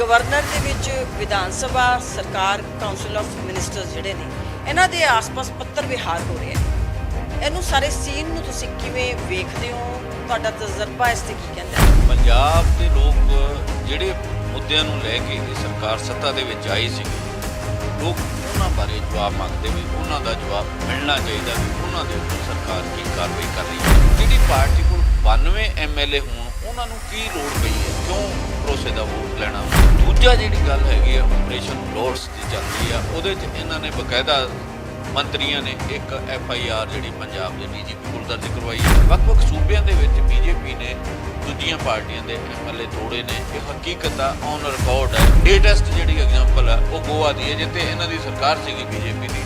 Governor ਦੇ ਵਿੱਚ ਵਿਧਾਨ ਸਭਾ ਸਰਕਾਰ ਕਾਉਂਸਲ ਆਫ ਮਿਨਿਸਟਰਸ ਜਿਹੜੇ ਨੇ ਇਹਨਾਂ ਦੇ ਆਸ-ਪਾਸ ਪੱਤਰ ਵਿਹਾਰ ਹੋ ਰਿਹਾ ਹੈ। ਇਹਨੂੰ ਸਾਰੇ ਸੀਨ ਨੂੰ ਤੁਸੀਂ ਕਿਵੇਂ ਵੇਖਦੇ ਹੋ? ਤੁਹਾਡਾ ਤਜਰਬਾ ਇਸ ਤੇ ਕੀ ਕਹਿੰਦਾ ਹੈ? ਪੰਜਾਬ ਦੇ ਲੋਕ ਜਿਹੜੇ ਮੁੱਦਿਆਂ ਨੂੰ ਲੈ ਕੇ ਇਹ ਸਰਕਾਰ ਸੱਤਾ ਦੇ ਵਿੱਚ ਆਈ ਸੀ, ਲੋਕ ਉਹਨਾਂ ਬਾਰੇ ਜਵਾਬ ਮੰਗਦੇ ਵੀ ਉਹਨਾਂ ਦਾ ਜਵਾਬ ਮਿਲਣਾ ਚਾਹੀਦਾ ਵੀ ਉਹਨਾਂ ਦੇ ਉੱਪਰ ਸਰਕਾਰ ਕੀ ਕਾਰਵਾਈ ਕਰ ਰਹੀ ਹੈ। ਜਿਹੜੀ ਪਾਰਟੀ ਕੋਲ 92 ਐਮਐਲਏ ਹੋਣ ਉਹਨਾਂ ਨੂੰ ਕੀ ਲੋੜ ਪਈ ਹੈ, ਕਿਉਂ ਭਰੋਸੇ ਦਾ ਵੋਟ ਲੈਣਾ। ਦੂਜਾ ਜਿਹੜੀ ਗੱਲ ਹੈਗੀ ਆ ਆਪਰੇਸ਼ਨ ਲੋਰਡਸ ਦੀ ਚੱਲਦੀ ਆ, ਉਹਦੇ 'ਚ ਇਹਨਾਂ ਨੇ ਬਕਾਇਦਾ ਮੰਤਰੀਆਂ ਨੇ ਇੱਕ FIR ਜਿਹੜੀ ਪੰਜਾਬ ਦੇ DGP ਕੋਲ ਦਰਜ ਕਰਵਾਈ ਹੈ। ਵੱਖ-ਵੱਖ ਸੂਬਿਆਂ ਦੇ ਵਿੱਚ BJP ਨੇ ਦੂਜੀਆਂ ਪਾਰਟੀਆਂ ਦੇ MLA ਤੋੜੇ ਨੇ। ਇਹ ਹਕੀਕਤ ਆ, ਔਨ ਰਿਕਾਰਡ ਹੈ। ਲੇਟੈਸਟ ਜਿਹੜੀ ਐਗਜ਼ਾਮਪਲ ਆ ਉਹ ਗੋਆ ਦੀ ਹੈ, ਜਿੱਥੇ ਇਹਨਾਂ ਦੀ ਸਰਕਾਰ ਸੀਗੀ BJP ਦੀ,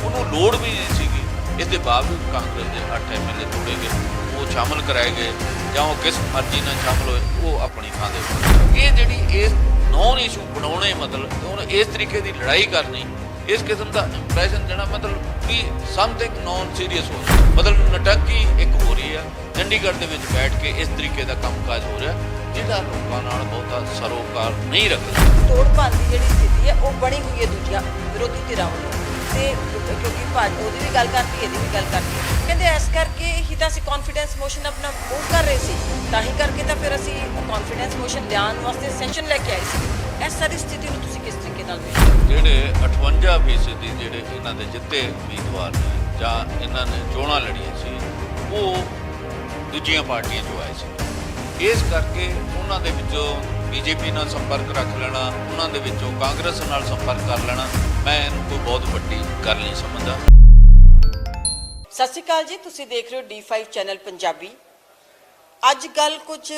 ਉਹਨੂੰ ਲੋੜ ਵੀ ਨਹੀਂ ਸੀਗੀ। ਇਸ ਦੇ ਬਾਵਜੂਦ ਕਾਂਗਰਸ ਦੇ 8 MLA ਤੋੜੇ ਗਏ, ਉਹ ਸ਼ਾਮਲ ਕਰਾਏ ਗਏ ਜਾਂ ਉਹ ਕਿਸ ਮਰਜ਼ੀ ਨਾਲ ਸ਼ਾਮਲ ਹੋਏ, ਉਹ ਆਪਣੀ ਥਾਂ ਦੇ ਉੱਪਰ। ਇਹ ਜਿਹੜੀ ਇਸ ਨੌਨ ਇਸ਼ੂ ਬਣਾਉਣੇ, ਮਤਲਬ ਹੁਣ ਇਸ ਤਰੀਕੇ ਦੀ ਲੜਾਈ ਕਰਨੀ, ਇਸ ਕਿਸਮ ਦਾ ਇੰਪ੍ਰੈਸ਼ਨ ਦੇਣਾ, ਮਤਲਬ ਕਿ ਸਮਥਿੰਗ ਨੌਨ ਸੀਰੀਅਸ ਹੋ ਰਿਹਾ। ਮਤਲਬ ਨਟੰਕੀ ਇੱਕ ਹੋ ਰਹੀ ਆ, ਚੰਡੀਗੜ੍ਹ ਦੇ ਵਿੱਚ ਬੈਠ ਕੇ ਇਸ ਤਰੀਕੇ ਦਾ ਕੰਮਕਾਜ ਹੋ ਰਿਹਾ ਜਿਹਦਾ ਲੋਕਾਂ ਨਾਲ ਬਹੁਤਾ ਸਰੋਕਾਰ ਨਹੀਂ ਰੱਖਦਾ। ਤੋੜ ਭੰਨ ਦੀ ਜਿਹੜੀ ਸਥਿਤੀ ਹੈ ਉਹ ਬਣੀ ਹੋਈ ਹੈ ਦੂਜੀਆਂ ਵਿਰੋਧੀ ਧਿਰਾਂ ਵੱਲੋਂ, ਤੇ ਕਿਉਂਕਿ ਉਹਦੀ ਵੀ ਗੱਲ ਕਰਤੀ, ਇਹਦੀ ਵੀ ਗੱਲ ਕਰਤੀ। ਕਹਿੰਦੇ ਇਸ ਕਰਕੇ ਹੀ ਤਾਂ ਅਸੀਂ ਕੌਨਫੀਡੈਂਸ ਮੋਸ਼ਨ ਆਪਣਾ ਮੂਵ ਕਰ ਰਹੇ ਸੀ, ਤਾਂ ਹੀ ਕਰਕੇ ਤਾਂ ਫਿਰ ਅਸੀਂ ਕੌਨਫੀਡੈਂਸ ਮੋਸ਼ਨ ਲਿਆਉਣ ਵਾਸਤੇ ਸੈਸ਼ਨ ਲੈ ਕੇ ਆਏ ਸੀ। ਇਸ ਸਾਰੀ ਸਥਿਤੀ ਨੂੰ ਤੁਸੀਂ ਕਿਸ ਤਰੀਕੇ ਨਾਲ ਵੇਖਦੇ ਹੋ? ਜਿਹੜੇ 58% ਜਿਹੜੇ ਇਹਨਾਂ ਦੇ ਜਿੱਤੇ ਉਮੀਦਵਾਰ ਨੇ ਜਾਂ ਇਹਨਾਂ ਨੇ ਚੋਣਾਂ ਲੜੀਆਂ ਸੀ, ਉਹ ਦੂਜੀਆਂ ਪਾਰਟੀਆਂ 'ਚੋਂ ਆਏ ਸੀ। ਇਸ ਕਰਕੇ ਉਹਨਾਂ ਦੇ ਵਿੱਚੋਂ BJP ਨਾਲ ਸੰਪਰਕ ਰੱਖ ਲੈਣਾ, ਉਹਨਾਂ ਦੇ ਵਿੱਚੋਂ ਕਾਂਗਰਸ ਨਾਲ ਸੰਪਰਕ ਕਰ ਲੈਣਾ, ਮੈਂ ਇਹਨੂੰ ਕੋਈ ਬਹੁਤ ਵੱਡੀ ਗੱਲ ਨਹੀਂ ਸਮਝਦਾ। ਸਤਿ ਸ਼੍ਰੀ ਅਕਾਲ ਜੀ, ਤੁਸੀਂ ਦੇਖ ਰਹੇ ਹੋ D5 ਚੈਨਲ ਪੰਜਾਬੀ। ਅੱਜ ਗੱਲ ਕੁਝ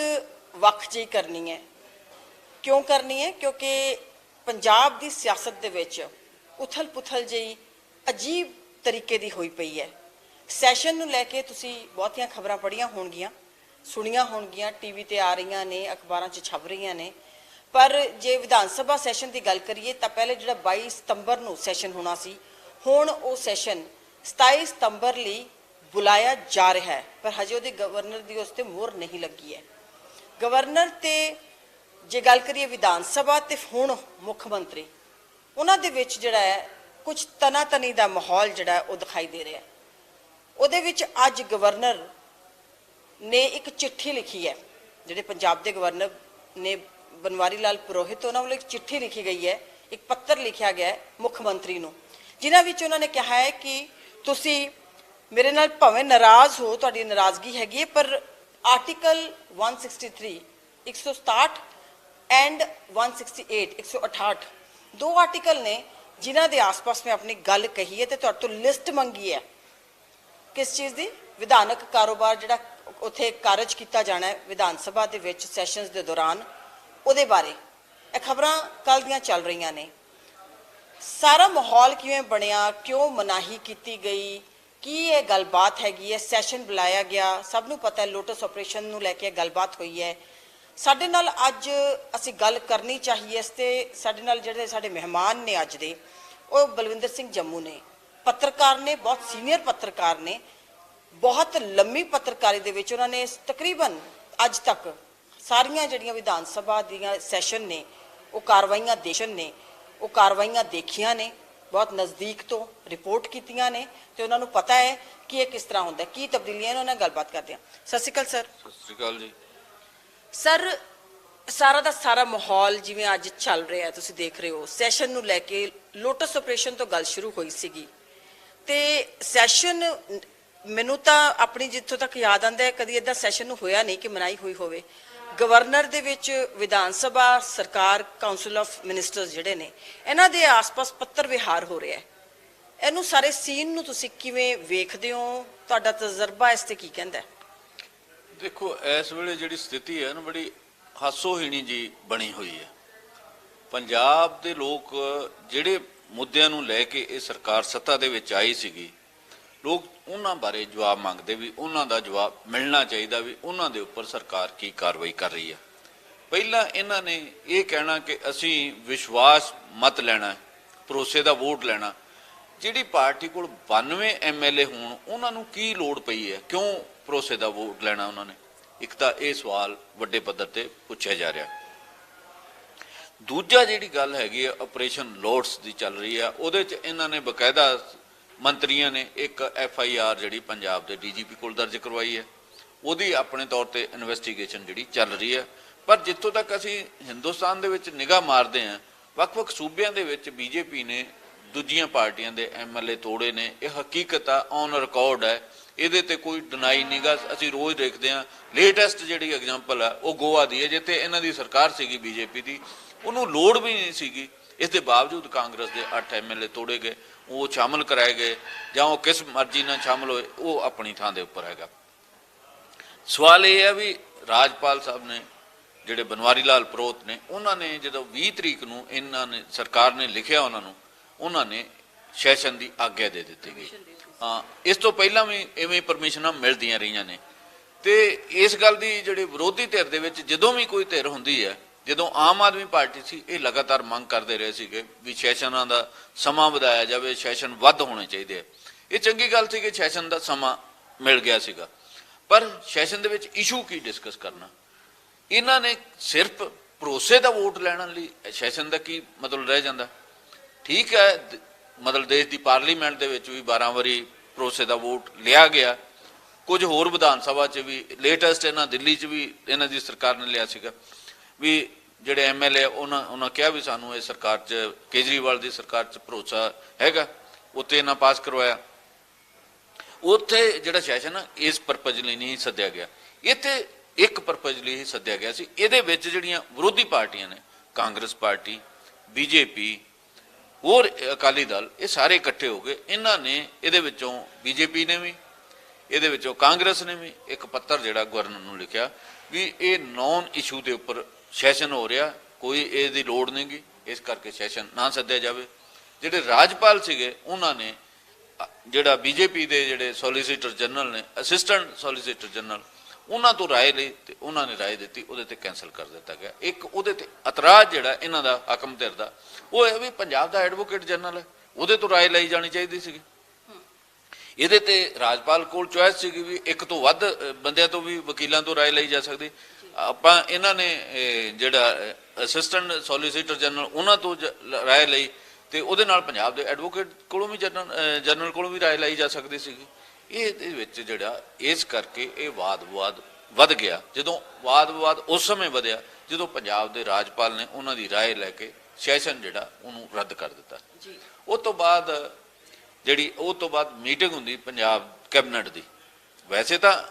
ਵੱਖ ਜਿਹੀ ਕਰਨੀ ਹੈ। ਕਿਉਂ ਕਰਨੀ ਹੈ? ਕਿਉਂਕਿ ਪੰਜਾਬ ਦੀ ਸਿਆਸਤ ਦੇ ਵਿੱਚ ਉਥਲ-ਪੁਥਲ ਜਿਹੀ ਅਜੀਬ ਤਰੀਕੇ ਦੀ ਹੋਈ ਪਈ ਹੈ। ਸੈਸ਼ਨ ਨੂੰ ਲੈ ਕੇ ਤੁਸੀਂ ਬਹੁਤੀਆਂ ਖਬਰਾਂ ਪੜ੍ਹੀਆਂ ਹੋਣਗੀਆਂ, ਸੁਣੀਆਂ ਹੋਣਗੀਆਂ, TV ਤੇ ਆ ਰਹੀਆਂ ਨੇ, ਅਖਬਾਰਾਂ 'ਚ ਛਪ ਰਹੀਆਂ ਨੇ। ਪਰ ਜੇ ਵਿਧਾਨ ਸਭਾ ਸੈਸ਼ਨ ਦੀ ਗੱਲ ਕਰੀਏ ਤਾਂ ਪਹਿਲੇ ਜਿਹੜਾ 22 ਸਤੰਬਰ ਨੂੰ ਸੈਸ਼ਨ ਹੋਣਾ ਸੀ, ਹੁਣ ਉਹ ਸੈਸ਼ਨ 27 ਸਤੰਬਰ ਲਈ ਬੁਲਾਇਆ ਜਾ ਰਿਹਾ ਹੈ। ਪਰ ਹਜੇ ਉਹਦੇ ਗਵਰਨਰ ਦੀ ਉਸ 'ਤੇ ਮੋਹਰ ਨਹੀਂ ਲੱਗੀ ਹੈ। ਗਵਰਨਰ ਤੇ ਜੇ ਗੱਲ ਕਰੀਏ ਵਿਧਾਨ ਸਭਾ ਤੇ ਹੁਣ ਮੁੱਖ ਮੰਤਰੀ, ਉਹਨਾਂ ਦੇ ਵਿੱਚ ਜਿਹੜਾ ਹੈ ਕੁਝ ਤਨਾਤਨੀ ਦਾ ਮਾਹੌਲ ਜਿਹੜਾ ਉਹ ਦਿਖਾਈ ਦੇ ਰਿਹਾ ਹੈ। ਉਹਦੇ ਵਿੱਚ ਅੱਜ ਗਵਰਨਰ ਨੇ ਇੱਕ ਚਿੱਠੀ ਲਿਖੀ ਹੈ, ਜਿਹੜੇ ਪੰਜਾਬ ਦੇ ਗਵਰਨਰ ਨੇ ਬਨਵਾਰੀ ਲਾਲ ਪੁਰੋਹਿਤ, ਉਹਨਾਂ ਵੱਲੋਂ ਇੱਕ ਚਿੱਠੀ ਲਿਖੀ ਗਈ ਹੈ, ਇੱਕ ਪੱਤਰ ਲਿਖਿਆ ਗਿਆ ਹੈ ਮੁੱਖ ਮੰਤਰੀ ਨੂੰ, ਜਿਨ੍ਹਾਂ ਵਿੱਚ ਉਹਨਾਂ ਨੇ ਕਿਹਾ ਹੈ ਕਿ ਤੁਸੀਂ ਮੇਰੇ ਨਾਲ ਭਾਵੇਂ ਨਾਰਾਜ਼ ਹੋ, ਤੁਹਾਡੀ ਨਾਰਾਜ਼ਗੀ ਹੈਗੀ ਹੈ, ਪਰ ਆਰਟੀਕਲ 163 167 ਐਂਡ 168 168 ਦੋ ਆਰਟੀਕਲ ਨੇ ਜਿਨ੍ਹਾਂ ਦੇ ਆਸ-ਪਾਸ ਮੈਂ ਆਪਣੀ ਗੱਲ ਕਹੀ ਹੈ ਤੇ ਤੁਹਾਡੇ ਤੋਂ ਲਿਸਟ ਮੰਗੀ ਹੈ ਕਿਸ ਚੀਜ਼ ਦੀ। ਵਿਧਾਨਕ ਕਾਰੋਬਾਰ ਜਿਹੜਾ ਉੱਥੇ ਕਾਰਜ ਕੀਤਾ ਜਾਣਾ ਹੈ ਵਿਧਾਨ ਸਭਾ ਦੇ ਵਿੱਚ ਸੈਸ਼ਨਸ ਦੇ ਦੌਰਾਨ, ਉਹਦੇ ਬਾਰੇ ਇਹ ਖਬਰਾਂ ਕੱਲ੍ਹ ਦੀਆਂ ਚੱਲ ਰਹੀਆਂ ਨੇ। ਸਾਰਾ ਮਾਹੌਲ ਕਿਵੇਂ ਬਣਿਆ, ਕਿਉਂ ਮਨਾਹੀ ਕੀਤੀ ਗਈ, ਕੀ ਇਹ ਗੱਲਬਾਤ ਹੈਗੀ ਹੈ, ਸੈਸ਼ਨ ਬੁਲਾਇਆ ਗਿਆ, ਸਭ ਨੂੰ ਪਤਾ ਹੈ। ਲੋਟਸ ਆਪਰੇਸ਼ਨ ਨੂੰ ਲੈ ਕੇ ਗੱਲਬਾਤ ਹੋਈ ਹੈ। ਸਾਡੇ ਨਾਲ ਅੱਜ ਅਸੀਂ ਗੱਲ ਕਰਨੀ ਚਾਹੀਏ ਇਸ ਤੇ ਸਾਡੇ ਨਾਲ ਜਿਹੜੇ ਸਾਡੇ ਮਹਿਮਾਨ ਨੇ ਅੱਜ ਦੇ, ਉਹ ਬਲਵਿੰਦਰ ਸਿੰਘ ਜੰਮੂ ਨੇ, ਪੱਤਰਕਾਰ ਨੇ, ਬਹੁਤ ਸੀਨੀਅਰ ਪੱਤਰਕਾਰ ਨੇ। ਬਹੁਤ ਲੰਮੀ ਪੱਤਰਕਾਰੀ ਦੇ ਵਿੱਚ ਉਹਨਾਂ ਨੇ ਤਕਰੀਬਨ ਅੱਜ ਤੱਕ ਸਾਰੀਆਂ ਜਿਹੜੀਆਂ ਵਿਧਾਨ ਸਭਾ ਦੀਆਂ ਸੈਸ਼ਨ ਨੇ, ਉਹ ਕਾਰਵਾਈਆਂ ਦੇਖੀਆਂ ਨੇ, ਬਹੁਤ ਨਜ਼ਦੀਕ ਤੋਂ ਰਿਪੋਰਟ ਕੀਤੀਆਂ ਨੇ, ਤੇ ਉਹਨਾਂ ਨੂੰ ਪਤਾ ਹੈ ਕਿ ਇਹ ਕਿਸ ਤਰ੍ਹਾਂ ਹੁੰਦਾ, ਕੀ ਤਬਦੀਲੀਆਂ। ਉਹਨਾਂ ਨਾਲ ਗੱਲਬਾਤ ਕਰਦੇ ਹਾਂ। ਸਤਿ ਸ਼੍ਰੀ ਅਕਾਲ ਸਰ। ਸਤਿ ਸ਼੍ਰੀ ਅਕਾਲ ਜੀ। ਸਰ, ਸਾਰਾ ਦਾ ਸਾਰਾ ਮਾਹੌਲ ਜਿਵੇਂ ਅੱਜ ਚੱਲ ਰਿਹਾ, ਤੁਸੀਂ ਦੇਖ ਰਹੇ ਹੋ, ਸੈਸ਼ਨ ਨੂੰ ਲੈ ਕੇ ਲੋਟਸ ਆਪਰੇਸ਼ਨ ਤੋਂ ਗੱਲ ਸ਼ੁਰੂ ਹੋਈ ਸੀਗੀ, ਤੇ ਸੈਸ਼ਨ ਮੈਨੂੰ ਤਾਂ ਆਪਣੀ ਜਿੱਥੋਂ ਤੱਕ ਯਾਦ ਆਉਂਦਾ ਹੈ ਕਦੀ ਇੱਦਾਂ ਸੈਸ਼ਨ ਨੂੰ ਹੋਇਆ ਨਹੀਂ ਕਿ ਮਨਾਈ ਹੋਈ ਹੋਵੇ। ਗਵਰਨਰ ਦੇ ਵਿੱਚ ਵਿਧਾਨ ਸਭਾ ਸਰਕਾਰ ਕਾਉਂਸਲ ਆਫ ਮਿਨਿਸਟਰਸ ਜਿਹੜੇ ਨੇ ਇਹਨਾਂ ਦੇ ਆਸ-ਪਾਸ ਪੱਤਰ ਵਿਹਾਰ ਹੋ ਰਿਹਾ ਹੈ। ਇਹਨੂੰ ਸਾਰੇ ਸੀਨ ਨੂੰ ਤੁਸੀਂ ਕਿਵੇਂ ਵੇਖਦੇ ਹੋ? ਤੁਹਾਡਾ ਤਜਰਬਾ ਇਸ ਤੇ ਕੀ ਕਹਿੰਦਾ ਹੈ? ਦੇਖੋ, ਇਸ ਵੇਲੇ ਜਿਹੜੀ ਸਥਿਤੀ ਹੈ ਨਾ, ਬੜੀ ਹਾਸੋਹੀਣੀ ਜੀ ਬਣੀ ਹੋਈ ਹੈ। ਪੰਜਾਬ ਦੇ ਲੋਕ ਜਿਹੜੇ ਮੁੱਦਿਆਂ ਨੂੰ ਲੈ ਕੇ ਇਹ ਸਰਕਾਰ ਸੱਤਾ ਦੇ ਵਿੱਚ ਆਈ ਸੀਗੀ, ਲੋਕ ਉਹਨਾਂ ਬਾਰੇ ਜਵਾਬ ਮੰਗਦੇ ਵੀ ਉਹਨਾਂ ਦਾ ਜਵਾਬ ਮਿਲਣਾ ਚਾਹੀਦਾ ਵੀ ਉਹਨਾਂ ਦੇ ਉੱਪਰ ਸਰਕਾਰ ਕੀ ਕਾਰਵਾਈ ਕਰ ਰਹੀ ਹੈ। ਪਹਿਲਾਂ ਇਹਨਾਂ ਨੇ ਇਹ ਕਹਿਣਾ ਕਿ ਅਸੀਂ ਵਿਸ਼ਵਾਸ ਮਤ ਲੈਣਾ, ਭਰੋਸੇ ਦਾ ਵੋਟ ਲੈਣਾ। ਜਿਹੜੀ ਪਾਰਟੀ ਕੋਲ 92 MLA ਹੋਣ ਉਹਨਾਂ ਨੂੰ ਕੀ ਲੋੜ ਪਈ ਹੈ, ਕਿਉਂ ਭਰੋਸੇ ਦਾ ਵੋਟ ਲੈਣਾ ਉਹਨਾਂ ਨੇ? ਇੱਕ ਤਾਂ ਇਹ ਸਵਾਲ ਵੱਡੇ ਪੱਧਰ ਤੇ ਪੁੱਛਿਆ ਜਾ ਰਿਹਾ। ਦੂਜਾ ਜਿਹੜੀ ਗੱਲ ਹੈਗੀ ਆ ਆਪਰੇਸ਼ਨ ਲੋਟਸ ਦੀ ਚੱਲ ਰਹੀ ਆ, ਉਹਦੇ 'ਚ ਇਹਨਾਂ ਨੇ ਬਕਾਇਦਾ ਮੰਤਰੀਆਂ ਨੇ ਇੱਕ FIR ਜਿਹੜੀ ਪੰਜਾਬ ਦੇ DGP ਕੋਲ ਦਰਜ ਕਰਵਾਈ ਹੈ, ਉਹਦੀ ਆਪਣੇ ਤੌਰ ਤੇ ਇਨਵੈਸਟੀਗੇਸ਼ਨ ਜਿਹੜੀ ਚੱਲ ਰਹੀ ਹੈ। ਪਰ ਜਿੱਥੋਂ ਤੱਕ ਅਸੀਂ ਹਿੰਦੁਸਤਾਨ ਦੇ ਵਿੱਚ ਨਿਗਾਹ ਮਾਰਦੇ ਹਾਂ, ਵੱਖ-ਵੱਖ ਸੂਬਿਆਂ ਦੇ ਵਿੱਚ BJP ਨੇ ਦੂਜੀਆਂ ਪਾਰਟੀਆਂ ਦੇ MLA ਤੋੜੇ ਨੇ, ਇਹ ਹਕੀਕਤ ਆ, ਔਨ ਰਿਕਾਰਡ ਹੈ, ਇਹਦੇ ਤੇ ਕੋਈ ਡਿਨਾਈ ਨਹੀਂਗਾ। ਅਸੀਂ ਰੋਜ਼ ਦੇਖਦੇ ਹਾਂ। ਲੇਟੈਸਟ ਜਿਹੜੀ ਐਗਜ਼ਾਮਪਲ ਆ ਉਹ ਗੋਆ ਦੀ ਹੈ, ਜਿੱਥੇ ਇਹਨਾਂ ਦੀ ਸਰਕਾਰ ਸੀਗੀ BJP ਦੀ, ਉਹਨੂੰ ਲੋੜ ਵੀ ਨਹੀਂ ਸੀਗੀ, ਇਸ ਦੇ ਬਾਵਜੂਦ ਕਾਂਗਰਸ ਦੇ 8 MLA ਤੋੜੇ ਗਏ, ਉਹ ਸ਼ਾਮਲ ਕਰਾਏ ਗਏ, ਜਾਂ ਉਹ ਕਿਸ ਮਰਜ਼ੀ ਨਾਲ ਸ਼ਾਮਲ ਹੋਏ, ਉਹ ਆਪਣੀ ਥਾਂ ਦੇ ਉੱਪਰ ਹੈਗਾ। ਸਵਾਲ ਇਹ ਹੈ ਵੀ ਰਾਜਪਾਲ ਸਾਹਿਬ ਨੇ ਜਿਹੜੇ ਬਨਵਾਰੀ ਲਾਲ ਪ੍ਰੋਹਤ ਨੇ, ਉਹਨਾਂ ਨੇ ਜਦੋਂ 20 ਤਰੀਕ ਨੂੰ ਇਹਨਾਂ ਨੇ ਸਰਕਾਰ ਨੇ ਲਿਖਿਆ, ਉਹਨਾਂ ਨੇ ਸੈਸ਼ਨ ਦੀ ਆਗਿਆ ਦੇ ਦਿੱਤੀ ਗਈ। ਹਾਂ, ਇਸ ਤੋਂ ਪਹਿਲਾਂ ਵੀ ਇਵੇਂ ਪਰਮਿਸ਼ਨਾਂ ਮਿਲਦੀਆਂ ਰਹੀਆਂ ਨੇ। ਤੇ ਇਸ ਗੱਲ ਦੀ ਜਿਹੜੇ ਵਿਰੋਧੀ ਧਿਰ ਦੇ ਵਿੱਚ ਜਦੋਂ ਵੀ ਕੋਈ ਧਿਰ ਹੁੰਦੀ ਹੈ, ਜਦੋਂ ਆਮ ਆਦਮੀ ਪਾਰਟੀ ਸੀ, ਇਹ ਲਗਾਤਾਰ ਮੰਗ ਕਰਦੇ ਰਹੇ ਸੀਗੇ ਵੀ ਸੈਸ਼ਨਾਂ ਦਾ ਸਮਾਂ ਵਧਾਇਆ ਜਾਵੇ, ਸੈਸ਼ਨ ਵੱਧ ਹੋਣੇ ਚਾਹੀਦੇ ਆ। ਇਹ ਚੰਗੀ ਗੱਲ ਸੀ ਕਿ ਸੈਸ਼ਨ ਦਾ ਸਮਾਂ ਮਿਲ ਗਿਆ ਸੀਗਾ, ਪਰ ਸੈਸ਼ਨ ਦੇ ਵਿੱਚ ਇਸ਼ੂ ਕੀ ਡਿਸਕਸ ਕਰਨਾ? ਇਹਨਾਂ ਨੇ ਸਿਰਫ ਭਰੋਸੇ ਦਾ ਵੋਟ ਲੈਣ ਲਈ ਸੈਸ਼ਨ ਦਾ ਕੀ ਮਤਲਬ ਰਹਿ ਜਾਂਦਾ? ਠੀਕ ਹੈ, ਮਤਲਬ ਦੇਸ਼ ਦੀ ਪਾਰਲੀਮੈਂਟ ਦੇ ਵਿੱਚ ਵੀ 12 ਵਾਰੀ ਭਰੋਸੇ ਦਾ ਵੋਟ ਲਿਆ ਗਿਆ, ਕੁਝ ਹੋਰ ਵਿਧਾਨ ਸਭਾ 'ਚ ਵੀ, ਲੇਟੈਸਟ ਇਹਨਾਂ ਦਿੱਲੀ 'ਚ ਵੀ ਇਹਨਾਂ ਦੀ ਸਰਕਾਰ ਨੇ ਲਿਆ ਸੀਗਾ ਵੀ ਜਿਹੜੇ MLA ਉਹਨਾਂ ਕਿਹਾ ਵੀ ਸਾਨੂੰ ਇਹ ਸਰਕਾਰ 'ਚ, ਕੇਜਰੀਵਾਲ ਦੀ ਸਰਕਾਰ 'ਚ ਭਰੋਸਾ ਹੈਗਾ, ਉੱਥੇ ਇਹਨਾਂ ਪਾਸ ਕਰਵਾਇਆ। ਉੱਥੇ ਜਿਹੜਾ ਸੈਸ਼ਨ ਆ ਇਸ ਪਰਪਜ਼ ਲਈ ਨਹੀਂ ਸੱਦਿਆ ਗਿਆ, ਇੱਥੇ ਇੱਕ ਪਰਪਜ਼ ਲਈ ਹੀ ਸੱਦਿਆ ਗਿਆ ਸੀ। ਇਹਦੇ ਵਿੱਚ ਜਿਹੜੀਆਂ ਵਿਰੋਧੀ ਪਾਰਟੀਆਂ ਨੇ, ਕਾਂਗਰਸ ਪਾਰਟੀ, BJP, ਹੋਰ ਅਕਾਲੀ ਦਲ, ਇਹ ਸਾਰੇ ਇਕੱਠੇ ਹੋ ਗਏ। ਇਹਨਾਂ ਨੇ ਇਹਦੇ ਵਿੱਚੋਂ BJP ਨੇ ਵੀ, ਇਹਦੇ ਵਿੱਚੋਂ ਕਾਂਗਰਸ ਨੇ ਵੀ ਇੱਕ ਪੱਤਰ ਜਿਹੜਾ ਗਵਰਨਰ ਨੂੰ ਲਿਖਿਆ ਵੀ ਇਹ ਨੌਨ ਇਸ਼ੂ ਦੇ ਉੱਪਰ ਸੈਸ਼ਨ ਹੋ ਰਿਹਾ, ਕੋਈ ਇਹਦੀ ਲੋੜ ਨਹੀਂ ਗੀ, ਇਸ ਕਰਕੇ ਸੈਸ਼ਨ ਨਾ ਸੱਦਿਆ ਜਾਵੇ। ਜਿਹੜੇ ਰਾਜਪਾਲ ਸੀਗੇ, ਉਹਨਾਂ ਨੇ ਜਿਹੜਾ BJP ਦੇ ਜਿਹੜੇ ਸੋਲੀਸਿਟਰ ਜਨਰਲ ਨੇ, ਅਸਿਸਟੈਂਟ ਸੋਲੀਸਿਟਰ ਜਨਰਲ, ਉਹਨਾਂ ਤੋਂ ਰਾਏ ਲਈ ਤੇ ਉਹਨਾਂ ਨੇ ਰਾਏ ਦਿੱਤੀ, ਉਹਦੇ ਤੇ ਕੈਂਸਲ ਕਰ ਦਿੱਤਾ ਗਿਆ। ਇੱਕ ਉਹਦੇ ਤੇ ਇਤਰਾਜ਼ ਜਿਹੜਾ ਇਹਨਾਂ ਦਾ ਹਾਕਮ ਧਿਰ ਦਾ, ਉਹ ਹੈ ਵੀ ਪੰਜਾਬ ਦਾ ਐਡਵੋਕੇਟ ਜਨਰਲ ਹੈ, ਉਹਦੇ ਤੋਂ ਰਾਏ ਲਈ ਜਾਣੀ ਚਾਹੀਦੀ ਸੀਗੀ। ਇਹਦੇ ਤੇ ਰਾਜਪਾਲ ਕੋਲ ਚੁਆਇਸ ਸੀਗੀ ਵੀ ਇੱਕ ਤੋਂ ਵੱਧ ਬੰਦਿਆਂ ਤੋਂ ਵੀ, ਵਕੀਲਾਂ ਤੋਂ ਰਾਏ ਲਈ ਜਾ ਸਕਦੀ। ਆਪਾਂ ਇਹਨਾਂ ਨੇ ਜਿਹੜਾ ਅਸਿਸਟੈਂਟ ਸੋਲੀਸਿਟਰ ਜਨਰਲ, ਉਹਨਾਂ ਤੋਂ ਰਾਏ ਲਈ, ਤੇ ਉਹਦੇ ਨਾਲ ਪੰਜਾਬ ਦੇ ਐਡਵੋਕੇਟ ਕੋਲੋਂ ਵੀ, ਜਨਰਲ ਕੋਲੋਂ ਵੀ ਰਾਏ ਲਈ ਜਾ ਸਕਦੀ ਸੀਗੀ। ਇਹਦੇ ਵਿੱਚ ਜਿਹੜਾ ਇਸ ਕਰਕੇ ਇਹ ਵਾਦ-ਵਿਵਾਦ ਵੱਧ ਗਿਆ। ਜਦੋਂ ਵਾਦ-ਵਿਵਾਦ ਉਸ ਸਮੇਂ ਵਧਿਆ ਜਦੋਂ ਪੰਜਾਬ ਦੇ ਰਾਜਪਾਲ ਨੇ ਉਹਨਾਂ ਦੀ ਰਾਏ ਲੈ ਕੇ ਸੈਸ਼ਨ ਜਿਹੜਾ ਉਹਨੂੰ ਰੱਦ ਕਰ ਦਿੱਤਾ। ਉਹ ਤੋਂ ਬਾਅਦ ਮੀਟਿੰਗ ਹੁੰਦੀ ਪੰਜਾਬ ਕੈਬਨਿਟ ਦੀ। ਵੈਸੇ ਤਾਂ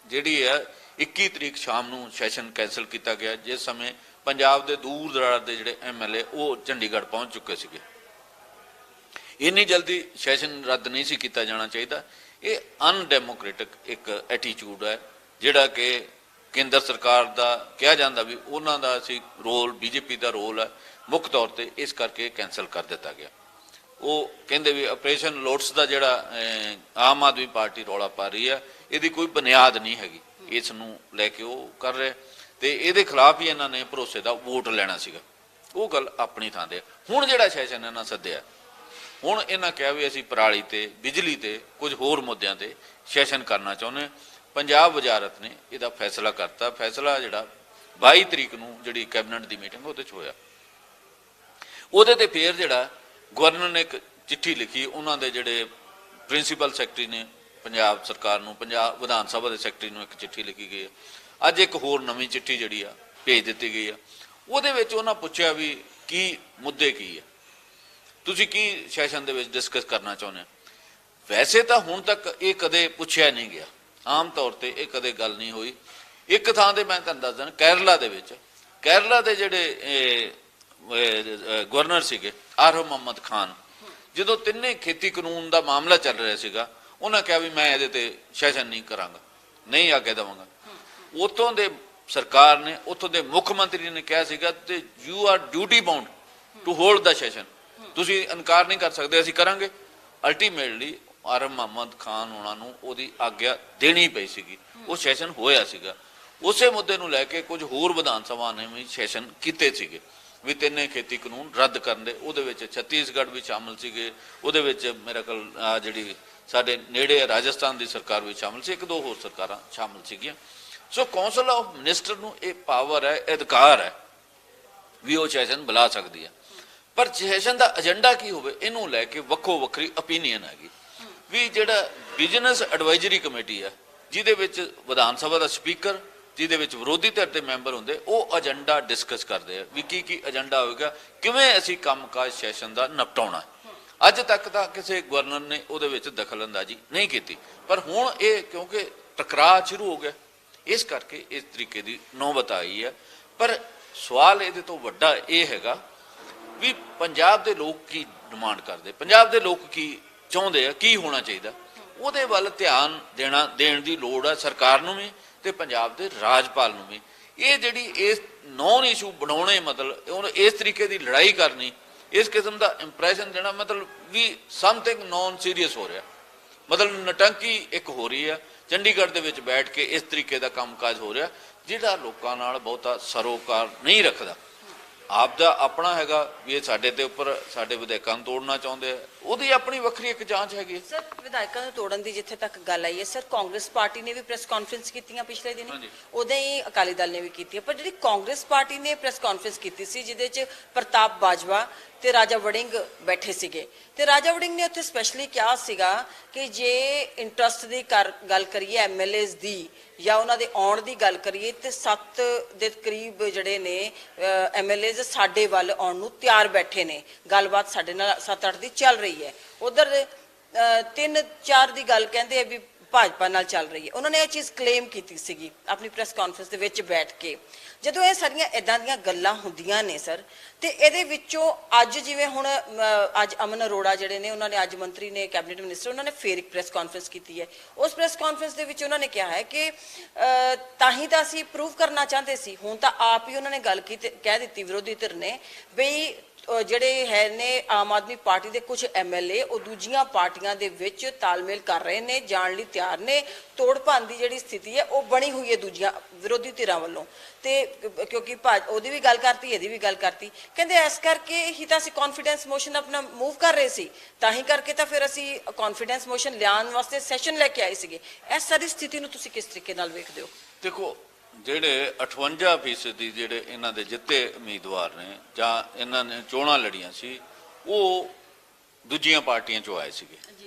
ਜਿਹੜੀ ਹੈ 21 ਤਰੀਕ ਸ਼ਾਮ ਨੂੰ ਸੈਸ਼ਨ ਕੈਂਸਲ ਕੀਤਾ ਗਿਆ, ਜਿਸ ਸਮੇਂ ਪੰਜਾਬ ਦੇ ਦੂਰ ਦਰਾਜ਼ ਦੇ ਜਿਹੜੇ MLA ਉਹ ਚੰਡੀਗੜ੍ਹ ਪਹੁੰਚ ਚੁੱਕੇ ਸੀਗੇ। ਇੰਨੀ ਜਲਦੀ ਸੈਸ਼ਨ ਰੱਦ ਨਹੀਂ ਸੀ ਕੀਤਾ ਜਾਣਾ ਚਾਹੀਦਾ। ਇਹ ਅਨਡੈਮੋਕ੍ਰੈਟਿਕ ਇੱਕ ਐਟੀਟਿਊਡ ਹੈ, ਜਿਹੜਾ ਕਿ ਕੇਂਦਰ ਸਰਕਾਰ ਦਾ ਕਿਹਾ ਜਾਂਦਾ ਵੀ ਉਹਨਾਂ ਦਾ ਅਸੀਂ ਰੋਲ, BJP ਦਾ ਰੋਲ ਹੈ ਮੁੱਖ ਤੌਰ ਤੇ, ਇਸ ਕਰਕੇ ਕੈਂਸਲ ਕਰ ਦਿੱਤਾ ਗਿਆ। ਉਹ ਕਹਿੰਦੇ ਵੀ ਆਪਰੇਸ਼ਨ ਲੋਟਸ ਦਾ ਜਿਹੜਾ ਆਮ ਆਦਮੀ ਪਾਰਟੀ ਰੌਲਾ ਪਾ ਰਹੀ ਹੈ, ਇਹਦੀ ਕੋਈ ਬੁਨਿਆਦ ਨਹੀਂ ਹੈਗੀ, ਇਸ ਨੂੰ ਲੈ ਕੇ ਉਹ ਕਰ ਰਹੇ, ਤੇ ਇਹਦੇ ਖਿਲਾਫ ਹੀ ਇਹਨਾਂ ਨੇ ਭਰੋਸੇ ਦਾ ਵੋਟ ਲੈਣਾ ਸੀਗਾ। ਉਹ ਗੱਲ ਆਪਣੀ ਥਾਂ ਤੇ। ਹੁਣ ਜਿਹੜਾ ਸੈਸ਼ਨ ਇਹਨਾਂ ਸੱਦਿਆ, ਹੁਣ ਇਹਨਾਂ ਕਿਹਾ ਵੀ ਅਸੀਂ ਪਰਾਲੀ ਤੇ, ਬਿਜਲੀ ਤੇ, ਕੁਝ ਹੋਰ ਮੁੱਦਿਆਂ ਤੇ ਸੈਸ਼ਨ ਕਰਨਾ ਚਾਹੁੰਦੇ। ਪੰਜਾਬ ਵਜ਼ਾਰਤ ਨੇ ਇਹਦਾ ਫੈਸਲਾ ਕਰਤਾ। ਫੈਸਲਾ ਜਿਹੜਾ 22 ਤਰੀਕ ਨੂੰ ਜਿਹੜੀ ਕੈਬਨਿਟ ਦੀ ਮੀਟਿੰਗ ਉਹਦੇ 'ਚ ਹੋਇਆ, ਉਹਦੇ ਤੇ ਫੇਰ ਜਿਹੜਾ ਗਵਰਨਰ ਨੇ ਇੱਕ ਚਿੱਠੀ ਲਿਖੀ, ਉਹਨਾਂ ਦੇ ਜਿਹੜੇ ਪ੍ਰਿੰਸੀਪਲ ਸੈਕਟਰੀ ਨੇ ਪੰਜਾਬ ਸਰਕਾਰ ਨੂੰ, ਪੰਜਾਬ ਵਿਧਾਨ ਸਭਾ ਦੇ ਸੈਕਟਰੀ ਨੂੰ ਇੱਕ ਚਿੱਠੀ ਲਿਖੀ ਗਈ ਹੈ। ਅੱਜ ਇੱਕ ਹੋਰ ਨਵੀਂ ਚਿੱਠੀ ਜਿਹੜੀ ਆ ਭੇਜ ਦਿੱਤੀ ਗਈ ਆ। ਉਹਦੇ ਵਿੱਚ ਉਹਨਾਂ ਪੁੱਛਿਆ ਵੀ ਕੀ ਮੁੱਦੇ ਕੀ ਆ, ਤੁਸੀਂ ਕੀ ਸੈਸ਼ਨ ਦੇ ਵਿੱਚ ਡਿਸਕਸ ਕਰਨਾ ਚਾਹੁੰਦੇ ਹੋ। ਵੈਸੇ ਤਾਂ ਹੁਣ ਤੱਕ ਇਹ ਕਦੇ ਪੁੱਛਿਆ ਨਹੀਂ ਗਿਆ, ਆਮ ਤੌਰ ਤੇ ਇਹ ਕਦੇ ਗੱਲ ਨਹੀਂ ਹੋਈ। ਇੱਕ ਥਾਂ ਤੇ ਮੈਂ ਤੁਹਾਨੂੰ ਦੱਸ ਦਿਆਂ, ਕੇਰਲਾ ਦੇ ਵਿੱਚ, ਕੇਰਲਾ ਦੇ ਜਿਹੜੇ ਗਵਰਨਰ ਸੀਗੇ ਆਰਿਫ ਮੁਹੰਮਦ ਖਾਨ, ਜਦੋਂ ਤਿੰਨੇ ਖੇਤੀ ਕਾਨੂੰਨ ਦਾ ਮਾਮਲਾ ਚੱਲ ਰਿਹਾ ਸੀਗਾ, ਉਹਨਾਂ ਕਿਹਾ ਵੀ ਮੈਂ ਇਹਦੇ ਤੇ ਸੈਸ਼ਨ ਨਹੀਂ ਕਰਾਂਗਾ, ਨਹੀਂ ਆਗੇ ਦੇਵਾਂਗਾ। ਉੱਥੋਂ ਦੇ ਸਰਕਾਰ ਨੇ, ਉੱਥੋਂ ਦੇ ਮੁੱਖ ਮੰਤਰੀ ਨੇ ਕਿਹਾ ਸੀਗਾ ਤੇ you are duty bound to hold the session, ਤੁਸੀਂ ਇਨਕਾਰ ਨਹੀਂ ਕਰ ਸਕਦੇ, ਅਸੀਂ ਕਰਾਂਗੇ। ਅਲਟੀਮੇਟਲੀ ਆਰਿਫ ਮੁਹੰਮਦ ਖਾਨ ਉਹਨਾਂ ਨੂੰ ਉਹਦੀ ਆਗਿਆ ਦੇਣੀ ਪਈ ਸੀਗੀ, ਉਹ ਸੈਸ਼ਨ ਹੋਇਆ ਸੀਗਾ। ਉਸੇ ਮੁੱਦੇ ਨੂੰ ਲੈ ਕੇ ਕੁਝ ਹੋਰ ਵਿਧਾਨ ਸਭਾ ਨੇ ਵੀ ਸੈਸ਼ਨ ਕੀਤੇ ਸੀਗੇ ਵੀ ਤਿੰਨੇ ਖੇਤੀ ਕਾਨੂੰਨ ਰੱਦ ਕਰਨ ਦੇ। ਉਹਦੇ ਵਿੱਚ ਛੱਤੀਸਗੜ੍ਹ ਵੀ ਸ਼ਾਮਲ ਸੀਗੇ, ਉਹਦੇ ਵਿੱਚ ਮੇਰੇ ਕੋਲ ਜਿਹੜੀ ਸਾਡੇ ਨੇੜੇ ਰਾਜਸਥਾਨ ਦੀ ਸਰਕਾਰ ਵੀ ਸ਼ਾਮਲ ਸੀ, ਇੱਕ ਦੋ ਹੋਰ ਸਰਕਾਰਾਂ ਸ਼ਾਮਲ ਸੀਗੀਆਂ। ਸੋ ਕੌਂਸਲ ਆਫ ਮਿਨਿਸਟਰ ਨੂੰ ਇਹ ਪਾਵਰ ਹੈ, ਅਧਿਕਾਰ ਹੈ ਵੀ ਉਹ ਸੈਸ਼ਨ ਬੁਲਾ ਸਕਦੀ ਹੈ। ਪਰ ਸੈਸ਼ਨ ਦਾ ਏਜੰਡਾ ਕੀ ਹੋਵੇ, ਇਹਨੂੰ ਲੈ ਕੇ ਵੱਖੋ ਵੱਖਰੀ ਓਪੀਨੀਅਨ ਹੈਗੀ ਵੀ ਜਿਹੜਾ ਬਿਜ਼ਨਸ ਐਡਵਾਈਜ਼ਰੀ ਕਮੇਟੀ ਹੈ, ਜਿਹਦੇ ਵਿੱਚ ਵਿਧਾਨ ਸਭਾ ਦਾ ਸਪੀਕਰ, ਜਿਹਦੇ ਵਿੱਚ ਵਿਰੋਧੀ ਧਿਰ ਦੇ ਮੈਂਬਰ ਹੁੰਦੇ, ਉਹ ਏਜੰਡਾ ਡਿਸਕਸ ਕਰਦੇ ਆ ਵੀ ਕੀ ਏਜੰਡਾ ਹੋਵੇਗਾ, ਕਿਵੇਂ ਅਸੀਂ ਕੰਮਕਾਜ ਸੈਸ਼ਨ ਦਾ ਨਿਪਟਾਉਣਾ। ਅੱਜ ਤੱਕ ਤਾਂ ਕਿਸੇ ਗਵਰਨਰ ਨੇ ਉਹਦੇ ਵਿੱਚ ਦਖਲਅੰਦਾਜ਼ੀ ਨਹੀਂ ਕੀਤੀ, ਪਰ ਹੁਣ ਇਹ ਕਿਉਂਕਿ ਟਕਰਾਅ ਸ਼ੁਰੂ ਹੋ ਗਿਆ, ਇਸ ਕਰਕੇ ਇਸ ਤਰੀਕੇ ਦੀ ਨੌਬਤ ਆਈ ਹੈ। ਪਰ ਸਵਾਲ ਇਹਦੇ ਤੋਂ ਵੱਡਾ ਇਹ ਹੈਗਾ ਵੀ ਪੰਜਾਬ ਦੇ ਲੋਕ ਕੀ ਡਿਮਾਂਡ ਕਰਦੇ, ਪੰਜਾਬ ਦੇ ਲੋਕ ਕੀ ਚਾਹੁੰਦੇ ਆ, ਕੀ ਹੋਣਾ ਚਾਹੀਦਾ, ਉਹਦੇ ਵੱਲ ਧਿਆਨ ਦੇਣ ਦੀ ਲੋੜ ਹੈ ਸਰਕਾਰ ਨੂੰ ਵੀ ਤੇ ਪੰਜਾਬ ਦੇ ਰਾਜਪਾਲ ਨੂੰ ਵੀ। ਇਹ ਜਿਹੜੀ ਇਸ ਨੌਨ ਇਸ਼ੂ ਬਣਾਉਣੇ, ਮਤਲਬ ਉਹਨੂੰ ਇਸ ਤਰੀਕੇ ਦੀ ਲੜਾਈ ਕਰਨੀ, ਇਸ ਕਿਸਮ ਦਾ ਇੰਪ੍ਰੈਸ਼ਨ ਦੇਣਾ, ਮਤਲਬ ਵੀ ਸਮਥਿੰਗ ਨੌਨ ਸੀਰੀਅਸ ਹੋ ਰਿਹਾ, ਮਤਲਬ ਨਟੰਕੀ ਇੱਕ ਹੋ ਰਹੀ ਹੈ। ਚੰਡੀਗੜ੍ਹ ਦੇ ਵਿੱਚ ਬੈਠ ਕੇ ਇਸ ਤਰੀਕੇ ਦਾ ਕੰਮਕਾਜ ਹੋ ਰਿਹਾ ਜਿਹੜਾ ਲੋਕਾਂ ਨਾਲ ਬਹੁਤਾ ਸਰੋਕਾਰ ਨਹੀਂ ਰੱਖਦਾ। ਆਪ ਦਾ ਆਪਣਾ ਹੈਗਾ ਵੀ ਇਹ ਸਾਡੇ ਤੇ ਉੱਪਰ ਸਾਡੇ ਵਿਧਾਇਕਾਂ ਨੂੰ ਤੋੜਨਾ ਚਾਹੁੰਦੇ ਆ, ਉਹਦੀ ਆਪਣੀ ਵੱਖਰੀ ਇੱਕ ਜਾਂਚ ਹੈਗੀ। ਸਰ ਵਿਧਾਇਕਾਂ ਨੂੰ ਤੋੜਨ ਦੀ ਜਿੱਥੇ ਤੱਕ ਗੱਲ ਆਈ ਹੈ, ਸਰ ਕਾਂਗਰਸ ਪਾਰਟੀ ਨੇ ਵੀ ਪ੍ਰੈਸ ਕਾਨਫਰੰਸ ਕੀਤੀਆਂ ਪਿਛਲੇ ਦਿਨੀ, ਉਦੋਂ ਹੀ ਅਕਾਲੀ ਦਲ ਨੇ ਵੀ ਕੀਤੀ ਹੈ। ਪਰ ਜਿਹੜੀ ਕਾਂਗਰਸ ਪਾਰਟੀ ਨੇ ਪ੍ਰੈਸ ਕਾਨਫਰੰਸ ਕੀਤੀ ਸੀ ਜਿਹਦੇ 'ਚ ਪ੍ਰਤਾਪ ਬਾਜਵਾ ਤੇ ਰਾਜਾ ਵੜਿੰਗ ਬੈਠੇ ਸੀਗੇ, ਤੇ ਰਾਜਾ ਵੜਿੰਗ ਨੇ ਉੱਥੇ ਸਪੈਸ਼ਲੀ ਕਿਹਾ ਸੀਗਾ ਕਿ ਜੇ ਇੰਟਰਸਟ ਦੀ ਗੱਲ ਕਰੀਏ ਐਮਐਲਏਜ਼ ਦੀ ਜਾਂ ਉਹਨਾਂ ਦੇ ਆਉਣ ਦੀ ਗੱਲ ਕਰੀਏ ਤੇ 7 ਦੇ ਕਰੀਬ ਜਿਹੜੇ ਨੇ ਐਮਐਲਏਜ਼ ਸਾਡੇ ਵੱਲ ਆਉਣ ਨੂੰ ਤਿਆਰ ਬੈਠੇ ਨੇ, ਗੱਲਬਾਤ ਸਾਡੇ ਨਾਲ 7-8 ਦੀ ਚੱਲ ਰਹੀ ਹੈ। ਉਧਰ 3-4 ਦੀ ਗੱਲ ਕਹਿੰਦੇ ਆ ਵੀ ਭਾਜਪਾ ਨਾਲ ਚੱਲ ਰਹੀ ਹੈ। ਉਹਨਾਂ ਨੇ ਇਹ ਚੀਜ਼ ਕਲੇਮ ਕੀਤੀ ਸੀਗੀ ਆਪਣੀ ਪ੍ਰੈਸ ਕਾਨਫਰੰਸ ਦੇ ਵਿੱਚ ਬੈਠ ਕੇ। ਜਦੋਂ ਇਹ ਸਾਰੀਆਂ ਇਦਾਂ ਦੀਆਂ ਗੱਲਾਂ ਹੁੰਦੀਆਂ ਨੇ ਸਰ, ਤੇ ਇਹਦੇ ਵਿੱਚੋਂ ਅੱਜ ਜਿਵੇਂ ਹੁਣ ਅੱਜ ਅਮਨ ਅਰੋੜਾ ਜਿਹੜੇ ਨੇ, ਉਹਨਾਂ ਨੇ ਅੱਜ ਮੰਤਰੀ ਨੇ, ਕੈਬਨਿਟ ਮਿਨਿਸਟਰ, ਉਹਨਾਂ ਨੇ ਫੇਰ ਇੱਕ ਪ੍ਰੈਸ ਕਾਨਫਰੰਸ ਕੀਤੀ ਹੈ। ਉਸ ਪ੍ਰੈਸ ਕਾਨਫਰੰਸ ਦੇ ਵਿੱਚ ਉਹਨਾਂ ਨੇ ਕਿਹਾ ਹੈ ਕਿ ਤਾਂ ਹੀ ਤਾਂ ਅਸੀਂ ਪ੍ਰੂਵ ਕਰਨਾ ਚਾਹੁੰਦੇ ਸੀ, ਹੁਣ ਤਾਂ ਆਪ ਹੀ ਉਹਨਾਂ ਨੇ ਗੱਲ ਕਹਿ ਦਿੱਤੀ ਵਿਰੋਧੀ ਧਿਰ ਨੇ ਬਈ ਜਿਹੜੇ ਹੈ ਨੇ ਆਮ ਆਦਮੀ ਪਾਰਟੀ ਦੇ ਕੁਝ ਐਮਐਲਏ ਉਹ ਦੂਜੀਆਂ ਪਾਰਟੀਆਂ ਦੇ ਵਿੱਚ ਤਾਲਮੇਲ ਕਰ ਰਹੇ ਨੇ, ਜਾਣ ਲਈ ਤਿਆਰ ਨੇ। ਤੋੜ ਭੰਨ ਦੀ ਜਿਹੜੀ ਸਥਿਤੀ ਹੈ ਉਹ ਬਣੀ ਹੋਈ ਹੈ ਦੂਜੀਆਂ ਵਿਰੋਧੀ ਧਿਰਾਂ ਵੱਲੋਂ, ਤੇ ਕਿਉਂਕਿ ਉਹਦੀ ਵੀ ਗੱਲ ਕਰਤੀ, ਇਹਦੀ ਵੀ ਗੱਲ ਕਰਤੀ, ਕਹਿੰਦੇ ਇਸ ਕਰਕੇ ਹੀ ਤਾਂ ਅਸੀਂ ਕੌਨਫੀਡੈਂਸ ਮੋਸ਼ਨ ਆਪਣਾ ਮੂਵ ਕਰ ਰਹੇ ਸੀ, ਤਾਂ ਹੀ ਕਰਕੇ ਤਾਂ ਫਿਰ ਅਸੀਂ ਕੌਨਫੀਡੈਂਸ ਮੋਸ਼ਨ ਲਿਆਉਣ ਵਾਸਤੇ ਸੈਸ਼ਨ ਲੈ ਕੇ ਆਏ ਸੀਗੇ। ਇਸ ਸਾਰੀ ਸਥਿਤੀ ਨੂੰ ਤੁਸੀਂ ਕਿਸ ਤਰੀਕੇ ਨਾਲ ਵੇਖਦੇ ਹੋ? ਦੇਖੋ, ਜਿਹੜੇ 58% ਜਿਹੜੇ ਇਹਨਾਂ ਦੇ ਜਿੱਤੇ ਉਮੀਦਵਾਰ ਨੇ ਜਾਂ ਇਹਨਾਂ ਨੇ ਚੋਣਾਂ ਲੜੀਆਂ ਸੀ, ਉਹ ਦੂਜੀਆਂ ਪਾਰਟੀਆਂ ਚੋਂ ਆਏ ਸੀਗੇ।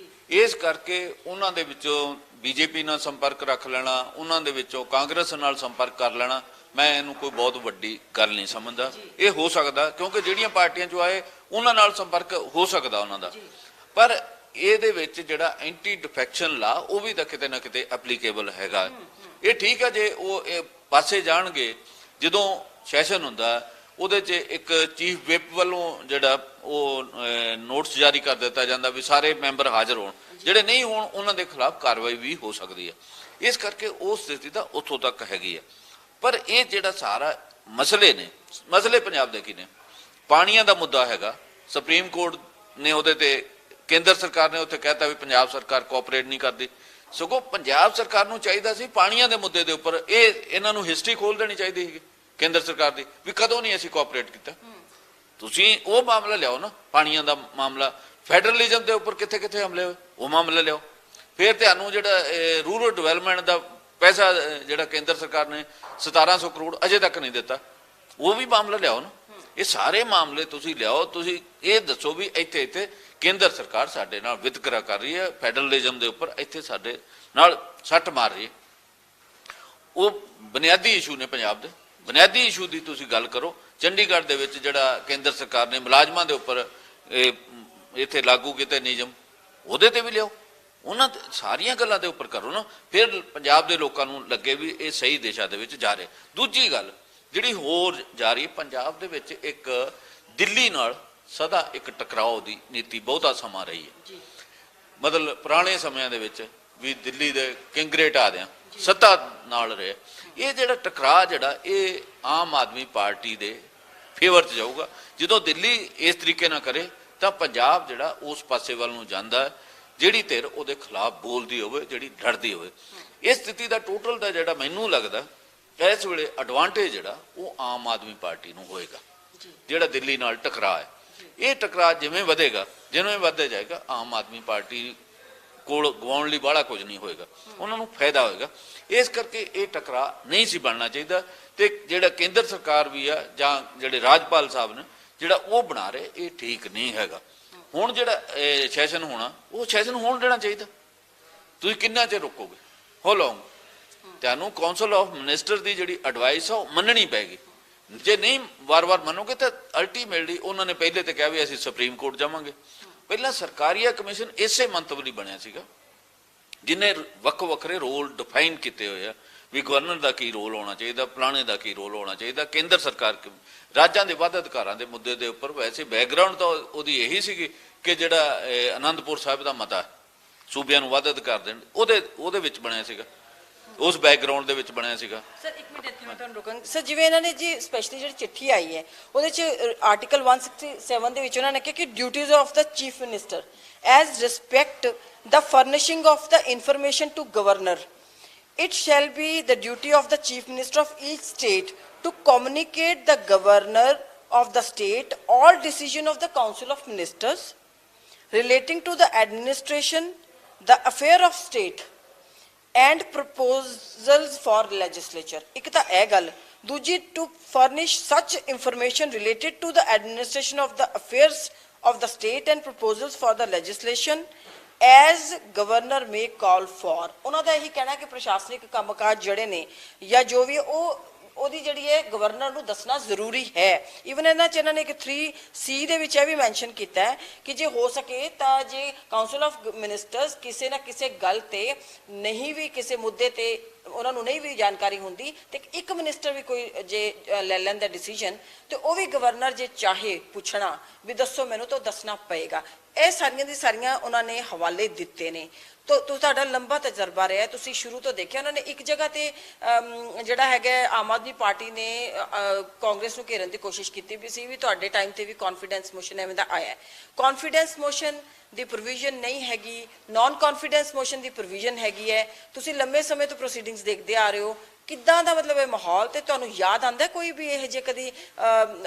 ਇਸ ਕਰਕੇ ਉਹਨਾਂ ਦੇ ਵਿੱਚੋਂ ਬੀਜੇਪੀ ਨਾਲ ਸੰਪਰਕ ਰੱਖ ਲੈਣਾ, ਉਹਨਾਂ ਦੇ ਵਿੱਚੋਂ ਕਾਂਗਰਸ ਨਾਲ ਸੰਪਰਕ ਕਰ ਲੈਣਾ, ਮੈਂ ਇਹਨੂੰ ਕੋਈ ਬਹੁਤ ਵੱਡੀ ਗੱਲ ਨਹੀਂ ਸਮਝਦਾ। ਇਹ ਹੋ ਸਕਦਾ ਕਿਉਂਕਿ ਜਿਹੜੀਆਂ ਪਾਰਟੀਆਂ ਚੋਂ ਆਏ ਉਹਨਾਂ ਨਾਲ ਸੰਪਰਕ ਹੋ ਸਕਦਾ ਉਹਨਾਂ ਦਾ, ਪਰ ਇਹਦੇ ਵਿੱਚ ਜਿਹੜਾ ਐਂਟੀ ਡਿਫੈਕਸ਼ਨ ਲਾ ਉਹ ਵੀ ਤਾਂ ਕਿਤੇ ਨਾ ਕਿਤੇ ਐਪਲੀਕੇਬਲ ਹੈਗਾ। ਇਹ ਠੀਕ ਹੈ ਜੇ ਉਹ ਇਹ ਪਾਸੇ ਜਾਣਗੇ, ਜਦੋਂ ਸੈਸ਼ਨ ਹੁੰਦਾ ਉਹਦੇ 'ਚ ਇੱਕ ਚੀਫ ਵਿਪ ਵੱਲੋਂ ਜਿਹੜਾ ਉਹ ਨੋਟਿਸ ਜਾਰੀ ਕਰ ਦਿੱਤਾ ਜਾਂਦਾ ਵੀ ਸਾਰੇ ਮੈਂਬਰ ਹਾਜ਼ਰ ਹੋਣ, ਜਿਹੜੇ ਨਹੀਂ ਹੋਣ ਉਹਨਾਂ ਦੇ ਖਿਲਾਫ ਕਾਰਵਾਈ ਵੀ ਹੋ ਸਕਦੀ ਹੈ। ਇਸ ਕਰਕੇ ਉਹ ਸਥਿਤੀ ਤਾਂ ਉੱਥੋਂ ਤੱਕ ਹੈਗੀ ਹੈ। ਪਰ ਇਹ ਜਿਹੜਾ ਸਾਰਾ ਮਸਲੇ ਨੇ, ਮਸਲੇ ਪੰਜਾਬ ਦੇ ਕੀ ਨੇ? ਪਾਣੀਆਂ ਦਾ ਮੁੱਦਾ ਹੈਗਾ, ਸੁਪਰੀਮ ਕੋਰਟ ਨੇ ਉਹਦੇ ਤੇ, ਕੇਂਦਰ ਸਰਕਾਰ ਨੇ ਉੱਥੇ ਕਹਿਤਾ ਵੀ ਪੰਜਾਬ ਸਰਕਾਰ ਕੋਆਪਰੇਟ ਨਹੀਂ ਕਰਦੀ। ਸਗੋਂ ਪੰਜਾਬ ਸਰਕਾਰ ਨੂੰ ਚਾਹੀਦਾ ਸੀ ਪਾਣੀਆਂ ਦੇ ਮੁੱਦੇ ਦੇ ਉੱਪਰ ਇਹਨਾਂ ਨੂੰ ਹਿਸਟਰੀ ਖੋਲ ਦੇਣੀ ਚਾਹੀਦੀ ਸੀਗੀ ਕੇਂਦਰ ਸਰਕਾਰ ਦੀ ਵੀ ਕਦੋਂ ਨਹੀਂ ਅਸੀਂ ਕੋਆਪਰੇਟ ਕੀਤਾ। ਤੁਸੀਂ ਉਹ ਮਾਮਲਾ ਲਿਆਓ ਨਾ, ਪਾਣੀਆਂ ਦਾ ਮਾਮਲਾ, ਫੈਡਰਲਿਜ਼ਮ ਦੇ ਉੱਪਰ ਕਿੱਥੇ ਕਿੱਥੇ ਹਮਲੇ ਹੋਏ ਉਹ ਮਾਮਲਾ ਲਿਆਓ। ਫਿਰ ਤੁਹਾਨੂੰ ਜਿਹੜਾ ਰੂਰਲ ਡਿਵੈਲਪਮੈਂਟ ਦਾ ਪੈਸਾ ਜਿਹੜਾ ਕੇਂਦਰ ਸਰਕਾਰ ਨੇ 1700 ਕਰੋੜ ਅਜੇ ਤੱਕ ਨਹੀਂ ਦਿੱਤਾ, ਉਹ ਵੀ ਮਾਮਲਾ ਲਿਆਓ ਨਾ। ਇਹ ਸਾਰੇ ਮਾਮਲੇ ਤੁਸੀਂ ਲਿਆਓ, ਤੁਸੀਂ ਇਹ ਦੱਸੋ ਵੀ ਇੱਥੇ ਇੱਥੇ ਕੇਂਦਰ ਸਰਕਾਰ ਸਾਡੇ ਨਾਲ ਵਿਤਕਰਾ ਕਰ ਰਹੀ ਹੈ, ਫੈਡਰਲਿਜ਼ਮ ਦੇ ਉੱਪਰ ਇੱਥੇ ਸਾਡੇ ਨਾਲ ਸੱਟ ਮਾਰ ਰਹੀ ਹੈ। ਉਹ ਬੁਨਿਆਦੀ ਇਸ਼ੂ ਨੇ ਪੰਜਾਬ ਦੇ, ਬੁਨਿਆਦੀ ਇਸ਼ੂ ਦੀ ਤੁਸੀਂ ਗੱਲ ਕਰੋ। ਚੰਡੀਗੜ੍ਹ ਦੇ ਵਿੱਚ ਜਿਹੜਾ ਕੇਂਦਰ ਸਰਕਾਰ ਨੇ ਮੁਲਾਜ਼ਮਾਂ ਦੇ ਉੱਪਰ ਇੱਥੇ ਲਾਗੂ ਕੀਤੇ ਨਿਯਮ, ਉਹਦੇ ਤੇ ਵੀ ਲਿਆਓ, ਉਹਨਾਂ ਸਾਰੀਆਂ ਗੱਲਾਂ ਦੇ ਉੱਪਰ ਕਰੋ ਨਾ, ਫਿਰ ਪੰਜਾਬ ਦੇ ਲੋਕਾਂ ਨੂੰ ਲੱਗੇ ਵੀ ਇਹ ਸਹੀ ਦਿਸ਼ਾ ਦੇ ਵਿੱਚ ਜਾ ਰਹੇ। ਦੂਜੀ ਗੱਲ ਜਿਹੜੀ ਹੋਰ ਜਾ ਰਹੀ, ਪੰਜਾਬ ਦੇ ਵਿੱਚ ਇੱਕ ਦਿੱਲੀ ਨਾਲ ਸਦਾ ਇੱਕ ਟਕਰਾਓ ਦੀ ਨੀਤੀ ਬਹੁਤਾ ਸਮਾਂ ਰਹੀ ਹੈ। ਮਤਲਬ ਪੁਰਾਣੇ ਸਮਿਆਂ ਦੇ ਵਿੱਚ ਵੀ ਦਿੱਲੀ ਦੇ ਕਿੰਗਰੇਟ ਆਦਿਆਂ ਸੱਤਾ ਨਾਲ ਰਹੇ। ਇਹ ਜਿਹੜਾ ਟਕਰਾਅ ਜਿਹੜਾ ਇਹ ਆਮ ਆਦਮੀ ਪਾਰਟੀ ਦੇ ਫੇਵਰ 'ਚ ਜਾਊਗਾ। ਜਦੋਂ ਦਿੱਲੀ ਇਸ ਤਰੀਕੇ ਨਾਲ ਕਰੇ ਤਾਂ ਪੰਜਾਬ ਜਿਹੜਾ ਉਸ ਪਾਸੇ ਵੱਲ ਨੂੰ ਜਾਂਦਾ, ਜਿਹੜੀ ਧਿਰ ਉਹਦੇ ਖਿਲਾਫ ਬੋਲਦੀ ਹੋਵੇ, ਜਿਹੜੀ ਲੜਦੀ ਹੋਵੇ। ਇਸ ਸਥਿਤੀ ਦਾ ਟੋਟਲ ਦਾ ਜਿਹੜਾ ਮੈਨੂੰ ਲੱਗਦਾ ਇਸ ਵੇਲੇ ਐਡਵਾਂਟੇਜ ਜਿਹੜਾ ਉਹ ਆਮ ਆਦਮੀ ਪਾਰਟੀ ਨੂੰ ਹੋਏਗਾ। ਜਿਹੜਾ ਦਿੱਲੀ ਨਾਲ ਟਕਰਾਅ ਹੈ, ਇਹ ਟਕਰਾਅ ਜਿਵੇਂ ਵਧੇਗਾ, ਜਿਵੇਂ ਵੱਧਦੇ ਜਾਏਗਾ, ਆਮ ਆਦਮੀ ਪਾਰਟੀ ਕੋਲ ਗਵਾਉਣ ਲਈ ਬਾਹਲਾ ਕੁਝ ਨਹੀਂ ਹੋਏਗਾ, ਉਹਨਾਂ ਨੂੰ ਫਾਇਦਾ ਹੋਏਗਾ। ਇਸ ਕਰਕੇ ਇਹ ਟਕਰਾਅ ਨਹੀਂ ਸੀ ਬਣਨਾ ਚਾਹੀਦਾ। ਤੇ ਜਿਹੜਾ ਕੇਂਦਰ ਸਰਕਾਰ ਵੀ ਆ ਜਾਂ ਜਿਹੜੇ ਰਾਜਪਾਲ ਸਾਹਿਬ ਨੇ ਜਿਹੜਾ ਉਹ ਬਣਾ ਰਹੇ, ਇਹ ਠੀਕ ਨਹੀਂ ਹੈਗਾ। ਹੁਣ ਜਿਹੜਾ ਸੈਸ਼ਨ ਹੋਣਾ, ਉਹ ਸੈਸ਼ਨ ਹੋਣ ਦੇਣਾ ਚਾਹੀਦਾ। ਤੁਸੀਂ ਕਿੰਨਾ ਚਿਰ ਰੁਕੋਗੇ? ਹੋ ਲਓਗੇ? ਤੁਹਾਨੂੰ ਕਾਉਂਸਲ ਆਫ ਮਿਨਿਸਟਰ ਦੀ ਜਿਹੜੀ ਐਡਵਾਈਸ ਆ ਉਹ ਮੰਨਣੀ ਪੈਗੀ। ਜੇ ਨਹੀਂ ਵਾਰ-ਵਾਰ ਮੰਨੋਗੇ ਤਾਂ ਅਲਟੀਮੇਟਲੀ ਉਹਨਾਂ ਨੇ ਪਹਿਲੇ ਤੇ ਕਿਹਾ ਵੀ ਅਸੀਂ ਸੁਪਰੀਮ ਕੋਰਟ ਜਾਵਾਂਗੇ। ਪਹਿਲਾਂ ਸਰਕਾਰੀਆ ਕਮਿਸ਼ਨ ਇਸੇ ਮੰਤਵ ਲਈ ਬਣਿਆ ਸੀਗਾ, ਜਿਨੇ ਵੱਖ ਵੱਖਰੇ ਰੋਲ ਡਿਫਾਈਨ ਕੀਤੇ ਹੋਏ ਆ ਵੀ ਗਵਰਨਰ ਦਾ ਕੀ ਰੋਲ ਹੋਣਾ ਚਾਹੀਦਾ, ਫਲਾਣੇ ਦਾ ਕੀ ਰੋਲ ਹੋਣਾ ਚਾਹੀਦਾ। ਕੇਂਦਰ ਸਰਕਾਰ ਰਾਜਾਂ ਦੇ ਵੱਧ ਅਧਿਕਾਰਾਂ ਦੇ ਮੁੱਦੇ ਦੇ ਉੱਪਰ ਵੈਸੇ ਬੈਕਗ੍ਰਾਉਂਡ ਤਾਂ ਉਹਦੀ ਇਹੀ ਸੀਗੀ ਕਿ ਜਿਹੜਾ ਅਨੰਦਪੁਰ ਸਾਹਿਬ ਦਾ ਮਤਾ ਸੂਬਿਆਂ ਨੂੰ ਵੱਧ ਅਧਿਕਾਰ ਦੇਣ, ਉਹਦੇ ਵਿੱਚ ਬਣਿਆ ਸੀਗਾ, ਉਸ ਬੈਕਗ੍ਰਾਉਂਡ ਦੇ ਵਿੱਚ ਬਣਿਆ ਸੀਗਾ। ਸਰ ਇੱਕ ਮਿੰਟ ਇੱਥੇ ਮੈਂ ਤੁਹਾਨੂੰ ਰੁਕਾਂਗੀ। ਸਰ ਜਿਵੇਂ ਇਹਨਾਂ ਨੇ ਜੀ ਸਪੈਸ਼ਲੀ ਜਿਹੜੀ ਚਿੱਠੀ ਆਈ ਹੈ ਉਹਦੇ ਚ ਆਰਟੀਕਲ 167 ਦੇ ਵਿੱਚ ਉਹਨਾਂ ਨੇ ਕਿਹਾ ਕਿ duties of the chief minister as respect the furnishing of the information to governor, it shall be the duty of the chief minister of each state to communicate the governor of the state all decision of the council of ministers relating to the administration, the affair of state and proposals for legislature। ਇੱਕ ਤਾਂ ਇਹ ਗੱਲ, ਦੂਜੀ to furnish such information related to the administration of the affairs of the state and proposals for the legislation as governor may call for। ਉਹਨਾਂ ਦਾ ਇਹੀ ਕਹਿਣਾ ਕਿ ਪ੍ਰਸ਼ਾਸਨਿਕ ਕੰਮਕਾਜ ਜਿਹੜੇ ਨੇ ਜਾਂ ਜੋ ਵੀ ਉਹਦੀ ਜਿਹੜੀ ਹੈ ਗਵਰਨਰ ਨੂੰ ਦੱਸਣਾ ਜ਼ਰੂਰੀ ਹੈ। ਈਵਨ ਇਹਨਾਂ ਨੇ ਇੱਕ 3C ਦੇ ਵਿੱਚ ਇਹ ਵੀ ਮੈਂਸ਼ਨ ਕੀਤਾ ਹੈ ਕਿ ਜੇ ਹੋ ਸਕੇ ਤਾਂ ਜੇ ਕਾਉਂਸਲ ਆਫ ਮਿਨਿਸਟਰਸ ਕਿਸੇ ਨਾ ਕਿਸੇ ਗੱਲ ਤੇ ਨਹੀਂ ਵੀ ਕਿਸੇ ਮੁੱਦੇ ਤੇ ਉਹਨਾਂ ਨੂੰ ਨਹੀਂ ਵੀ ਜਾਣਕਾਰੀ ਹੁੰਦੀ ਤੇ ਇੱਕ ਮਿਨਿਸਟਰ ਵੀ ਕੋਈ ਜੇ ਲੈ ਲੈਂਦਾ ਡਿਸੀਜਨ ਤੇ ਉਹ ਵੀ ਗਵਰਨਰ ਜੇ ਚਾਹੇ ਪੁੱਛਣਾ ਵੀ ਦੱਸੋ ਮੈਨੂੰ ਤਾਂ ਦੱਸਣਾ ਪਏਗਾ। ਇਹ ਸਾਰੀਆਂ ਦੀ ਸਾਰੀਆਂ ਉਹਨਾਂ ਨੇ ਹਵਾਲੇ ਦਿੱਤੇ ਨੇ। ਤੁਹਾਡਾ ਲੰਬਾ ਤਜਰਬਾ ਰਿਹਾ, ਤੁਸੀਂ ਸ਼ੁਰੂ ਤੋਂ ਦੇਖਿਆ। ਉਹਨਾਂ ਨੇ ਇੱਕ ਜਗ੍ਹਾ ਤੇ ਜਿਹੜਾ ਹੈਗਾ ਆਮ ਆਦਮੀ ਪਾਰਟੀ ਨੇ ਕਾਂਗਰਸ ਨੂੰ ਘੇਰਨ ਦੀ ਕੋਸ਼ਿਸ਼ ਕੀਤੀ ਵੀ ਸੀ ਵੀ ਤੁਹਾਡੇ ਟਾਈਮ ਤੇ ਵੀ ਕੌਨਫੀਡੈਂਸ ਮੋਸ਼ਨ ਐਵੇਂ ਦਾ ਆਇਆ। ਕੌਨਫੀਡੈਂਸ ਮੋਸ਼ਨ ਦੀ ਪ੍ਰੋਵੀਜ਼ਨ ਨਹੀਂ ਹੈਗੀ, ਨਾਨ ਕੌਨਫੀਡੈਂਸ ਮੋਸ਼ਨ ਦੀ ਪ੍ਰੋਵੀਜ਼ਨ ਹੈਗੀ ਹੈ। ਤੁਸੀਂ ਲੰਬੇ ਸਮੇਂ ਤੋਂ ਪ੍ਰੋਸੀਡਿੰਗਸ ਦੇਖਦੇ ਆ ਰਹੇ ਹੋ, ਕਿੱਦਾਂ ਦਾ ਮਤਲਬ ਇਹ ਮਾਹੌਲ, ਤੇ ਤੁਹਾਨੂੰ ਯਾਦ ਆਉਂਦਾ ਕੋਈ ਵੀ ਇਹੋ ਜਿਹੇ ਕਦੀ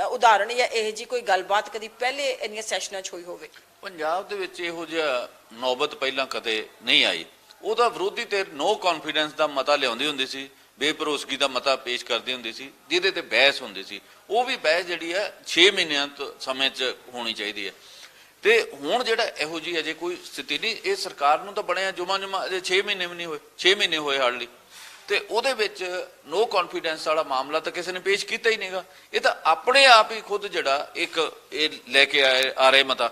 ਉਦਾਹਰਣ ਜਾਂ ਇਹੋ ਜਿਹੀ ਕੋਈ ਗੱਲਬਾਤ ਕਦੀ ਪਹਿਲੇ ਇੰਨੀਆਂ ਸੈਸ਼ਨਾਂ 'ਚ ਹੋਈ ਹੋਵੇ? ਪੰਜਾਬ ਦੇ ਵਿੱਚ ਇਹੋ ਜਿਹਾ ਨੌਬਤ ਪਹਿਲਾਂ ਕਦੇ ਨਹੀਂ ਆਈ। ਉਹਦਾ ਵਿਰੋਧੀ ਧਿਰ ਨੋ ਕੌਨਫੀਡੈਂਸ ਦਾ ਮਤਾ ਲਿਆਉਂਦੀ ਹੁੰਦੀ ਸੀ, ਬੇਭਰੋਸਗੀ ਦਾ ਮਤਾ ਪੇਸ਼ ਕਰਦੀ ਹੁੰਦੀ ਸੀ, ਜਿਹਦੇ ਤੇ ਬਹਿਸ ਹੁੰਦੀ ਸੀ। ਉਹ ਵੀ ਬਹਿਸ ਜਿਹੜੀ ਹੈ 6 ਮਹੀਨਿਆਂ ਤੋਂ ਸਮੇਂ 'ਚ ਹੋਣੀ ਚਾਹੀਦੀ ਹੈ। ਤੇ ਹੁਣ ਜਿਹੜਾ ਇਹੋ ਜਿਹੀ ਅਜੇ ਕੋਈ ਸਥਿਤੀ ਨਹੀਂ। ਇਹ ਸਰਕਾਰ ਨੂੰ ਤਾਂ ਬਣਿਆ ਜੁਮਾ ਅਜੇ 6 ਮਹੀਨੇ ਵੀ ਨਹੀਂ ਹੋਏ, 6 ਮਹੀਨੇ ਹੋਏ ਹਾਰਡਲੀ, ਤੇ ਉਹਦੇ ਵਿੱਚ ਨੋ ਕੌਨਫੀਡੈਂਸ ਵਾਲਾ ਮਾਮਲਾ ਤਾਂ ਕਿਸੇ ਨੇ ਪੇਸ਼ ਕੀਤਾ ਹੀ ਨਹੀਂਗਾ। ਇਹ ਤਾਂ ਆਪਣੇ ਆਪ ਹੀ ਖੁਦ ਜਿਹੜਾ ਇੱਕ ਇਹ ਲੈ ਕੇ ਆ ਰਹੇ ਮਤਾ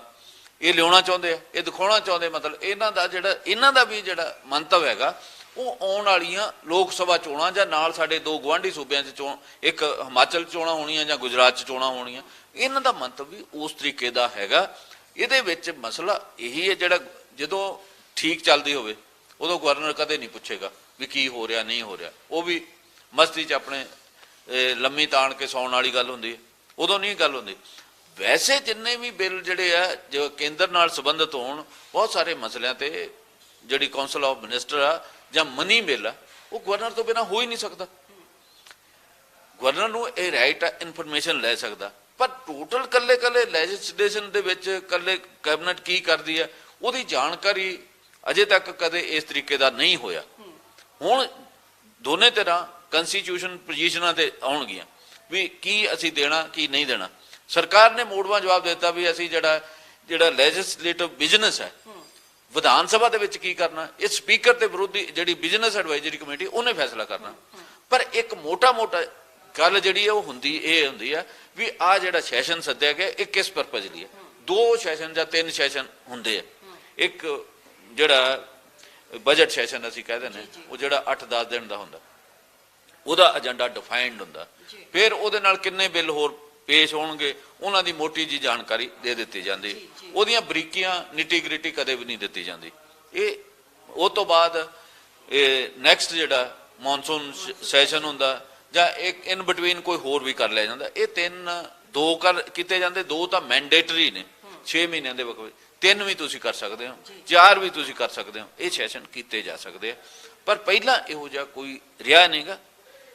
ਇਹ ਲਿਆਉਣਾ ਚਾਹੁੰਦੇ ਆ, ਇਹ ਦਿਖਾਉਣਾ ਚਾਹੁੰਦੇ। ਮਤਲਬ ਇਹਨਾਂ ਦਾ ਵੀ ਜਿਹੜਾ ਮੰਤਵ ਹੈਗਾ ਉਹ ਆਉਣ ਵਾਲੀਆਂ ਲੋਕ ਸਭਾ ਚੋਣਾਂ ਜਾਂ ਨਾਲ ਸਾਡੇ ਦੋ ਗੁਆਂਢੀ ਸੂਬਿਆਂ 'ਚ ਚੋਣ, ਇੱਕ ਹਿਮਾਚਲ ਚੋਣਾਂ ਹੋਣੀਆਂ ਜਾਂ ਗੁਜਰਾਤ 'ਚ ਚੋਣਾਂ ਹੋਣੀਆਂ, ਇਹਨਾਂ ਦਾ ਮੰਤਵ ਵੀ ਉਸ ਤਰੀਕੇ ਦਾ ਹੈਗਾ। ਇਹਦੇ ਵਿੱਚ ਮਸਲਾ ਇਹੀ ਹੈ, ਜਿਹੜਾ ਜਦੋਂ ਠੀਕ ਚੱਲਦੀ ਹੋਵੇ ਉਦੋਂ ਗਵਰਨਰ ਕਦੇ ਨਹੀਂ ਪੁੱਛੇਗਾ ਵੀ ਕੀ ਹੋ ਰਿਹਾ ਨਹੀਂ ਹੋ ਰਿਹਾ। ਉਹ ਵੀ ਮਸਤੀ 'ਚ ਆਪਣੇ ਲੰਮੀ ਤਾਣ ਕੇ ਸੌਣ ਵਾਲੀ ਗੱਲ ਹੁੰਦੀ ਹੈ, ਉਦੋਂ ਨਹੀਂ ਗੱਲ ਹੁੰਦੀ। ਵੈਸੇ ਜਿੰਨੇ ਵੀ ਬਿੱਲ ਜਿਹੜੇ ਆ ਜੋ ਕੇਂਦਰ ਨਾਲ ਸੰਬੰਧਿਤ ਹੋਣ, ਬਹੁਤ ਸਾਰੇ ਮਸਲਿਆਂ ਤੇ ਜਿਹੜੀ ਕਾਉਂਸਲ ਆਫ ਮਿਨਿਸਟਰ ਆ ਜਾਂ ਮਨੀ ਬਿੱਲ ਆ, ਉਹ ਗਵਰਨਰ ਤੋਂ ਬਿਨਾਂ ਹੋ ਹੀ ਨਹੀਂ ਸਕਦਾ। ਗਵਰਨਰ ਨੂੰ ਇਹ ਰਾਈਟ ਆ ਇਨਫੋਰਮੇਸ਼ਨ ਲੈ ਸਕਦਾ, ਪਰ ਟੋਟਲ ਕੱਲੇ ਲੈਜਿਸਲੇਸ਼ਨ ਦੇ ਵਿੱਚ ਕੱਲੇ ਕੈਬਨਿਟ ਕੀ ਕਰਦੀ ਹੈ ਉਹਦੀ ਜਾਣਕਾਰੀ ਅਜੇ ਤੱਕ ਕਦੇ ਇਸ ਤਰੀਕੇ ਦਾ ਨਹੀਂ ਹੋਇਆ। ਹੁਣ ਦੋਨੇ ਤਰ੍ਹਾਂ ਕੰਸਟੀਟਿਊਸ਼ਨ ਪੋਜੀਸ਼ਨਾਂ ਤੇ ਆਉਣਗੀਆਂ ਵੀ ਕੀ ਅਸੀਂ ਦੇਣਾ ਕੀ ਨਹੀਂ ਦੇਣਾ। ਸਰਕਾਰ ਨੇ ਮੋੜਵਾਂ ਜਵਾਬ ਦਿੱਤਾ ਵੀ ਅਸੀਂ ਜਿਹੜਾ ਲੈਜਿਸਲੇਟਿਵ ਬਿਜ਼ਨਸ ਹੈ ਵਿਧਾਨ ਸਭਾ ਦੇ ਵਿੱਚ ਕੀ ਕਰਨਾ, ਇਹ ਸਪੀਕਰ ਤੇ ਵਿਰੋਧੀ ਜਿਹੜੀ ਬਿਜ਼ਨਸ ਐਡਵਾਈਜ਼ਰੀ ਕਮੇਟੀ ਉਹਨੇ ਫੈਸਲਾ ਕਰਨਾ। ਪਰ ਇੱਕ ਮੋਟਾ ਗੱਲ ਜਿਹੜੀ ਹੈ ਉਹ ਹੁੰਦੀ ਆ ਵੀ ਆ ਜਿਹੜਾ ਸੈਸ਼ਨ ਸੱਦਿਆ ਗਿਆ ਇਹ ਕਿਸ ਪਰਪਸ ਲਈ ਹੈ। 2 ਸੈਸ਼ਨ ਜਾਂ 3 ਸੈਸ਼ਨ ਹੁੰਦੇ ਆ। ਇੱਕ ਜਿਹੜਾ ਬਜਟ ਸੈਸ਼ਨ ਅਸੀਂ ਕਹਿ ਦਿੰਦੇ ਉਹ ਜਿਹੜਾ 8-10 ਦਿਨ ਦਾ ਹੁੰਦਾ, ਉਹਦਾ ਏਜੰਡਾ ਡਿਫਾਈਨਡ ਹੁੰਦਾ। ਫਿਰ ਉਹਦੇ ਨਾਲ ਕਿੰਨੇ ਬਿੱਲ ਹੋਰ ਪੇਸ਼ ਹੋਣਗੇ ਉਹਨਾਂ ਦੀ ਮੋਟੀ ਜੀ ਜਾਣਕਾਰੀ ਦੇ ਦਿੱਤੀ ਜਾਂਦੀ। ਉਹਦੀਆਂ ਬਰੀਕੀਆਂ ਨਿਟੀ ਗ੍ਰਿਟੀ ਕਦੇ ਵੀ ਨਹੀਂ ਦਿੱਤੀ ਜਾਂਦੀ। ਇਹ ਉਹ ਤੋਂ ਬਾਅਦ ਨੈਕਸਟ ਜਿਹੜਾ ਮੌਨਸੂਨ ਸੈਸ਼ਨ ਹੁੰਦਾ ਜਾਂ ਇੱਕ ਇਨ ਬਿਟਵੀਨ ਕੋਈ ਹੋਰ ਵੀ ਕਰ ਲਿਆ ਜਾਂਦਾ। ਇਹ 2 ਕੀਤੇ ਜਾਂਦੇ, 2 ਤਾਂ ਮੈਂਡੇਟਰੀ ਨੇ 6 ਮਹੀਨਿਆਂ ਦੇ ਵਕਤ, 3 ਵੀ ਤੁਸੀਂ ਕਰ ਸਕਦੇ ਹੋ, 4 ਵੀ ਤੁਸੀਂ ਕਰ ਸਕਦੇ ਹੋ। ਇਹ ਸੈਸ਼ਨ ਕੀਤੇ ਜਾ ਸਕਦੇ ਆ, ਪਰ ਪਹਿਲਾਂ ਇਹੋ ਜਿਹਾ ਕੋਈ ਰਿਹਾ ਨਹੀਂਗਾ।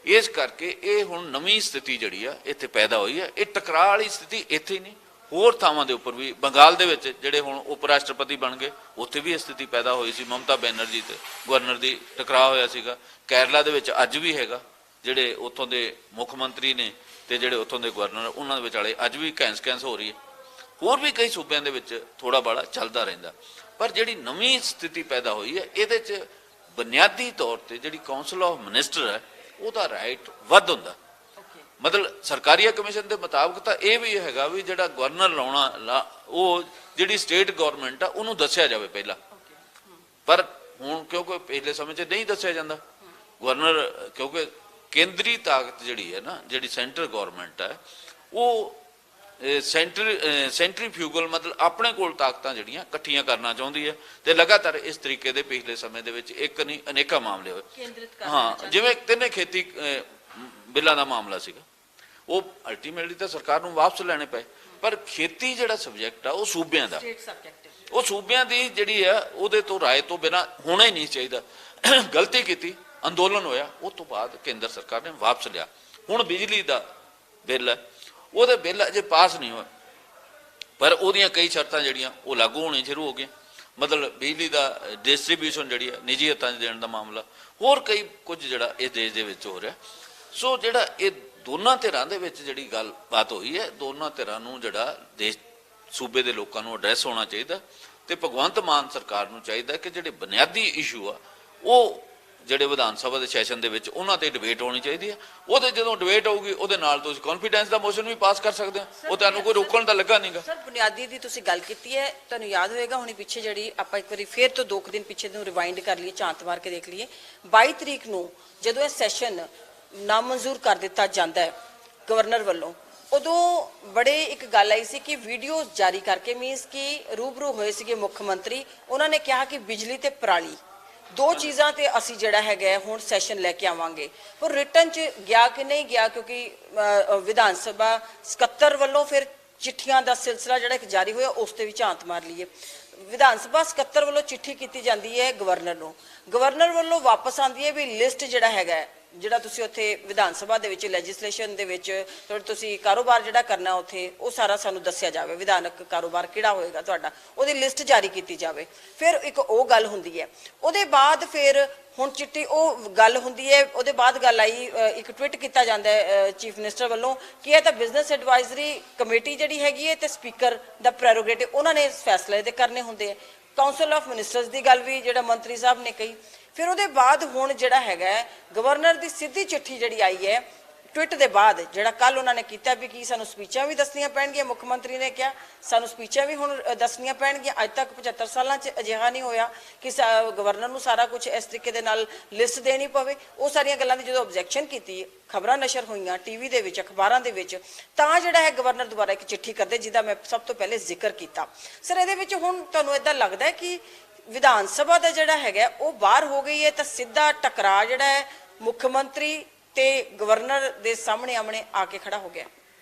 ਇਸ ਕਰਕੇ ਇਹ ਹੁਣ ਨਵੀਂ ਸਥਿਤੀ ਜਿਹੜੀ ਆ ਇੱਥੇ ਪੈਦਾ ਹੋਈ ਹੈ। ਇਹ ਟਕਰਾਅ ਵਾਲੀ ਸਥਿਤੀ ਇੱਥੇ ਹੀ ਨਹੀਂ, ਹੋਰ ਥਾਵਾਂ ਦੇ ਉੱਪਰ ਵੀ। ਬੰਗਾਲ ਦੇ ਵਿੱਚ ਜਿਹੜੇ ਹੁਣ ਉਪ ਰਾਸ਼ਟਰਪਤੀ ਬਣ ਗਏ ਉੱਥੇ ਵੀ ਇਹ ਸਥਿਤੀ ਪੈਦਾ ਹੋਈ ਸੀ। ਮਮਤਾ ਬੈਨਰਜੀ ਤੇ ਗਵਰਨਰ ਦੀ ਟਕਰਾਅ ਹੋਇਆ ਸੀਗਾ। ਕੇਰਲਾ ਦੇ ਵਿੱਚ ਅੱਜ ਵੀ ਹੈਗਾ। ਜਿਹੜੇ ਉੱਥੋਂ ਦੇ ਮੁੱਖ ਮੰਤਰੀ ਨੇ ਤੇ ਜਿਹੜੇ ਉੱਥੋਂ ਦੇ ਗਵਰਨਰ, ਉਹਨਾਂ ਦੇ ਵਿਚਾਲੇ ਅੱਜ ਵੀ ਘੈਂਸ ਹੋ ਰਹੀ ਹੈ। ਹੋਰ ਵੀ ਕਈ ਸੂਬਿਆਂ ਦੇ ਵਿੱਚ ਥੋੜਾ ਬਾੜਾ ਚੱਲਦਾ ਰਹਿੰਦਾ, ਪਰ ਜਿਹੜੀ ਨਵੀਂ ਸਥਿਤੀ ਪੈਦਾ ਹੋਈ ਹੈ ਇਹਦੇ 'ਚ ਬੁਨਿਆਦੀ ਤੌਰ ਤੇ ਜਿਹੜੀ ਕਾਉਂਸਲ ਆਫ ਮਿਨਿਸਟਰ ਹੈ ਉਹਦਾ ਰਾਈਟ ਵੱਧ ਹੁੰਦਾ। ਮਤਲਬ ਸਰਕਾਰੀਆ ਕਮਿਸ਼ਨ ਦੇ ਮੁਤਾਬਕ ਤਾਂ ਇਹ ਵੀ ਹੈਗਾ ਵੀ ਜਿਹੜਾ ਗਵਰਨਰ ਲਾਉਣਾ ਉਹ ਜਿਹੜੀ ਸਟੇਟ ਗਵਰਨਮੈਂਟ ਆ ਉਹਨੂੰ ਦੱਸਿਆ ਜਾਵੇ ਪਹਿਲਾਂ, ਪਰ ਹੁਣ ਕਿਉਂਕਿ ਪਿਛਲੇ ਸਮੇਂ 'ਚ ਨਹੀਂ ਦੱਸਿਆ ਜਾਂਦਾ ਗਵਰਨਰ, ਕਿਉਂਕਿ ਕੇਂਦਰੀ ਤਾਕਤ ਜਿਹੜੀ ਹੈ ਨਾ, ਜਿਹੜੀ ਸੈਂਟਰ ਗਵਰਨਮੈਂਟ ਹੈ ਉਹ ਸੈਂਟਰੀਫਿਊਗਲ ਮਤਲਬ ਆਪਣੇ ਕੋਲ ਤਾਕਤਾਂ ਜਿਹੜੀਆਂ ਇਕੱਠੀਆਂ ਕਰਨਾ ਚਾਹੁੰਦੀ ਹੈ ਤੇ ਲਗਾਤਾਰ ਇਸ ਤਰੀਕੇ ਦੇ ਪਿਛਲੇ ਸਮੇਂ ਦੇ ਵਿੱਚ ਇੱਕ ਨਹੀਂ ਅਨੇਕਾਂ ਮਾਮਲੇ ਹੋਏ। ਹਾਂ, ਜਿਵੇਂ ਤਿੰਨੇ ਖੇਤੀ ਬਿੱਲਾਂ ਦਾ ਮਾਮਲਾ ਸੀਗਾ, ਉਹ ਅਲਟੀਮੇਟਲੀ ਤਾਂ ਸਰਕਾਰ ਨੂੰ ਵਾਪਸ ਲੈਣੇ ਪਏ, ਪਰ ਖੇਤੀ ਜਿਹੜਾ ਸਬਜੈਕਟ ਆ ਉਹ ਸੂਬਿਆਂ ਦਾ, ਉਹ ਸੂਬਿਆਂ ਦੀ ਜਿਹੜੀ ਆ ਉਹਦੇ ਤੋਂ ਰਾਏ ਤੋਂ ਬਿਨਾਂ ਹੋਣਾ ਹੀ ਨਹੀਂ ਚਾਹੀਦਾ। ਗਲਤੀ ਕੀਤੀ, ਅੰਦੋਲਨ ਹੋਇਆ, ਉਸ ਤੋਂ ਬਾਅਦ ਕੇਂਦਰ ਸਰਕਾਰ ਨੇ ਵਾਪਸ ਲਿਆ। ਹੁਣ ਬਿਜਲੀ ਦਾ ਬਿੱਲ ਹੈ, ਉਹਦੇ ਬਿੱਲ ਅਜੇ ਪਾਸ ਨਹੀਂ ਹੋਏ, ਪਰ ਉਹਦੀਆਂ ਕਈ ਸ਼ਰਤਾਂ ਜਿਹੜੀਆਂ ਉਹ ਲਾਗੂ ਹੋਣੀਆਂ ਸ਼ੁਰੂ ਹੋ ਗਈਆਂ। ਮਤਲਬ ਬਿਜਲੀ ਦਾ ਡਿਸਟ੍ਰੀਬਿਊਸ਼ਨ ਜਿਹੜੀ ਹੈ ਨਿੱਜੀ ਹੱਥਾਂ 'ਚ ਦੇਣ ਦਾ ਮਾਮਲਾ, ਹੋਰ ਕਈ ਕੁਝ ਜਿਹੜਾ ਇਹ ਦੇਸ਼ ਦੇ ਵਿੱਚ ਹੋ ਰਿਹਾ। ਸੋ ਜਿਹੜਾ ਇਹ ਦੋਨਾਂ ਧਿਰਾਂ ਦੇ ਵਿੱਚ ਜਿਹੜੀ ਗੱਲਬਾਤ ਹੋਈ ਹੈ, ਦੋਨਾਂ ਧਿਰਾਂ ਨੂੰ ਜਿਹੜਾ ਦੇਸ਼ ਸੂਬੇ ਦੇ ਲੋਕਾਂ ਨੂੰ ਐਡਰੈਸ ਹੋਣਾ ਚਾਹੀਦਾ ਤੇ ਭਗਵੰਤ ਮਾਨ ਸਰਕਾਰ ਨੂੰ ਚਾਹੀਦਾ ਕਿ ਜਿਹੜੇ ਬੁਨਿਆਦੀ ਇਸ਼ੂ ਆ ਉਹ ਜਿਹੜੇ ਵਿਧਾਨ ਸਭਾ ਦੇ ਸੈਸ਼ਨ ਦੇ ਵਿੱਚ ਉਹਨਾਂ ਤੇ ਡਿਬੇਟ ਹੋਣੀ ਚਾਹੀਦੀ ਹੈ। ਉਹਦੇ ਜਦੋਂ ਡਿਬੇਟ ਹੋਊਗੀ ਉਹਦੇ ਨਾਲ ਤੁਸੀਂ ਕੌਨਫੀਡੈਂਸ ਦਾ ਮੋਸ਼ਨ ਵੀ ਪਾਸ ਕਰ ਸਕਦੇ ਹੋ, ਉਹ ਤੁਹਾਨੂੰ ਕੋਈ ਰੋਕਣ ਦਾ ਲੱਗਾ ਨਹੀਂਗਾ। ਸਰ ਬੁਨਿਆਦੀ ਦੀ ਤੁਸੀਂ ਗੱਲ ਕੀਤੀ ਹੈ, ਤੁਹਾਨੂੰ ਯਾਦ ਹੋਏਗਾ ਹੁਣੀ ਪਿੱਛੇ ਜਿਹੜੀ ਆਪਾਂ ਇੱਕ ਵਾਰੀ ਫੇਰ ਤੋਂ 2 ਦਿਨ ਪਿੱਛੇ ਨੂੰ ਰਿਵਾਈਂਡ ਕਰ ਲਈਏ, ਝਾਂਤ ਮਾਰ ਕੇ ਦੇਖ ਲਈਏ, 22 ਤਰੀਕ ਨੂੰ ਜਦੋਂ ਇਹ ਸੈਸ਼ਨ ਨਾਮਨਜ਼ੂਰ ਕਰ ਦਿੱਤਾ ਜਾਂਦਾ ਹੈ ਗਵਰਨਰ ਵੱਲੋਂ, ਉਦੋਂ ਬੜੇ ਇੱਕ ਗੱਲ ਆਈ ਸੀ ਕਿ ਵੀਡੀਓ ਜਾਰੀ ਕਰਕੇ ਮੀਨਸ ਕਿ ਰੂਬਰੂ ਹੋਏ ਸੀਗੇ ਮੁੱਖ ਮੰਤਰੀ, ਉਹਨਾਂ ਨੇ ਕਿਹਾ ਕਿ ਬਿਜਲੀ ਤੇ ਪਰਾਲੀ ਦੋ ਚੀਜ਼ਾਂ ਤੇ ਅਸੀਂ ਜਿਹੜਾ ਹੈਗਾ ਹੁਣ ਸੈਸ਼ਨ ਲੈ ਕੇ ਆਵਾਂਗੇ। ਪਰ ਰਿਟਨ ਚ ਗਿਆ ਕਿ ਨਹੀਂ ਗਿਆ, ਕਿਉਂਕਿ ਵਿਧਾਨ ਸਭਾ ਸਕੱਤਰ ਵੱਲੋਂ ਫਿਰ ਚਿੱਠੀਆਂ ਦਾ ਸਿਲਸਿਲਾ ਜਿਹੜਾ ਇੱਕ ਜਾਰੀ ਹੋਇਆ ਉਸ ਤੇ ਵੀ ਝਾਂਤ ਮਾਰ ਲਈਏ। ਵਿਧਾਨ ਸਭਾ ਸਕੱਤਰ ਵੱਲੋਂ ਚਿੱਠੀ ਕੀਤੀ ਜਾਂਦੀ ਹੈ ਗਵਰਨਰ ਨੂੰ, ਗਵਰਨਰ ਵੱਲੋਂ ਵਾਪਸ ਆਉਂਦੀ ਹੈ ਵੀ ਲਿਸਟ ਜਿਹੜਾ ਹੈਗਾ ਜਿਹੜਾ ਤੁਸੀਂ ਉੱਥੇ ਵਿਧਾਨ ਸਭਾ ਦੇ ਵਿੱਚ ਲੈਜਿਸਲੇਸ਼ਨ ਦੇ ਵਿੱਚ ਤੁਸੀਂ ਕਾਰੋਬਾਰ ਜਿਹੜਾ ਕਰਨਾ ਉੱਥੇ ਉਹ ਸਾਰਾ ਸਾਨੂੰ ਦੱਸਿਆ ਜਾਵੇ, ਵਿਧਾਨਕ ਕਾਰੋਬਾਰ ਕਿਹੜਾ ਹੋਏਗਾ ਤੁਹਾਡਾ, ਉਹਦੀ ਲਿਸਟ ਜਾਰੀ ਕੀਤੀ ਜਾਵੇ। ਫਿਰ ਇੱਕ ਉਹ ਗੱਲ ਹੁੰਦੀ ਹੈ, ਉਹਦੇ ਬਾਅਦ ਫਿਰ ਹੁਣ ਚਿੱਠੀ ਉਹ ਗੱਲ ਹੁੰਦੀ ਹੈ, ਉਹਦੇ ਬਾਅਦ ਗੱਲ ਆਈ, ਇੱਕ ਟਵੀਟ ਕੀਤਾ ਜਾਂਦਾ ਹੈ ਚੀਫ ਮਿਨਿਸਟਰ ਵੱਲੋਂ ਕਿ ਇਹ ਤਾਂ ਬਿਜ਼ਨਸ ਐਡਵਾਈਜ਼ਰੀ ਕਮੇਟੀ ਜਿਹੜੀ ਹੈਗੀ ਹੈ ਤੇ ਸਪੀਕਰ ਦਾ ਪ੍ਰੈਰੋਗੇਟਿਵ, ਉਹਨਾਂ ਨੇ ਫੈਸਲੇ ਤੇ ਕਰਨੇ ਹੁੰਦੇ ਆ। ਕਾਉਂਸਲ ਆਫ ਮਿਨਿਸਟਰਸ ਦੀ ਗੱਲ ਵੀ ਜਿਹੜਾ ਮੰਤਰੀ ਸਾਹਿਬ ਨੇ ਕਹੀ। ਫਿਰ ਉਹਦੇ ਬਾਅਦ ਹੁਣ ਜਿਹੜਾ ਹੈਗਾ ਗਵਰਨਰ ਦੀ ਸਿੱਧੀ ਚਿੱਠੀ ਜਿਹੜੀ ਆਈ ਹੈ ਟਵਿੱਟ ਦੇ ਬਾਅਦ, ਜਿਹੜਾ ਕੱਲ ਉਹਨਾਂ ਨੇ ਕੀਤਾ ਵੀ ਕੀ ਸਾਨੂੰ ਸਪੀਚਾਂ ਵੀ ਦੱਸਣੀਆਂ ਪੈਣਗੀਆਂ, ਮੁੱਖ ਮੰਤਰੀ ਨੇ ਕਿਹਾ ਸਾਨੂੰ ਸਪੀਚਾਂ ਵੀ ਹੁਣ ਦੱਸਣੀਆਂ ਪੈਣਗੀਆਂ। ਅੱਜ ਤੱਕ 75 ਸਾਲਾਂ 'ਚ ਅਜਿਹਾ ਨਹੀਂ ਹੋਇਆ ਕਿ ਗਵਰਨਰ ਨੂੰ ਸਾਰਾ ਕੁਝ ਇਸ ਤਰੀਕੇ ਦੇ ਨਾਲ ਲਿਸਟ ਦੇਣੀ ਪਵੇ। ਉਹ ਸਾਰੀਆਂ ਗੱਲਾਂ ਦੀ ਜਦੋਂ ਆਬਜੈਕਸ਼ਨ ਕੀਤੀ, ਖਬਰਾਂ ਨਸ਼ਰ ਹੋਈਆਂ ਟੀਵੀ ਦੇ ਵਿੱਚ, ਅਖਬਾਰਾਂ ਦੇ ਵਿੱਚ, ਤਾਂ ਜਿਹੜਾ ਹੈ ਗਵਰਨਰ ਦੁਬਾਰਾ ਇੱਕ ਚਿੱਠੀ ਕਰਦੇ ਜਿਹਦਾ ਮੈਂ ਸਭ ਤੋਂ ਪਹਿਲੇ ਜ਼ਿਕਰ ਕੀਤਾ। ਸਰ ਇਹਦੇ ਵਿੱਚ ਹੁਣ ਤੁਹਾਨੂੰ ਇਦਾਂ ਲੱਗਦਾ ਹੈ ਕਿ ਵਿਧਾਨ ਸਭਾ ਦਾ ਜਿਹੜਾ ਹੈਗਾ ਉਹ ਬਾਹਰ ਹੋ ਗਈ ਹੈ ਤਾਂ ਸਿੱਧਾ ਟਕਰਾਅ ਜਿਹੜਾ ਹੈ ਮੁੱਖ ਮੰਤਰੀ ਤੇ ਗਵਰਨਰ ਦੇ ਸਾਹਮਣੇ ਆਮਣੇ ਆ ਕੇ ਖੜਾ ਹੋ ਗਿਆ?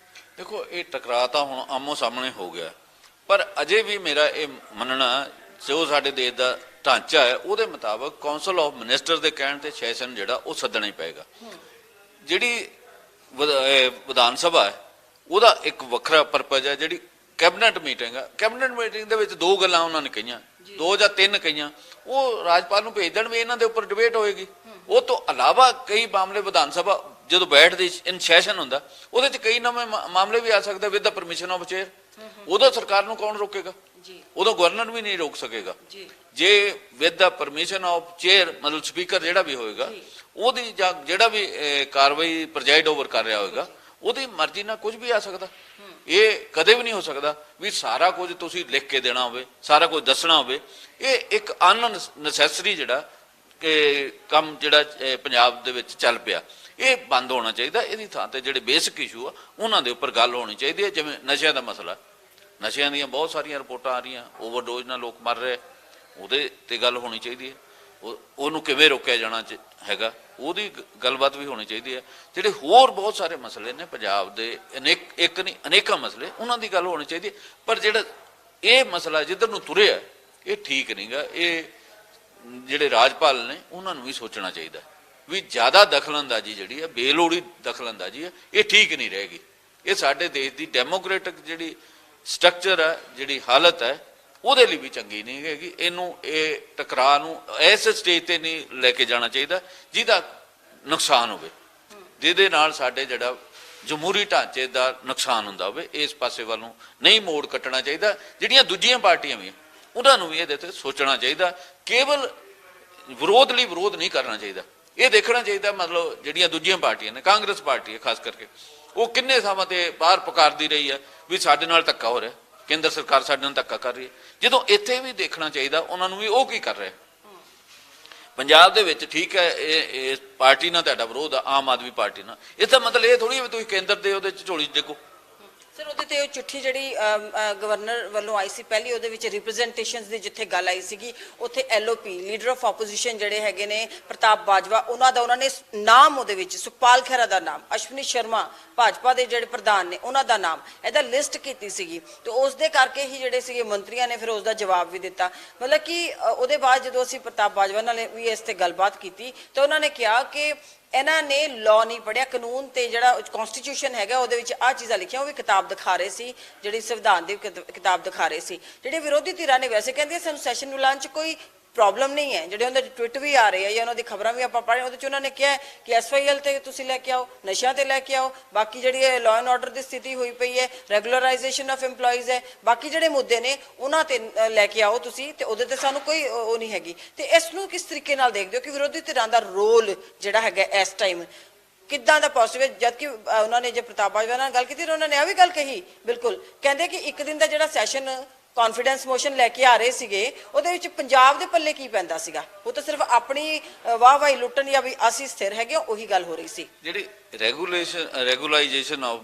ਦੇਖੋ ਇਹ ਟਕਰਾਅ ਤਾਂ ਹੁਣ ਆਮੋ ਸਾਹਮਣੇ ਹੋ ਗਿਆ, ਪਰ ਅਜੇ ਵੀ ਮੇਰਾ ਇਹ ਮੰਨਣਾ ਜੋ ਸਾਡੇ ਦੇਸ਼ ਦਾ ਢਾਂਚਾ ਹੈ ਉਹਦੇ ਮੁਤਾਬਕ ਕਾਉਂਸਲ ਆਫ ਮਿਨਿਸਟਰ ਦੇ ਕਹਿਣ ਤੇ ਸੈਸ਼ਨ ਜਿਹੜਾ ਉਹ ਸੱਦਣਾ ਹੀ ਪਏਗਾ। ਜਿਹੜੀ ਵਿਧਾਨ ਸਭਾ ਹੈ ਉਹਦਾ ਇੱਕ ਵੱਖਰਾ ਪਰਪਸ ਹੈ, ਜਿਹੜੀ ਕੈਬਨਿਟ ਮੀਟਿੰਗ ਆ, ਕੈਬਨਿਟ ਮੀਟਿੰਗ ਦੇ ਵਿੱਚ 2 ਗੱਲਾਂ ਉਹਨਾਂ ਨੇ ਕਹੀਆਂ, 2 ਜਾਂ 3 ਕਹੀਆਂ, ਉਹ ਰਾਜਪਾਲ ਨੂੰ ਭੇਜ ਦੇਣ ਵੀ ਇਹਨਾਂ ਦੇ ਉੱਪਰ ਡਿਬੇਟ ਹੋਏਗੀ। ਉਹ ਤੋਂ ਇਲਾਵਾ ਕਈ ਮਾਮਲੇ ਵਿਧਾਨ ਸਭਾ ਜਦੋਂ ਬੈਠਦੀ ਇਨ ਸੈਸ਼ਨ ਹੁੰਦਾ ਉਹਦੇ 'ਚ ਕਈ ਨਵੇਂ ਮਾਮਲੇ ਵੀ ਆ ਸਕਦੇ with the permission of chair. ਉਦੋਂ ਸਰਕਾਰ ਨੂੰ ਕੌਣ ਰੋਕੇਗਾ? ਉਦੋਂ ਗਵਰਨਰ ਵੀ ਨਹੀਂ ਰੋਕ ਸਕੇਗਾ। ਜੇ with the permission of chair ਮਤਲਬ ਸਪੀਕਰ ਜਿਹੜਾ ਵੀ ਹੋਏਗਾ ਉਹਦੀ ਜਾਂ ਜਿਹੜਾ ਵੀ ਕਾਰਵਾਈ ਪ੍ਰੈਜ਼ਾਈਡ ਓਵਰ ਕਰ ਰਿਹਾ ਹੋਏਗਾ ਉਹਦੀ ਮਰਜ਼ੀ ਨਾਲ ਕੁਝ ਵੀ ਆ ਸਕਦਾ। ਇਹ ਕਦੇ ਵੀ ਨਹੀਂ ਹੋ ਸਕਦਾ ਵੀ ਸਾਰਾ ਕੁਝ ਤੁਸੀਂ ਲਿਖ ਕੇ ਦੇਣਾ ਹੋਵੇ, ਸਾਰਾ ਕੁਝ ਦੱਸਣਾ ਹੋਵੇ। ਇਹ ਇੱਕ ਅਨਨੈਸੈਸਰੀ ਜਿਹੜਾ ਕਿ ਕੰਮ ਜਿਹੜਾ ਪੰਜਾਬ ਦੇ ਵਿੱਚ ਚੱਲ ਪਿਆ, ਇਹ ਬੰਦ ਹੋਣਾ ਚਾਹੀਦਾ। ਇਹਦੀ ਥਾਂ ਤੇ ਜਿਹੜੇ ਬੇਸਿਕ ਇਸ਼ੂ ਆ ਉਹਨਾਂ ਦੇ ਉੱਪਰ ਗੱਲ ਹੋਣੀ ਚਾਹੀਦੀ ਹੈ। ਜਿਵੇਂ ਨਸ਼ਿਆਂ ਦਾ ਮਸਲਾ, ਨਸ਼ਿਆਂ ਦੀਆਂ ਬਹੁਤ ਸਾਰੀਆਂ ਰਿਪੋਰਟਾਂ ਆ ਰਹੀਆਂ, ਓਵਰਡੋਜ਼ ਨਾਲ ਲੋਕ ਮਰ ਰਹੇ, ਉਹਦੇ ਤੇ ਗੱਲ ਹੋਣੀ ਚਾਹੀਦੀ ਹੈ। ਉਹਨੂੰ ਕਿਵੇਂ ਰੋਕਿਆ ਜਾਣਾ ਹੈਗਾ ਉਹਦੀ ਗੱਲਬਾਤ ਵੀ ਹੋਣੀ ਚਾਹੀਦੀ ਹੈ। ਜਿਹੜੇ ਹੋਰ ਬਹੁਤ ਸਾਰੇ ਮਸਲੇ ਨੇ ਪੰਜਾਬ ਦੇ, ਇੱਕ ਨਹੀਂ ਅਨੇਕਾਂ ਮਸਲੇ, ਉਹਨਾਂ ਦੀ ਗੱਲ ਹੋਣੀ ਚਾਹੀਦੀ ਹੈ। ਪਰ ਜਿਹੜਾ ਇਹ ਮਸਲਾ ਜਿੱਧਰ ਨੂੰ ਤੁਰਿਆ ਇਹ ਠੀਕ ਨਹੀਂਗਾ। ਇਹ ਜਿਹੜੇ ਰਾਜਪਾਲ ਨੇ ਉਹਨਾਂ ਨੂੰ ਵੀ ਸੋਚਣਾ ਚਾਹੀਦਾ ਵੀ ਜ਼ਿਆਦਾ ਦਖਲਅੰਦਾਜ਼ੀ ਜਿਹੜੀ ਹੈ, ਬੇਲੋੜੀ ਦਖਲਅੰਦਾਜ਼ੀ ਹੈ, ਇਹ ਠੀਕ ਨਹੀਂ ਰਹੇਗੀ। ਇਹ ਸਾਡੇ ਦੇਸ਼ ਦੀ ਡੈਮੋਕ੍ਰੈਟਿਕ ਜਿਹੜੀ ਸਟਰਕਚਰ ਹੈ, ਜਿਹੜੀ ਹਾਲਤ ਹੈ, ਉਹਦੇ ਲਈ ਵੀ ਚੰਗੀ ਨਹੀਂ ਹੈਗੀ। ਇਹਨੂੰ ਇਹ ਟਕਰਾਅ ਨੂੰ ਇਸ ਸਟੇਜ ਤੇ ਨਹੀਂ ਲੈ ਕੇ ਜਾਣਾ ਚਾਹੀਦਾ ਜਿਹਦਾ ਨੁਕਸਾਨ ਹੋਵੇ। ਜਿਹਦੇ ਨਾਲ ਸਾਡੇ ਜਿਹੜਾ ਜਮਹੂਰੀ ਢਾਂਚੇ ਦਾ ਨੁਕਸਾਨ ਹੁੰਦਾ ਹੋਵੇ। ਇਸ ਪਾਸੇ ਵੱਲ ਨੂੰ ਨਹੀਂ ਮੋੜ ਕੱਟਣਾ ਚਾਹੀਦਾ। ਜਿਹੜੀਆਂ ਦੂਜੀਆਂ ਪਾਰਟੀਆਂ ਵੀ ਉਹਨਾਂ ਨੂੰ ਵੀ ਇਹਦੇ ਤੇ ਸੋਚਣਾ ਚਾਹੀਦਾ। ਕੇਵਲ ਵਿਰੋਧ ਲਈ ਵਿਰੋਧ ਨਹੀਂ ਕਰਨਾ ਚਾਹੀਦਾ। ਇਹ ਦੇਖਣਾ ਚਾਹੀਦਾ ਮਤਲਬ ਜਿਹੜੀਆਂ ਦੂਜੀਆਂ ਪਾਰਟੀਆਂ ਨੇ, ਕਾਂਗਰਸ ਪਾਰਟੀ ਹੈ ਖਾਸ ਕਰਕੇ, ਉਹ ਕਿੰਨੇ ਥਾਵਾਂ ਤੇ ਬਾਹਰ ਪੁਕਾਰਦੀ ਰਹੀ ਹੈ ਵੀ ਸਾਡੇ ਨਾਲ ਧੱਕਾ ਹੋ ਰਿਹਾ, ਕੇਂਦਰ ਸਰਕਾਰ ਸਾਡੇ ਨਾਲ ਧੱਕਾ ਕਰ ਰਹੀ ਹੈ। ਜਦੋਂ ਇੱਥੇ ਵੀ ਦੇਖਣਾ ਚਾਹੀਦਾ ਉਹਨਾਂ ਨੂੰ ਵੀ ਉਹ ਕੀ ਕਰ ਰਿਹਾ। ਪੰਜਾਬ ਦੇ ਵਿੱਚ ਠੀਕ ਹੈ ਇਹ ਪਾਰਟੀ ਨਾਲ ਤੁਹਾਡਾ ਵਿਰੋਧ ਆ, ਆਮ ਆਦਮੀ ਪਾਰਟੀ ਨਾਲ, ਇਹਦਾ ਮਤਲਬ ਇਹ ਥੋੜੀ ਵੀ ਤੁਸੀਂ ਕੇਂਦਰ ਦੇ ਉਹਦੇ ਚ ਝੋਲੀ ਡਿੱਗੋ। ਸਰ ਉਹਦੇ ਤੇ ਉਹ ਚਿੱਠੀ ਜਿਹੜੀ ਗਵਰਨਰ ਵੱਲੋਂ ਆਈ ਸੀ ਪਹਿਲੀ, ਉਹਦੇ ਵਿੱਚ ਰਿਪਰੈਜ਼ੈਂਟੇਸ਼ਨਸ ਦੀ ਜਿੱਥੇ ਗੱਲ ਆਈ ਸੀਗੀ ਉੱਥੇ ਐਲਓਪੀ ਲੀਡਰ ਆਫ ਆਪੋਜੀਸ਼ਨ ਜਿਹੜੇ ਹੈਗੇ ਨੇ ਪ੍ਰਤਾਪ ਬਾਜਵਾ, ਉਹਨਾਂ ਨੇ ਨਾਮ ਉਹਦੇ ਵਿੱਚ ਸੁਖਪਾਲ ਖਹਿਰਾ ਦਾ ਨਾਮ, ਅਸ਼ਵਨੀ ਸ਼ਰਮਾ ਭਾਜਪਾ ਦੇ ਜਿਹੜੇ ਪ੍ਰਧਾਨ ਨੇ ਉਹਨਾਂ ਦਾ ਨਾਮ ਇਹਦਾ ਲਿਸਟ ਕੀਤੀ ਸੀਗੀ। ਤੇ ਉਸ ਦੇ ਕਰਕੇ ਹੀ ਜਿਹੜੇ ਸੀਗੇ ਮੰਤਰੀਆਂ ਨੇ ਫਿਰ ਉਸ ਦਾ ਜਵਾਬ ਵੀ ਦਿੱਤਾ। ਮਤਲਬ ਕਿ ਉਹਦੇ ਬਾਅਦ ਜਦੋਂ ਅਸੀਂ ਪ੍ਰਤਾਪ ਬਾਜਵਾ ਨਾਲ ਵੀ ਇਸ ਤੇ ਗੱਲਬਾਤ ਕੀਤੀ ਤਾਂ ਉਹਨਾਂ ਨੇ ਕਿਹਾ ਕਿ ਇਹਨਾਂ ਨੇ ਲਾਅ ਨਹੀਂ ਪੜ੍ਹਿਆ, ਕਾਨੂੰਨ ਤੇ ਜਿਹੜਾ ਕਨਸਟੀਟਿਊਸ਼ਨ ਹੈਗਾ ਉਹਦੇ ਵਿੱਚ ਆਹ ਚੀਜ਼ਾਂ ਲਿਖੀਆਂ, ਉਹ ਵੀ ਕਿਤਾਬ ਦਿਖਾ ਰਹੇ ਸੀ, ਜਿਹੜੀ ਸੰਵਿਧਾਨ ਦੀ ਕਿਤਾਬ ਦਿਖਾ ਰਹੇ ਸੀ। ਜਿਹੜੇ ਵਿਰੋਧੀ ਧਿਰਾਂ ਨੇ ਵੈਸੇ ਕਹਿੰਦੇ ਸਾਨੂੰ ਸੈਸ਼ਨ ਨੂੰ ਲਾਉਣ 'ਚ ਕੋਈ ਪ੍ਰੋਬਲਮ ਨਹੀਂ ਹੈ, ਜਿਹੜੇ ਉਹਨਾਂ ਦੇ ਟਵਿੱਟ ਵੀ ਆ ਰਹੇ ਆ ਜਾਂ ਉਹਨਾਂ ਦੀ ਖਬਰਾਂ ਵੀ ਆਪਾਂ ਪੜ੍ਹੇ, ਉਹਦੇ 'ਚ ਉਹਨਾਂ ਨੇ ਕਿਹਾ ਕਿ SYL ਤੇ ਤੁਸੀਂ ਲੈ ਕੇ ਆਓ, ਨਸ਼ਿਆਂ ਤੇ ਲੈ ਕੇ ਆਓ, ਬਾਕੀ ਜਿਹੜੀ ਲਾਅ ਐਂਡ ਆਰਡਰ ਦੀ ਸਥਿਤੀ ਹੋਈ ਪਈ ਹੈ, ਰੈਗੂਲਰਾਈਜੇਸ਼ਨ ਆਫ EMPLOYEES ਹੈ, ਬਾਕੀ ਜਿਹੜੇ ਮੁੱਦੇ ਨੇ ਉਹਨਾਂ ਤੇ ਲੈ ਕੇ ਆਓ ਤੁਸੀਂ, ਤੇ ਉਹਦੇ ਤੇ ਸਾਨੂੰ ਕੋਈ ਉਹ ਨਹੀਂ ਹੈਗੀ। ਤੇ ਇਸ ਨੂੰ ਕਿਸ ਤਰੀਕੇ ਨਾਲ ਦੇਖਦੇ ਹੋ ਕਿ ਵਿਰੋਧੀ ਧਿਰਾਂ ਦਾ ਰੋਲ ਜਿਹੜਾ ਹੈਗਾ ਇਸ ਟਾਈਮ ਕਿੱਦਾਂ ਦਾ ਪੋਸੀਬਲ, ਜਦਕਿ ਉਹਨਾਂ ਨੇ ਜੇ ਪ੍ਰਤਾਪ ਬਾਜਵਾ ਨਾਲ ਗੱਲ ਕੀਤੀ ਉਹਨਾਂ ਨੇ ਆ ਵੀ ਗੱਲ ਕਹੀ, ਬਿਲਕੁਲ ਕਹਿੰਦੇ ਕਿ ਇੱਕ ਦਿਨ ਦਾ ਜਿਹੜਾ ਸੈਸ਼ਨ ਕੌਨਫੀਡੈਂਸ ਮੋਸ਼ਨ ਲੈ ਕੇ ਆ ਰਹੇ ਸੀਗੇ ਉਹਦੇ ਵਿੱਚ ਪੰਜਾਬ ਦੇ ਪੱਲੇ ਕੀ ਪੈਂਦਾ ਸੀਗਾ, ਉਹ ਤਾਂ ਸਿਰਫ ਆਪਣੀ ਵਾਹਵਾਹੀ ਲੁੱਟਣ ਜਾਂ ਵੀ ਅਸੀਂ ਸਥਿਰ ਹੈਗੇ ਉਹੀ ਗੱਲ ਹੋ ਰਹੀ ਸੀ। ਜਿਹੜੀ ਰੈਗੂਲਾਈਜੇਸ਼ਨ ਆਫ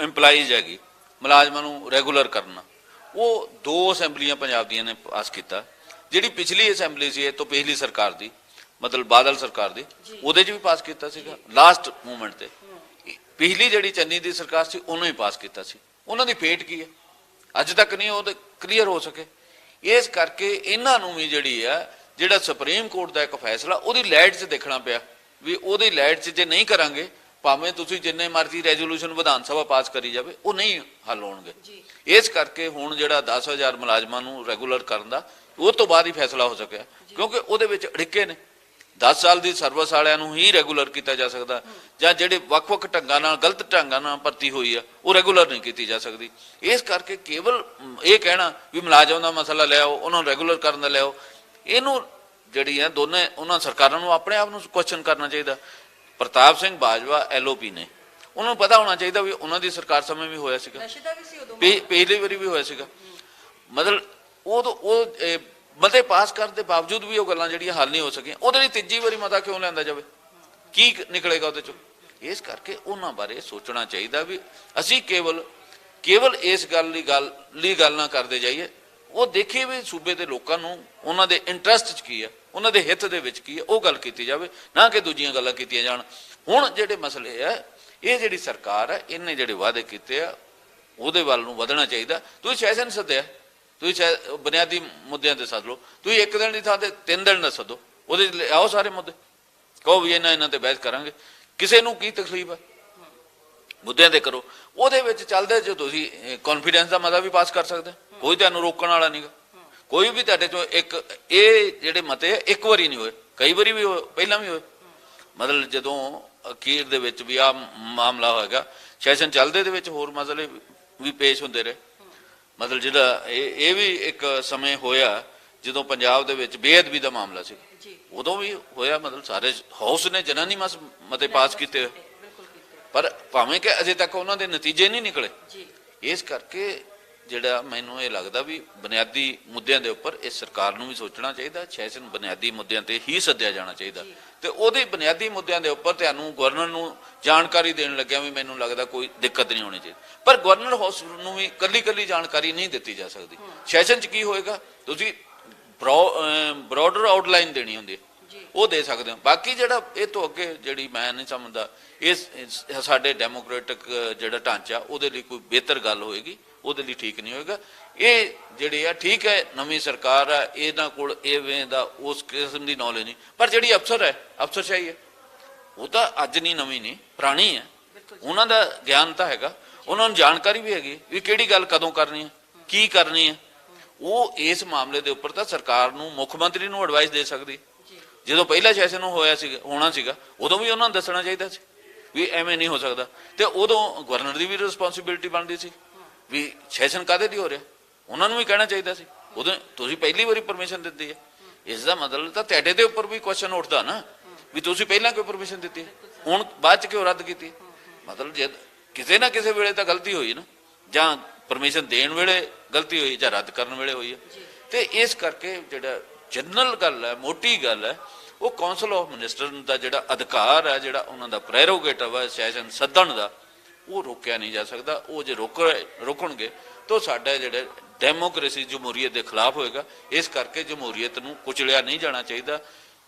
EMPLOYEES ਹੈਗੀ, ਮੁਲਾਜ਼ਮਾਂ ਨੂੰ ਰੈਗੂਲਰ ਕਰਨਾ, ਉਹ 2 ਅਸੈਂਬਲੀਆਂ ਪੰਜਾਬ ਦੀਆਂ ਨੇ ਪਾਸ ਕੀਤਾ। ਜਿਹੜੀ ਪਿਛਲੀ ਅਸੈਂਬਲੀ ਸੀ ਇਹ ਤੋਂ ਪਿਛਲੀ ਸਰਕਾਰ ਦੀ, ਮਤਲਬ ਬਾਦਲ ਸਰਕਾਰ ਦੀ, ਉਹਦੇ 'ਚ ਵੀ ਪਾਸ ਕੀਤਾ ਸੀਗਾ ਲਾਸਟ ਮੂਮੈਂਟ ਤੇ। ਪਿਛਲੀ ਜਿਹੜੀ ਚੰਨੀ ਦੀ ਸਰਕਾਰ ਸੀ ਉਹਨੂੰ ਹੀ ਪਾਸ ਕੀਤਾ ਸੀ। ਉਹਨਾਂ ਦੀ ਫੇਟ ਕੀ ਹੈ ਅੱਜ ਤੱਕ ਨਹੀਂ ਉਹ ਕਲੀਅਰ ਹੋ ਸਕੇ। ਇਸ ਕਰਕੇ ਇਹਨਾਂ ਨੂੰ ਵੀ ਜਿਹੜੀ ਆ ਜਿਹੜਾ ਸੁਪਰੀਮ ਕੋਰਟ ਦਾ ਇੱਕ ਫੈਸਲਾ ਉਹਦੀ ਲਾਈਟ 'ਚ ਦੇਖਣਾ ਪਿਆ ਵੀ ਉਹਦੀ ਲਾਈਟ 'ਚ ਜੇ ਨਹੀਂ ਕਰਾਂਗੇ ਭਾਵੇਂ ਤੁਸੀਂ ਜਿੰਨੇ ਮਰਜ਼ੀ ਰੈਜ਼ੋਲੂਸ਼ਨ ਵਿਧਾਨ ਸਭਾ ਪਾਸ ਕਰੀ ਜਾਵੇ ਉਹ ਨਹੀਂ ਹੱਲ ਹੋਣਗੇ। ਇਸ ਕਰਕੇ ਹੁਣ ਜਿਹੜਾ 10,000 ਮੁਲਾਜ਼ਮਾਂ ਨੂੰ ਰੈਗੂਲਰ ਕਰਨ ਦਾ ਉਹ ਤੋਂ ਬਾਅਦ ਹੀ ਫੈਸਲਾ ਹੋ ਸਕਿਆ, ਕਿਉਂਕਿ ਉਹਦੇ ਵਿੱਚ ਅੜਿੱਕੇ ਨੇ। 10 ਸਾਲ ਦੀ ਸਰਵਿਸ ਵਾਲਿਆਂ ਨੂੰ ਹੀ ਰੈਗੂਲਰ ਕੀਤਾ ਜਾ ਸਕਦਾ, ਜਾਂ ਜਿਹੜੇ ਵੱਖ-ਵੱਖ ਢੰਗਾਂ ਨਾਲ ਗਲਤ ਢੰਗਾਂ ਨਾਲ ਭਰਤੀ ਹੋਈ ਆ ਉਹ ਰੈਗੂਲਰ ਨਹੀਂ ਕੀਤੀ ਜਾ ਸਕਦੀ। ਇਸ ਕਰਕੇ ਕੇਵਲ ਇਹ ਕਹਿਣਾ ਵੀ ਮੁਲਾਜ਼ਮ ਦਾ ਮਸਲਾ ਲਿਆਓ, ਉਹਨਾਂ ਨੂੰ ਰੈਗੂਲਰ ਕਰਨ ਦਾ ਲਿਆਓ, ਇਹਨੂੰ ਜਿਹੜੀ ਆ ਦੋਨੇ ਉਹਨਾਂ ਸਰਕਾਰਾਂ ਨੂੰ ਆਪਣੇ ਆਪ ਨੂੰ ਕੁਐਸਚਨ ਕਰਨਾ ਚਾਹੀਦਾ। ਪ੍ਰਤਾਪ ਸਿੰਘ ਬਾਜਵਾ LOP ਨੇ, ਉਹਨਾਂ ਨੂੰ ਪਤਾ ਹੋਣਾ ਚਾਹੀਦਾ ਵੀ ਉਹਨਾਂ ਦੀ ਸਰਕਾਰ ਸਮੇਂ ਵੀ ਹੋਇਆ ਸੀਗਾ, ਪਹਿਲੀ ਵਾਰੀ ਵੀ ਹੋਇਆ ਸੀਗਾ। ਮਤਲਬ ਉਹ ਮਤੇ ਪਾਸ ਕਰਨ ਦੇ ਬਾਵਜੂਦ ਵੀ ਉਹ ਗੱਲਾਂ ਜਿਹੜੀਆਂ ਹੱਲ ਨਹੀਂ ਹੋ ਸਕੀਆਂ, ਉਹਦੇ ਲਈ ਤੀਜੀ ਵਾਰੀ ਮਤਾ ਕਿਉਂ ਲਿਆਂਦਾ ਜਾਵੇ, ਕੀ ਨਿਕਲੇਗਾ ਉਹਦੇ ਚੋਂ। ਇਸ ਕਰਕੇ ਉਹਨਾਂ ਬਾਰੇ ਸੋਚਣਾ ਚਾਹੀਦਾ ਵੀ ਅਸੀਂ ਕੇਵਲ ਇਸ ਗੱਲ ਲਈ ਗੱਲ ਨਾ ਕਰਦੇ ਜਾਈਏ, ਉਹ ਦੇਖੀਏ ਵੀ ਸੂਬੇ ਦੇ ਲੋਕਾਂ ਨੂੰ ਉਹਨਾਂ ਦੇ ਇੰਟਰਸਟ 'ਚ ਕੀ ਹੈ, ਉਹਨਾਂ ਦੇ ਹਿੱਤ ਦੇ ਵਿੱਚ ਕੀ ਹੈ, ਉਹ ਗੱਲ ਕੀਤੀ ਜਾਵੇ, ਨਾ ਕਿ ਦੂਜੀਆਂ ਗੱਲਾਂ ਕੀਤੀਆਂ ਜਾਣ। ਹੁਣ ਜਿਹੜੇ ਮਸਲੇ ਆ, ਇਹ ਜਿਹੜੀ ਸਰਕਾਰ ਹੈ ਇਹਨੇ ਜਿਹੜੇ ਵਾਅਦੇ ਕੀਤੇ ਆ ਉਹਦੇ ਵੱਲ ਨੂੰ ਵਧਣਾ ਚਾਹੀਦਾ। ਤੁਸੀਂ ਸੈਸ਼ਨ ਸੱਦਿਆ, ਤੁਸੀਂ ਬੁਨਿਆਦੀ ਮੁੱਦਿਆਂ ਤੇ ਸੱਦ ਲਓ, ਤੁਸੀਂ ਇੱਕ ਦਿਨ ਦੀ ਥਾਂ ਤੇ 3 ਦਿਨ ਨਾ ਸੱਦੋ, ਉਹਦੇ 'ਚ ਆਓ ਸਾਰੇ ਮੁੱਦੇ, ਕਹੋ ਵੀ ਇਹਨਾਂ ਤੇ ਬਹਿਸ ਕਰਾਂਗੇ, ਕਿਸੇ ਨੂੰ ਕੀ ਤਕਲੀਫ ਹੈ, ਮੁੱਦਿਆਂ ਤੇ ਕਰੋ। ਉਹਦੇ ਵਿੱਚ ਚੱਲਦੇ ਜੋ ਤੁਸੀਂ ਕੌਨਫੀਡੈਂਸ ਦਾ ਮਤਾ ਵੀ ਪਾਸ ਕਰ ਸਕਦੇ, ਕੋਈ ਤੁਹਾਨੂੰ ਰੋਕਣ ਵਾਲਾ ਨਹੀਂਗਾ। ਕੋਈ ਵੀ ਤੁਹਾਡੇ ਚੋਂ ਇਹ ਜਿਹੜੇ ਮਤੇ ਇੱਕ ਵਾਰੀ ਨਹੀਂ ਹੋਏ, ਕਈ ਵਾਰੀ ਵੀ ਹੋਏ, ਪਹਿਲਾਂ ਵੀ ਹੋਏ। ਮਤਲਬ ਜਦੋਂ ਅਖੀਰ ਦੇ ਵਿੱਚ ਵੀ ਆਹ ਮਾਮਲਾ ਹੋਏਗਾ, ਸੈਸ਼ਨ ਚੱਲਦੇ ਦੇ ਵਿੱਚ ਹੋਰ ਮਸਲੇ ਵੀ ਪੇਸ਼ ਹੁੰਦੇ ਰਹੇ। ਮਤਲਬ ਜਿਹੜਾ ਇਹ ਵੀ ਇੱਕ ਸਮੇਂ ਹੋਇਆ ਜਦੋਂ ਪੰਜਾਬ ਦੇ ਵਿੱਚ ਬੇਅਦਬੀ ਦਾ ਮਾਮਲਾ ਸੀ, ਉਦੋਂ ਵੀ ਹੋਇਆ। ਮਤਲਬ ਸਾਰੇ ਹਾਊਸ ਨੇ ਜਨਾਨੀ ਮਤੇ ਪਾਸ ਕੀਤੇ, ਪਰ ਭਾਵੇਂ ਕਿ ਅਜੇ ਤੱਕ ਉਹਨਾਂ ਦੇ ਨਤੀਜੇ ਨਹੀਂ ਨਿਕਲੇ। ਇਸ ਕਰਕੇ ਜਿਹੜਾ ਮੈਨੂੰ ਇਹ ਲੱਗਦਾ ਵੀ ਬੁਨਿਆਦੀ ਮੁੱਦਿਆਂ ਦੇ ਉੱਪਰ ਇਸ ਸਰਕਾਰ ਨੂੰ ਵੀ ਸੋਚਣਾ ਚਾਹੀਦਾ। ਸੈਸ਼ਨ ਬੁਨਿਆਦੀ ਮੁੱਦਿਆਂ ਤੇ ਹੀ ਸੱਦਿਆ ਜਾਣਾ ਚਾਹੀਦਾ, ਤੇ ਉਹਦੇ ਬੁਨਿਆਦੀ ਮੁੱਦਿਆਂ ਦੇ ਉੱਪਰ ਤੁਹਾਨੂੰ ਗਵਰਨਰ ਨੂੰ ਜਾਣਕਾਰੀ ਦੇਣ ਲੱਗਿਆ ਵੀ ਮੈਨੂੰ ਲੱਗਦਾ ਕੋਈ ਦਿੱਕਤ ਨਹੀਂ ਹੋਣੀ ਚਾਹੀਦੀ। ਪਰ ਗਵਰਨਰ ਹਾਊਸ ਨੂੰ ਵੀ ਕੱਲੀ ਜਾਣਕਾਰੀ ਨਹੀਂ ਦਿੱਤੀ ਜਾ ਸਕਦੀ। ਸੈਸ਼ਨ 'ਚ ਕੀ ਹੋਏਗਾ ਤੁਸੀਂ ਬ੍ਰੌਡਰ ਆਊਟਲਾਈਨ ਦੇਣੀ ਹੁੰਦੀ ਹੈ, ਉਹ ਦੇ ਸਕਦੇ ਹੋ। ਬਾਕੀ ਜਿਹੜਾ ਇਹ ਤੋਂ ਅੱਗੇ ਜਿਹੜੀ ਮੈਂ ਨਹੀਂ ਸਮਝਦਾ ਇਹ ਸਾਡੇ ਡੈਮੋਕ੍ਰੈਟਿਕ ਜਿਹੜਾ ਢਾਂਚਾ ਉਹਦੇ ਲਈ ਕੋਈ ਬਿਹਤਰ ਗੱਲ ਹੋਏਗੀ, ਉਹਦੇ ਲਈ ਠੀਕ ਨਹੀਂ ਹੋਏਗਾ। ਇਹ ਜਿਹੜੇ ਆ ਠੀਕ ਹੈ, ਨਵੀਂ ਸਰਕਾਰ ਆ, ਇਹਨਾਂ ਕੋਲ ਇਵੇਂ ਦਾ ਉਸ ਕਿਸਮ ਦੀ ਨੌਲੇਜ ਨਹੀਂ, ਪਰ ਜਿਹੜੀ ਅਫਸਰਸ਼ਾਹੀ ਹੈ ਉਹ ਤਾਂ ਅੱਜ ਨਹੀਂ, ਨਵੀਂ ਨਹੀਂ, ਪੁਰਾਣੀ ਹੈ। ਉਹਨਾਂ ਦਾ ਗਿਆਨ ਤਾਂ ਹੈਗਾ, ਉਹਨਾਂ ਨੂੰ ਜਾਣਕਾਰੀ ਵੀ ਹੈਗੀ ਵੀ ਕਿਹੜੀ ਗੱਲ ਕਦੋਂ ਕਰਨੀ ਹੈ, ਕੀ ਕਰਨੀ ਹੈ। ਉਹ ਇਸ ਮਾਮਲੇ ਦੇ ਉੱਪਰ ਤਾਂ ਸਰਕਾਰ ਨੂੰ, ਮੁੱਖ ਮੰਤਰੀ ਨੂੰ ਐਡਵਾਈਸ ਦੇ ਸਕਦੀ, ਜਦੋਂ ਪਹਿਲਾ ਸੈਸ਼ਨ ਹੋਇਆ ਸੀ ਹੋਣਾ ਸੀਗਾ ਉਦੋਂ ਵੀ ਉਹਨਾਂ ਨੂੰ ਦੱਸਣਾ ਚਾਹੀਦਾ ਸੀ ਵੀ ਐਵੇਂ ਨਹੀਂ ਹੋ ਸਕਦਾ। ਤੇ ਉਦੋਂ ਗਵਰਨਰ ਦੀ ਵੀ ਰਿਸਪੌਂਸਿਬਿਲਿਟੀ ਬਣਦੀ ਸੀ ਵੀ ਸੈਸ਼ਨ ਕਾਹਦੇ ਲਈ ਹੋ ਰਿਹਾ, ਉਹਨਾਂ ਨੂੰ ਵੀ ਕਹਿਣਾ ਚਾਹੀਦਾ ਸੀ। ਉਦੋਂ ਤੁਸੀਂ ਪਹਿਲੀ ਵਾਰੀ ਪਰਮਿਸ਼ਨ ਦਿੱਤੀ ਹੈ, ਇਸ ਦਾ ਮਤਲਬ ਤਾਂ ਤੁਹਾਡੇ ਦੇ ਉੱਪਰ ਵੀ ਕੁਐਸਚਨ ਉੱਠਦਾ ਨਾ ਵੀ ਤੁਸੀਂ ਪਹਿਲਾਂ ਕਿਉਂ ਪਰਮਿਸ਼ਨ ਦਿੱਤੀ, ਹੁਣ ਬਾਅਦ ਚ ਕਿਉਂ ਰੱਦ ਕੀਤੀ। ਮਤਲਬ ਜੇ ਕਿਸੇ ਨਾ ਕਿਸੇ ਵੇਲੇ ਤਾਂ ਗਲਤੀ ਹੋਈ ਨਾ, ਜਾਂ ਪਰਮਿਸ਼ਨ ਦੇਣ ਵੇਲੇ ਗਲਤੀ ਹੋਈ ਜਾਂ ਰੱਦ ਕਰਨ ਵੇਲੇ ਹੋਈ ਹੈ। ਤੇ ਇਸ ਕਰਕੇ ਜਿਹੜਾ ਜਨਰਲ ਗੱਲ ਹੈ, ਮੋਟੀ ਗੱਲ ਹੈ, ਉਹ ਕੌਂਸਲ ਆਫ ਮਿਨਿਸਟਰ ਦਾ ਜਿਹੜਾ ਅਧਿਕਾਰ ਹੈ, ਜਿਹੜਾ ਉਹਨਾਂ ਦਾ ਪ੍ਰੈਰੋਗੇਟਿਵ ਹੈ ਸੈਸ਼ਨ ਸੱਦਣ ਦਾ, ਉਹ ਰੋਕਿਆ ਨਹੀਂ ਜਾ ਸਕਦਾ। ਉਹ ਜੇ ਰੋਕਣਗੇ ਤਾਂ ਸਾਡਾ ਜਿਹੜਾ ਡੈਮੋਕ੍ਰੇਸੀ ਜਮਹੂਰੀਅਤ ਦੇ ਖਿਲਾਫ ਹੋਏਗਾ। ਇਸ ਕਰਕੇ ਜਮਹੂਰੀਅਤ ਨੂੰ ਕੁਚਲਿਆ ਨਹੀਂ ਜਾਣਾ ਚਾਹੀਦਾ।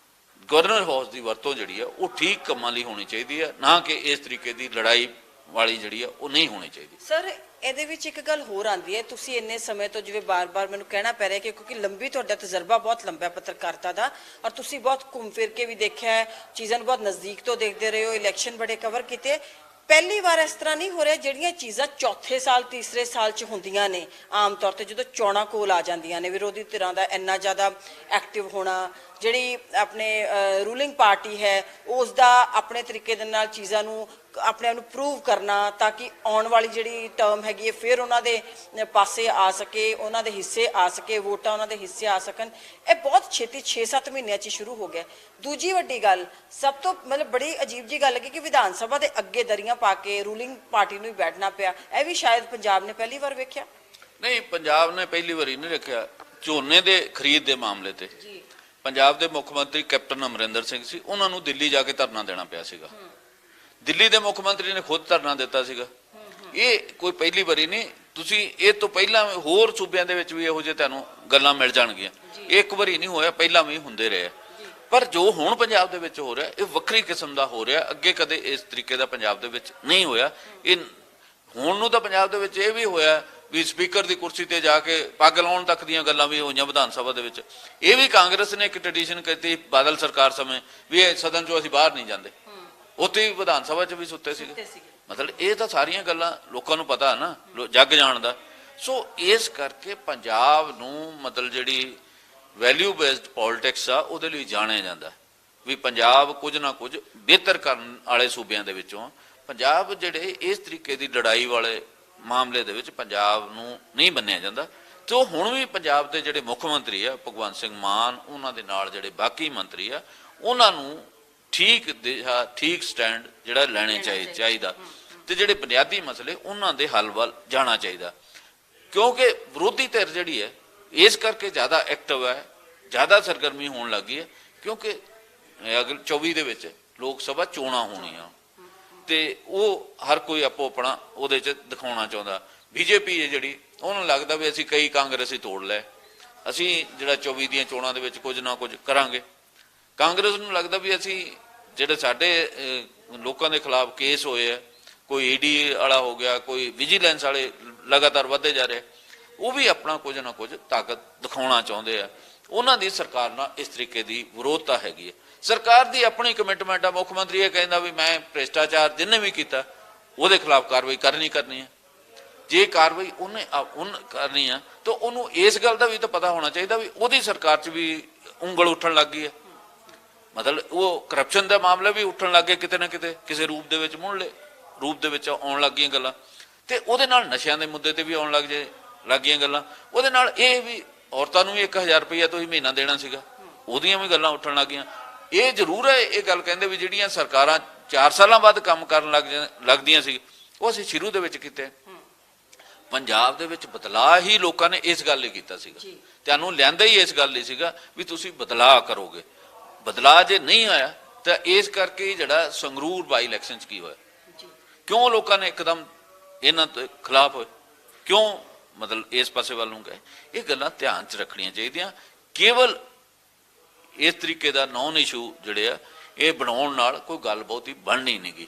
ਗਵਰਨਰ ਹਾਊਸ ਦੀ ਵਰਤੋਂ ਜਿਹੜੀ ਹੈ ਉਹ ਠੀਕ ਕੰਮਾਂ ਲਈ ਹੋਣੀ ਚਾਹੀਦੀ ਹੈ, ਨਾ ਕਿ ਇਸ ਤਰੀਕੇ ਦੀ ਲੜਾਈ ਵਾਲੀ ਜਿਹੜੀ ਹੈ ਉਹ ਨਹੀਂ ਹੋਣੀ ਚਾਹੀਦੀ। ਸਰ ਇਹਦੇ ਵਿੱਚ ਇੱਕ ਗੱਲ ਹੋਰ ਆਉਂਦੀ ਹੈ, ਤੁਸੀਂ ਇੰਨੇ ਸਮੇਂ ਤੋਂ ਜਿਵੇਂ ਬਾਰ-ਬਾਰ ਮੈਨੂੰ ਕਹਿਣਾ ਪੈ ਰਿਹਾ ਕਿ ਕਿਉਂਕਿ ਲੰਬੀ ਤੁਹਾਡਾ ਤਜਰਬਾ ਬਹੁਤ ਲੰਬਾ ਪੱਤਰਕਾਰਤਾ ਦਾ, ਔਰ ਤੁਸੀਂ ਬਹੁਤ ਘੁੰਮ ਫਿਰ ਕੇ ਵੀ ਦੇਖਿਆ ਹੈ, ਚੀਜ਼ਾਂ ਨੂੰ ਬਹੁਤ ਨਜ਼ਦੀਕ ਤੋਂ ਦੇਖਦੇ ਰਹੇ ਹੋ, ਇਲੈਕਸ਼ਨ ਬੜੇ ਕਵਰ ਕੀਤੇ। ਪਹਿਲੀ ਵਾਰ ਇਸ ਤਰ੍ਹਾਂ ਨਹੀਂ ਹੋ ਰਿਹਾ ਜਿਹੜੀਆਂ ਚੀਜ਼ਾਂ ਚੌਥੇ ਸਾਲ ਤੀਸਰੇ ਸਾਲ 'ਚ ਹੁੰਦੀਆਂ ਨੇ, ਆਮ ਤੌਰ ਤੇ ਜਦੋਂ ਚੋਣਾਂ ਕੋਲ ਆ ਜਾਂਦੀਆਂ ਨੇ, ਵਿਰੋਧੀ ਧਿਰਾਂ ਦਾ ਇੰਨਾ ਜ਼ਿਆਦਾ ਐਕਟਿਵ ਹੋਣਾ, ਜਿਹੜੀ ਆਪਣੇ ਰੂਲਿੰਗ ਪਾਰਟੀ ਹੈ ਉਸ ਦਾ ਆਪਣੇ ਤਰੀਕੇ ਦੇ ਨਾਲ ਚੀਜ਼ਾਂ ਨੂੰ ਆਪਣੇ ਆਪ ਨੂੰ ਪ੍ਰੂਵ ਕਰਨਾ ਤਾਂ ਕਿ ਆਉਣ ਵਾਲੀ ਜਿਹੜੀ ਟਰਮ ਹੈਗੀ ਹੈ ਫਿਰ ਉਹਨਾਂ ਦੇ ਪਾਸੇ ਆ ਸਕੇ, ਉਹਨਾਂ ਦੇ ਹਿੱਸੇ ਆ ਸਕੇ, ਵੋਟਾਂ ਉਹਨਾਂ ਦੇ ਹਿੱਸੇ ਆ ਸਕਣ। ਇਹ ਬਹੁਤ ਛੇਤੀ 6-7 ਮਹੀਨਿਆਂ 'ਚ ਸ਼ੁਰੂ ਹੋ ਗਿਆ। ਦੂਜੀ ਵੱਡੀ ਗੱਲ, ਸਭ ਤੋਂ ਮਤਲਬ ਬੜੀ ਅਜੀਬ ਜੀ ਗੱਲ ਹੈ ਕਿ ਵਿਧਾਨ ਸਭਾ ਦੇ ਅੱਗੇ ਦਰੀਆਂ ਪਾ ਕੇ ਰੂਲਿੰਗ ਪਾਰਟੀ ਨੂੰ ਹੀ ਬੈਠਣਾ ਪਿਆ। ਇਹ ਵੀ ਸ਼ਾਇਦ ਪੰਜਾਬ ਨੇ ਪਹਿਲੀ ਵਾਰ ਵੇਖਿਆ। ਨਹੀਂ, ਪੰਜਾਬ ਨੇ ਪਹਿਲੀ ਵਾਰੀ ਨਹੀਂ ਰੱਖਿਆ। ਝੋਨੇ ਦੇ ਖਰੀਦ ਦੇ ਮਾਮਲੇ ਤੇ ਪੰਜਾਬ ਦੇ ਮੁੱਖ ਮੰਤਰੀ ਕੈਪਟਨ ਅਮਰਿੰਦਰ ਸਿੰਘ ਸੀ, ਉਹਨਾਂ ਨੂੰ ਦਿੱਲੀ ਜਾ ਕੇ ਧਰਨਾ ਦੇਣਾ ਪਿਆ ਸੀਗਾ। ਦਿੱਲੀ ਦੇ ਮੁੱਖ ਮੰਤਰੀ ਨੇ ਖੁਦ ਧਰਨਾ ਦਿੱਤਾ ਸੀਗਾ। ਇਹ ਕੋਈ ਪਹਿਲੀ ਵਾਰੀ ਨਹੀਂ, ਤੁਸੀਂ ਇਹ ਤੋਂ ਪਹਿਲਾਂ ਹੋਰ ਸੂਬਿਆਂ ਦੇ ਵਿੱਚ ਵੀ ਇਹੋ ਜਿਹੇ ਤੁਹਾਨੂੰ ਗੱਲਾਂ ਮਿਲ ਜਾਣਗੀਆਂ। ਇੱਕ ਵਾਰੀ ਨਹੀਂ ਹੋਇਆ, ਪਹਿਲਾਂ ਵੀ ਹੁੰਦੇ ਰਹੇ। ਪਰ ਜੋ ਹੁਣ ਪੰਜਾਬ ਦੇ ਵਿੱਚ ਹੋ ਰਿਹਾ ਇਹ ਵੱਖਰੀ ਕਿਸਮ ਦਾ ਹੋ ਰਿਹਾ। ਅੱਗੇ ਕਦੇ ਇਸ ਤਰੀਕੇ ਦਾ ਪੰਜਾਬ ਦੇ ਵਿੱਚ ਨਹੀਂ ਹੋਇਆ। ਇਹ ਹੁਣ ਨੂੰ ਤਾਂ ਪੰਜਾਬ ਦੇ ਵਿੱਚ ਇਹ ਵੀ ਹੋਇਆ ਵੀ ਸਪੀਕਰ ਦੀ ਕੁਰਸੀ ਤੇ ਜਾ ਕੇ ਪੱਗ ਲਾਉਣ ਤੱਕ ਦੀਆਂ ਗੱਲਾਂ ਵੀ ਹੋਈਆਂ ਵਿਧਾਨ ਸਭਾ ਦੇ ਵਿੱਚ। ਇਹ ਵੀ ਕਾਂਗਰਸ ਨੇ ਇੱਕ ਟ੍ਰੈਡੀਸ਼ਨ ਕੀਤੀ ਬਾਦਲ ਸਰਕਾਰ ਸਮੇਂ ਵੀ ਇਹ ਸਦਨ ਚੋਂ ਅਸੀਂ ਬਾਹਰ ਨਹੀਂ ਜਾਂਦੇ, ਉੱਥੇ ਵੀ ਵਿਧਾਨ ਸਭਾ 'ਚ ਵੀ ਸੁੱਤੇ ਸੀਗੇ। ਮਤਲਬ ਇਹ ਤਾਂ ਸਾਰੀਆਂ ਗੱਲਾਂ ਲੋਕਾਂ ਨੂੰ ਪਤਾ ਨਾ, ਜੱਗ ਜਾਣਦਾ। ਸੋ ਇਸ ਕਰਕੇ ਪੰਜਾਬ ਨੂੰ ਮਤਲਬ ਜਿਹੜੀ ਵੈਲਿਊ ਬੇਸਡ ਪੋਲਿਟਿਕਸ ਆ ਉਹਦੇ ਲਈ ਜਾਣਿਆ ਜਾਂਦਾ ਵੀ ਪੰਜਾਬ ਕੁਝ ਨਾ ਕੁਝ ਬਿਹਤਰ ਕਰਨ ਵਾਲੇ ਸੂਬਿਆਂ ਦੇ ਵਿੱਚੋਂ। ਪੰਜਾਬ ਜਿਹੜੇ ਇਸ ਤਰੀਕੇ ਦੀ ਲੜਾਈ ਵਾਲੇ ਮਾਮਲੇ ਦੇ ਵਿੱਚ ਪੰਜਾਬ ਨੂੰ ਨਹੀਂ ਮੰਨਿਆ ਜਾਂਦਾ। ਤੇ ਉਹ ਹੁਣ ਵੀ ਪੰਜਾਬ ਦੇ ਜਿਹੜੇ ਮੁੱਖ ਮੰਤਰੀ ਆ ਭਗਵੰਤ ਸਿੰਘ ਮਾਨ, ਉਹਨਾਂ ਦੇ ਨਾਲ ਜਿਹੜੇ ਬਾਕੀ ਮੰਤਰੀ ਆ, ਉਹਨਾਂ ਨੂੰ ਠੀਕ ਦਿਸ਼ਾ, ਠੀਕ ਸਟੈਂਡ ਜਿਹੜਾ ਲੈਣੇ ਚਾਹੀਦਾ ਤੇ ਜਿਹੜੇ ਬੁਨਿਆਦੀ ਮਸਲੇ ਉਹਨਾਂ ਦੇ ਹੱਲ ਵੱਲ ਜਾਣਾ ਚਾਹੀਦਾ। ਕਿਉਂਕਿ ਵਿਰੋਧੀ ਧਿਰ ਜਿਹੜੀ ਹੈ ਇਸ ਕਰਕੇ ਜ਼ਿਆਦਾ ਐਕਟਿਵ ਹੈ, ਜ਼ਿਆਦਾ ਸਰਗਰਮੀ ਹੋਣ ਲੱਗੀ ਹੈ ਕਿਉਂਕਿ ਅਗਰ 24 ਦੇ ਵਿੱਚ ਲੋਕ ਸਭਾ ਚੋਣਾਂ ਹੋਣੀਆਂ ਤੇ ਉਹ ਹਰ ਕੋਈ ਆਪੋ ਆਪਣਾ ਉਹਦੇ 'ਚ ਦਿਖਾਉਣਾ ਚਾਹੁੰਦਾ। ਬੀਜੇਪੀ ਹੈ ਜਿਹੜੀ, ਉਹਨੂੰ ਲੱਗਦਾ ਵੀ ਅਸੀਂ ਕਈ ਕਾਂਗਰਸੀ ਤੋੜ ਲਏ, ਅਸੀਂ ਜਿਹੜਾ 24 ਦੀਆਂ ਚੋਣਾਂ ਦੇ ਵਿੱਚ ਕੁਝ ਨਾ ਕੁਝ ਕਰਾਂਗੇ। ਕਾਂਗਰਸ ਨੂੰ ਲੱਗਦਾ ਵੀ ਅਸੀਂ ਜਿਹੜੇ ਸਾਡੇ ਲੋਕਾਂ ਦੇ ਖਿਲਾਫ ਕੇਸ ਹੋਏ ਆ, ਕੋਈ ਈਡੀ ਵਾਲਾ ਹੋ ਗਿਆ, ਕੋਈ ਵਿਜੀਲੈਂਸ ਵਾਲੇ ਲਗਾਤਾਰ ਵੱਧਦੇ ਜਾ ਰਹੇ, ਉਹ ਵੀ ਆਪਣਾ ਕੁਝ ਨਾ ਕੁਝ ਤਾਕਤ ਦਿਖਾਉਣਾ ਚਾਹੁੰਦੇ ਆ। ਉਹਨਾਂ ਦੀ ਸਰਕਾਰ ਨਾਲ ਇਸ ਤਰੀਕੇ ਦੀ ਵਿਰੋਧਤਾ ਹੈਗੀ ਹੈ। ਸਰਕਾਰ ਦੀ ਆਪਣੀ ਕਮਿਟਮੈਂਟ ਆ। ਮੁੱਖ ਮੰਤਰੀ ਇਹ ਕਹਿੰਦਾ ਵੀ ਮੈਂ ਭ੍ਰਿਸ਼ਟਾਚਾਰ ਜਿੰਨੇ ਵੀ ਕੀਤਾ ਉਹਦੇ ਖਿਲਾਫ ਕਾਰਵਾਈ ਕਰਨੀ ਹੈ। ਜੇ ਕਾਰਵਾਈ ਉਹਨੇ ਕਰਨੀ ਆ ਤਾਂ ਉਹਨੂੰ ਇਸ ਗੱਲ ਦਾ ਵੀ ਤਾਂ ਪਤਾ ਹੋਣਾ ਚਾਹੀਦਾ ਵੀ ਉਹਦੀ ਸਰਕਾਰ 'ਚ ਵੀ ਉਂਗਲ ਉੱਠਣ ਲੱਗ ਗਈ ਹੈ। ਮਤਲਬ ਉਹ ਕਰਪਸ਼ਨ ਦਾ ਮਾਮਲਾ ਵੀ ਉੱਠਣ ਲੱਗ ਗਿਆ, ਕਿਤੇ ਨਾ ਕਿਤੇ ਕਿਸੇ ਰੂਪ ਦੇ ਵਿੱਚ, ਮੁੱਢਲੇ ਰੂਪ ਦੇ ਵਿੱਚ ਆਉਣ ਲੱਗ ਗਈਆਂ ਗੱਲਾਂ। ਤੇ ਉਹਦੇ ਨਾਲ ਨਸ਼ਿਆਂ ਦੇ ਮੁੱਦੇ ਤੇ ਵੀ ਆਉਣ ਲੱਗ ਗਈਆਂ ਗੱਲਾਂ। ਉਹਦੇ ਨਾਲ ਇਹ ਵੀ ਔਰਤਾਂ ਨੂੰ ਵੀ 1000 ਰੁਪਈਆ ਤੁਸੀਂ ਮਹੀਨਾ ਦੇਣਾ ਸੀਗਾ, ਉਹਦੀਆਂ ਵੀ ਗੱਲਾਂ ਉੱਠਣ ਲੱਗ ਗਈਆਂ। ਇਹ ਜ਼ਰੂਰ ਹੈ, ਇਹ ਗੱਲ ਕਹਿੰਦੇ ਵੀ ਜਿਹੜੀਆਂ ਸਰਕਾਰਾਂ 4 ਸਾਲਾਂ ਬਾਅਦ ਕੰਮ ਕਰਨ ਲੱਗਦੀਆਂ ਸੀ ਉਹ ਅਸੀਂ ਸ਼ੁਰੂ ਦੇ ਵਿੱਚ ਕੀਤੇ। ਪੰਜਾਬ ਦੇ ਵਿੱਚ ਬਦਲਾਅ ਹੀ ਲੋਕਾਂ ਨੇ ਇਸ ਗੱਲ ਲਈ ਕੀਤਾ ਸੀਗਾ, ਤੁਹਾਨੂੰ ਲਿਆਂਦਾ ਹੀ ਇਸ ਗੱਲ ਲਈ ਸੀਗਾ ਵੀ ਤੁਸੀਂ ਬਦਲਾਅ ਕਰੋਗੇ। ਬਦਲਾਅ ਜੇ ਨਹੀਂ ਆਇਆ ਤਾਂ ਇਸ ਕਰਕੇ ਜਿਹੜਾ ਸੰਗਰੂਰ ਬਾਈ ਇਲੈਕਸ਼ਨ 'ਚ ਕੀ ਹੋਇਆ, ਕਿਉਂ ਲੋਕਾਂ ਨੇ ਇੱਕਦਮ ਇਹਨਾਂ ਦੇ ਖਿਲਾਫ ਹੋਏ, ਕਿਉਂ ਮਤਲਬ ਇਸ ਪਾਸੇ ਵੱਲ ਨੂੰ ਗਏ। ਇਹ ਗੱਲਾਂ ਧਿਆਨ 'ਚ ਰੱਖਣੀਆਂ ਚਾਹੀਦੀਆਂ। ਕੇਵਲ ਇਸ ਤਰੀਕੇ ਦਾ ਨੌਨ ਇਸ਼ੂ ਜਿਹੜੇ ਆ ਇਹ ਬਣਾਉਣ ਨਾਲ ਕੋਈ ਗੱਲ ਬਹੁਤੀ ਬਣਨੀ ਨਹੀਂ ਗੀ।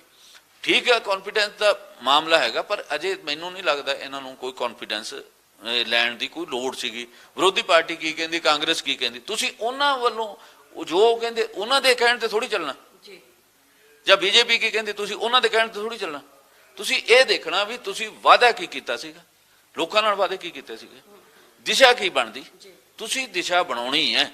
ਠੀਕ ਹੈ, ਕੌਨਫੀਡੈਂਸ ਦਾ ਮਾਮਲਾ ਹੈਗਾ, ਪਰ ਅਜੇ ਮੈਨੂੰ ਨਹੀਂ ਲੱਗਦਾ ਇਹਨਾਂ ਨੂੰ ਕੋਈ ਕੌਨਫੀਡੈਂਸ ਲੈਣ ਦੀ ਕੋਈ ਲੋੜ ਸੀਗੀ। ਵਿਰੋਧੀ ਪਾਰਟੀ ਕੀ ਕਹਿੰਦੀ, ਕਾਂਗਰਸ ਕੀ ਕਹਿੰਦੀ, ਤੁਸੀਂ ਉਹਨਾਂ ਵੱਲੋਂ ਜੋ ਕਹਿੰਦੇ ਉਹਨਾਂ ਦੇ ਕਹਿਣ ਤੇ ਥੋੜੀ ਚੱਲਣਾ, ਜਾਂ ਬੀਜੇਪੀ ਕੀ ਕਹਿੰਦੀ ਤੁਸੀਂ ਉਹਨਾਂ ਦੇ ਕਹਿਣ ਤੇ ਥੋੜੀ ਚੱਲਣਾ। ਤੁਸੀਂ ਇਹ ਦੇਖਣਾ ਵੀ ਤੁਸੀਂ ਵਾਅਦਾ ਕੀ ਕੀਤਾ ਸੀਗਾ, ਲੋਕਾਂ ਨਾਲ ਵਾਅਦੇ ਕੀ ਕੀਤੇ ਸੀਗੇ, ਦਿਸ਼ਾ ਕੀ ਬਣਦੀ। ਤੁਸੀਂ ਦਿਸ਼ਾ ਬਣਾਉਣੀ ਹੈ,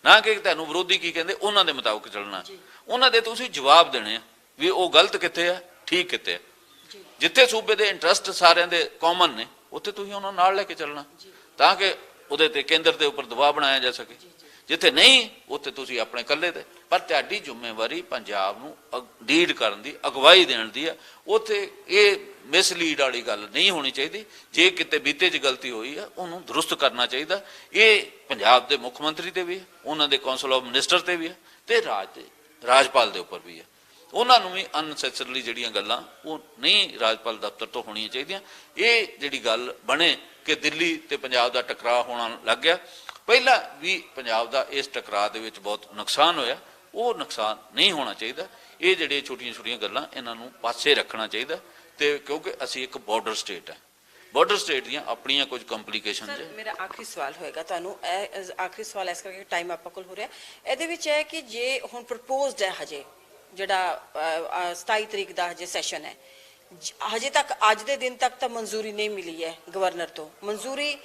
ਨਾ ਕਿ ਤੁਹਾਨੂੰ ਵਿਰੋਧੀ ਕੀ ਕਹਿੰਦੇ ਉਹਨਾਂ ਦੇ ਮੁਤਾਬਕ ਚੱਲਣਾ। ਉਹਨਾਂ ਦੇ ਤੁਸੀਂ ਜਵਾਬ ਦੇਣੇ ਆ ਵੀ ਉਹ ਗਲਤ ਕਿੱਥੇ ਆ, ਠੀਕ ਕਿੱਥੇ ਆ। ਜਿੱਥੇ ਸੂਬੇ ਦੇ ਇੰਟਰਸਟ ਸਾਰਿਆਂ ਦੇ ਕਾਮਨ ਨੇ ਉੱਥੇ ਤੁਸੀਂ ਉਹਨਾਂ ਨਾਲ ਲੈ ਕੇ ਚੱਲਣਾ ਤਾਂ ਕਿ ਉਹਦੇ ਤੇ ਕੇਂਦਰ ਦੇ ਉੱਪਰ ਦਬਾਅ ਬਣਾਇਆ ਜਾ ਸਕੇ। ਜਿੱਥੇ ਨਹੀਂ ਉੱਥੇ ਤੁਸੀਂ ਆਪਣੇ ਇਕੱਲੇ ਤੇ, ਪਰ ਤੁਹਾਡੀ ਜ਼ਿੰਮੇਵਾਰੀ ਪੰਜਾਬ ਨੂੰ ਲੀਡ ਕਰਨ ਦੀ, ਅਗਵਾਈ ਦੇਣ ਦੀ ਆ। ਉੱਥੇ ਇਹ ਮਿਸਲੀਡ ਵਾਲੀ ਗੱਲ ਨਹੀਂ ਹੋਣੀ ਚਾਹੀਦੀ। ਜੇ ਕਿਤੇ ਬੀਤੇ 'ਚ ਗਲਤੀ ਹੋਈ ਆ ਉਹਨੂੰ ਦਰੁਸਤ ਕਰਨਾ ਚਾਹੀਦਾ। ਇਹ ਪੰਜਾਬ ਦੇ ਮੁੱਖ ਮੰਤਰੀ ਤੇ ਵੀ ਆ, ਉਹਨਾਂ ਦੇ ਕੌਂਸਲ ਆਫ ਮਿਨਿਸਟਰ ਤੇ ਵੀ ਆ, ਤੇ ਰਾਜਪਾਲ ਦੇ ਉੱਪਰ ਵੀ ਆ। ਉਹਨਾਂ ਨੂੰ ਵੀ ਅਨਸੈਸਰਲੀ ਜਿਹੜੀਆਂ ਗੱਲਾਂ ਉਹ ਨਹੀਂ ਰਾਜਪਾਲ ਦਫ਼ਤਰ ਤੋਂ ਹੋਣੀਆਂ ਚਾਹੀਦੀਆਂ। ਇਹ ਜਿਹੜੀ ਗੱਲ ਬਣੇ ਕਿ ਦਿੱਲੀ ਤੇ ਪੰਜਾਬ ਦਾ ਟਕਰਾਅ ਹੋਣਾ ਲੱਗ ਗਿਆ, ਪਹਿਲਾਂ ਵੀ ਪੰਜਾਬ ਦਾ ਇਸ ਟਕਰਾਅ ਦੇ ਵਿੱਚ ਬਹੁਤ ਨੁਕਸਾਨ ਹੋਇਆ, ਉਹ ਨੁਕਸਾਨ ਨਹੀਂ ਹੋਣਾ ਚਾਹੀਦਾ। ਇਹ ਜਿਹੜੀਆਂ ਛੋਟੀਆਂ ਛੋਟੀਆਂ ਗੱਲਾਂ ਇਹਨਾਂ ਨੂੰ ਪਾਸੇ ਰੱਖਣਾ ਚਾਹੀਦਾ। ਤੇ ਕਿਉਂਕਿ ਅਸੀਂ ਇੱਕ ਬਾਰਡਰ ਸਟੇਟ ਹੈ, ਬਾਰਡਰ ਸਟੇਟ ਦੀਆਂ ਆਪਣੀਆਂ ਕੁਝ ਕੰਪਲਿਕੇਸ਼ਨਸ ਹੈ। ਮੇਰਾ ਆਖਰੀ ਸਵਾਲ ਹੋਏਗਾ ਤੁਹਾਨੂੰ, ਆਖਰੀ ਸਵਾਲ ਇਸ ਕਰਕੇ ਟਾਈਮ ਆਪਾਂ ਕੋਲ ਹੋ ਰਿਹਾ, ਇਹਦੇ ਵਿੱਚ ਹੈ ਕਿ ਜੇ ਹੁਣ ਪ੍ਰਪੋਜ਼ਡ ਹੈ ਹਜੇ ਜਿਹੜਾ 27 ਤਰੀਕ ਦਾ ਹਜੇ ਸੈਸ਼ਨ ਹੈ, ਹਜੇ ਤੱਕ ਅੱਜ ਦੇ ਦਿਨ ਤੱਕ ਤਾਂ ਮਨਜ਼ੂਰੀ ਨਹੀਂ ਮਿਲੀ ਹੈ ਗਵਰਨਰ ਤੋਂ। ਮਨਜ਼ੂਰੀ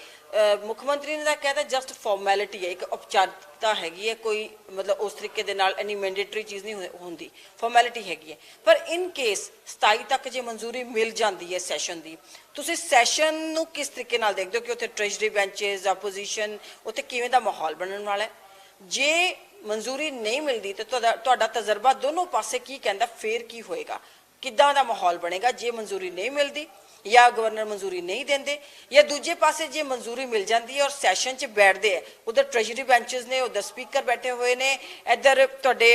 ਮੁੱਖ ਮੰਤਰੀ ਨੇ ਤਾਂ ਕਹਿਤਾ ਜਸਟ ਫਾਰਮੈਲਿਟੀ ਹੈ, ਇੱਕ ਔਪਚਾਰਿਕਤਾ ਹੈਗੀ ਹੈ, ਕੋਈ ਮਤਲਬ ਉਸ ਤਰੀਕੇ ਦੇ ਨਾਲ ਇਨੀ ਮੈਂਡੇਟਰੀ ਚੀਜ਼ ਨਹੀਂ ਹੁੰਦੀ, ਫਾਰਮੈਲਿਟੀ ਹੈਗੀ ਹੈ। ਪਰ ਇਨ ਕੇਸ 27 ਤੱਕ ਜੇ ਮਨਜ਼ੂਰੀ ਮਿਲ ਜਾਂਦੀ ਹੈ ਸੈਸ਼ਨ ਦੀ, ਤੁਸੀਂ ਸੈਸ਼ਨ ਨੂੰ ਕਿਸ ਤਰੀਕੇ ਨਾਲ ਦੇਖਦੇ ਹੋ ਕਿ ਉੱਥੇ ਟ੍ਰੈਜਰੀ ਬੈਂਚੇਸ, ਆਪੋਜੀਸ਼ਨ, ਉੱਥੇ ਕਿਵੇਂ ਦਾ ਮਾਹੌਲ ਬਣਨ ਵਾਲਾ ਹੈ? ਜੇ ਮਨਜ਼ੂਰੀ ਨਹੀਂ ਮਿਲਦੀ ਤੇ ਤੁਹਾਡਾ ਤਜਰਬਾ ਦੋਨੋਂ ਪਾਸੇ ਕੀ ਕਹਿੰਦਾ, ਫੇਰ ਕੀ ਹੋਏਗਾ, ਕਿੱਦਾਂ ਦਾ ਮਾਹੌਲ ਬਣੇਗਾ? ਜੇ ਮਨਜ਼ੂਰੀ ਨਹੀਂ ਮਿਲਦੀ ਜਾਂ ਗਵਰਨਰ ਮਨਜ਼ੂਰੀ ਨਹੀਂ ਦਿੰਦੇ, ਜਾਂ ਦੂਜੇ ਪਾਸੇ ਜੇ ਮਨਜ਼ੂਰੀ ਮਿਲ ਜਾਂਦੀ ਹੈ ਔਰ ਸੈਸ਼ਨ 'ਚ ਬੈਠਦੇ ਹੈ, ਉਧਰ ਟ੍ਰੈਜਰੀ ਬੈਂਚਸ ਨੇ, ਉਧਰ ਸਪੀਕਰ ਬੈਠੇ ਹੋਏ ਨੇ, ਇੱਧਰ ਤੁਹਾਡੇ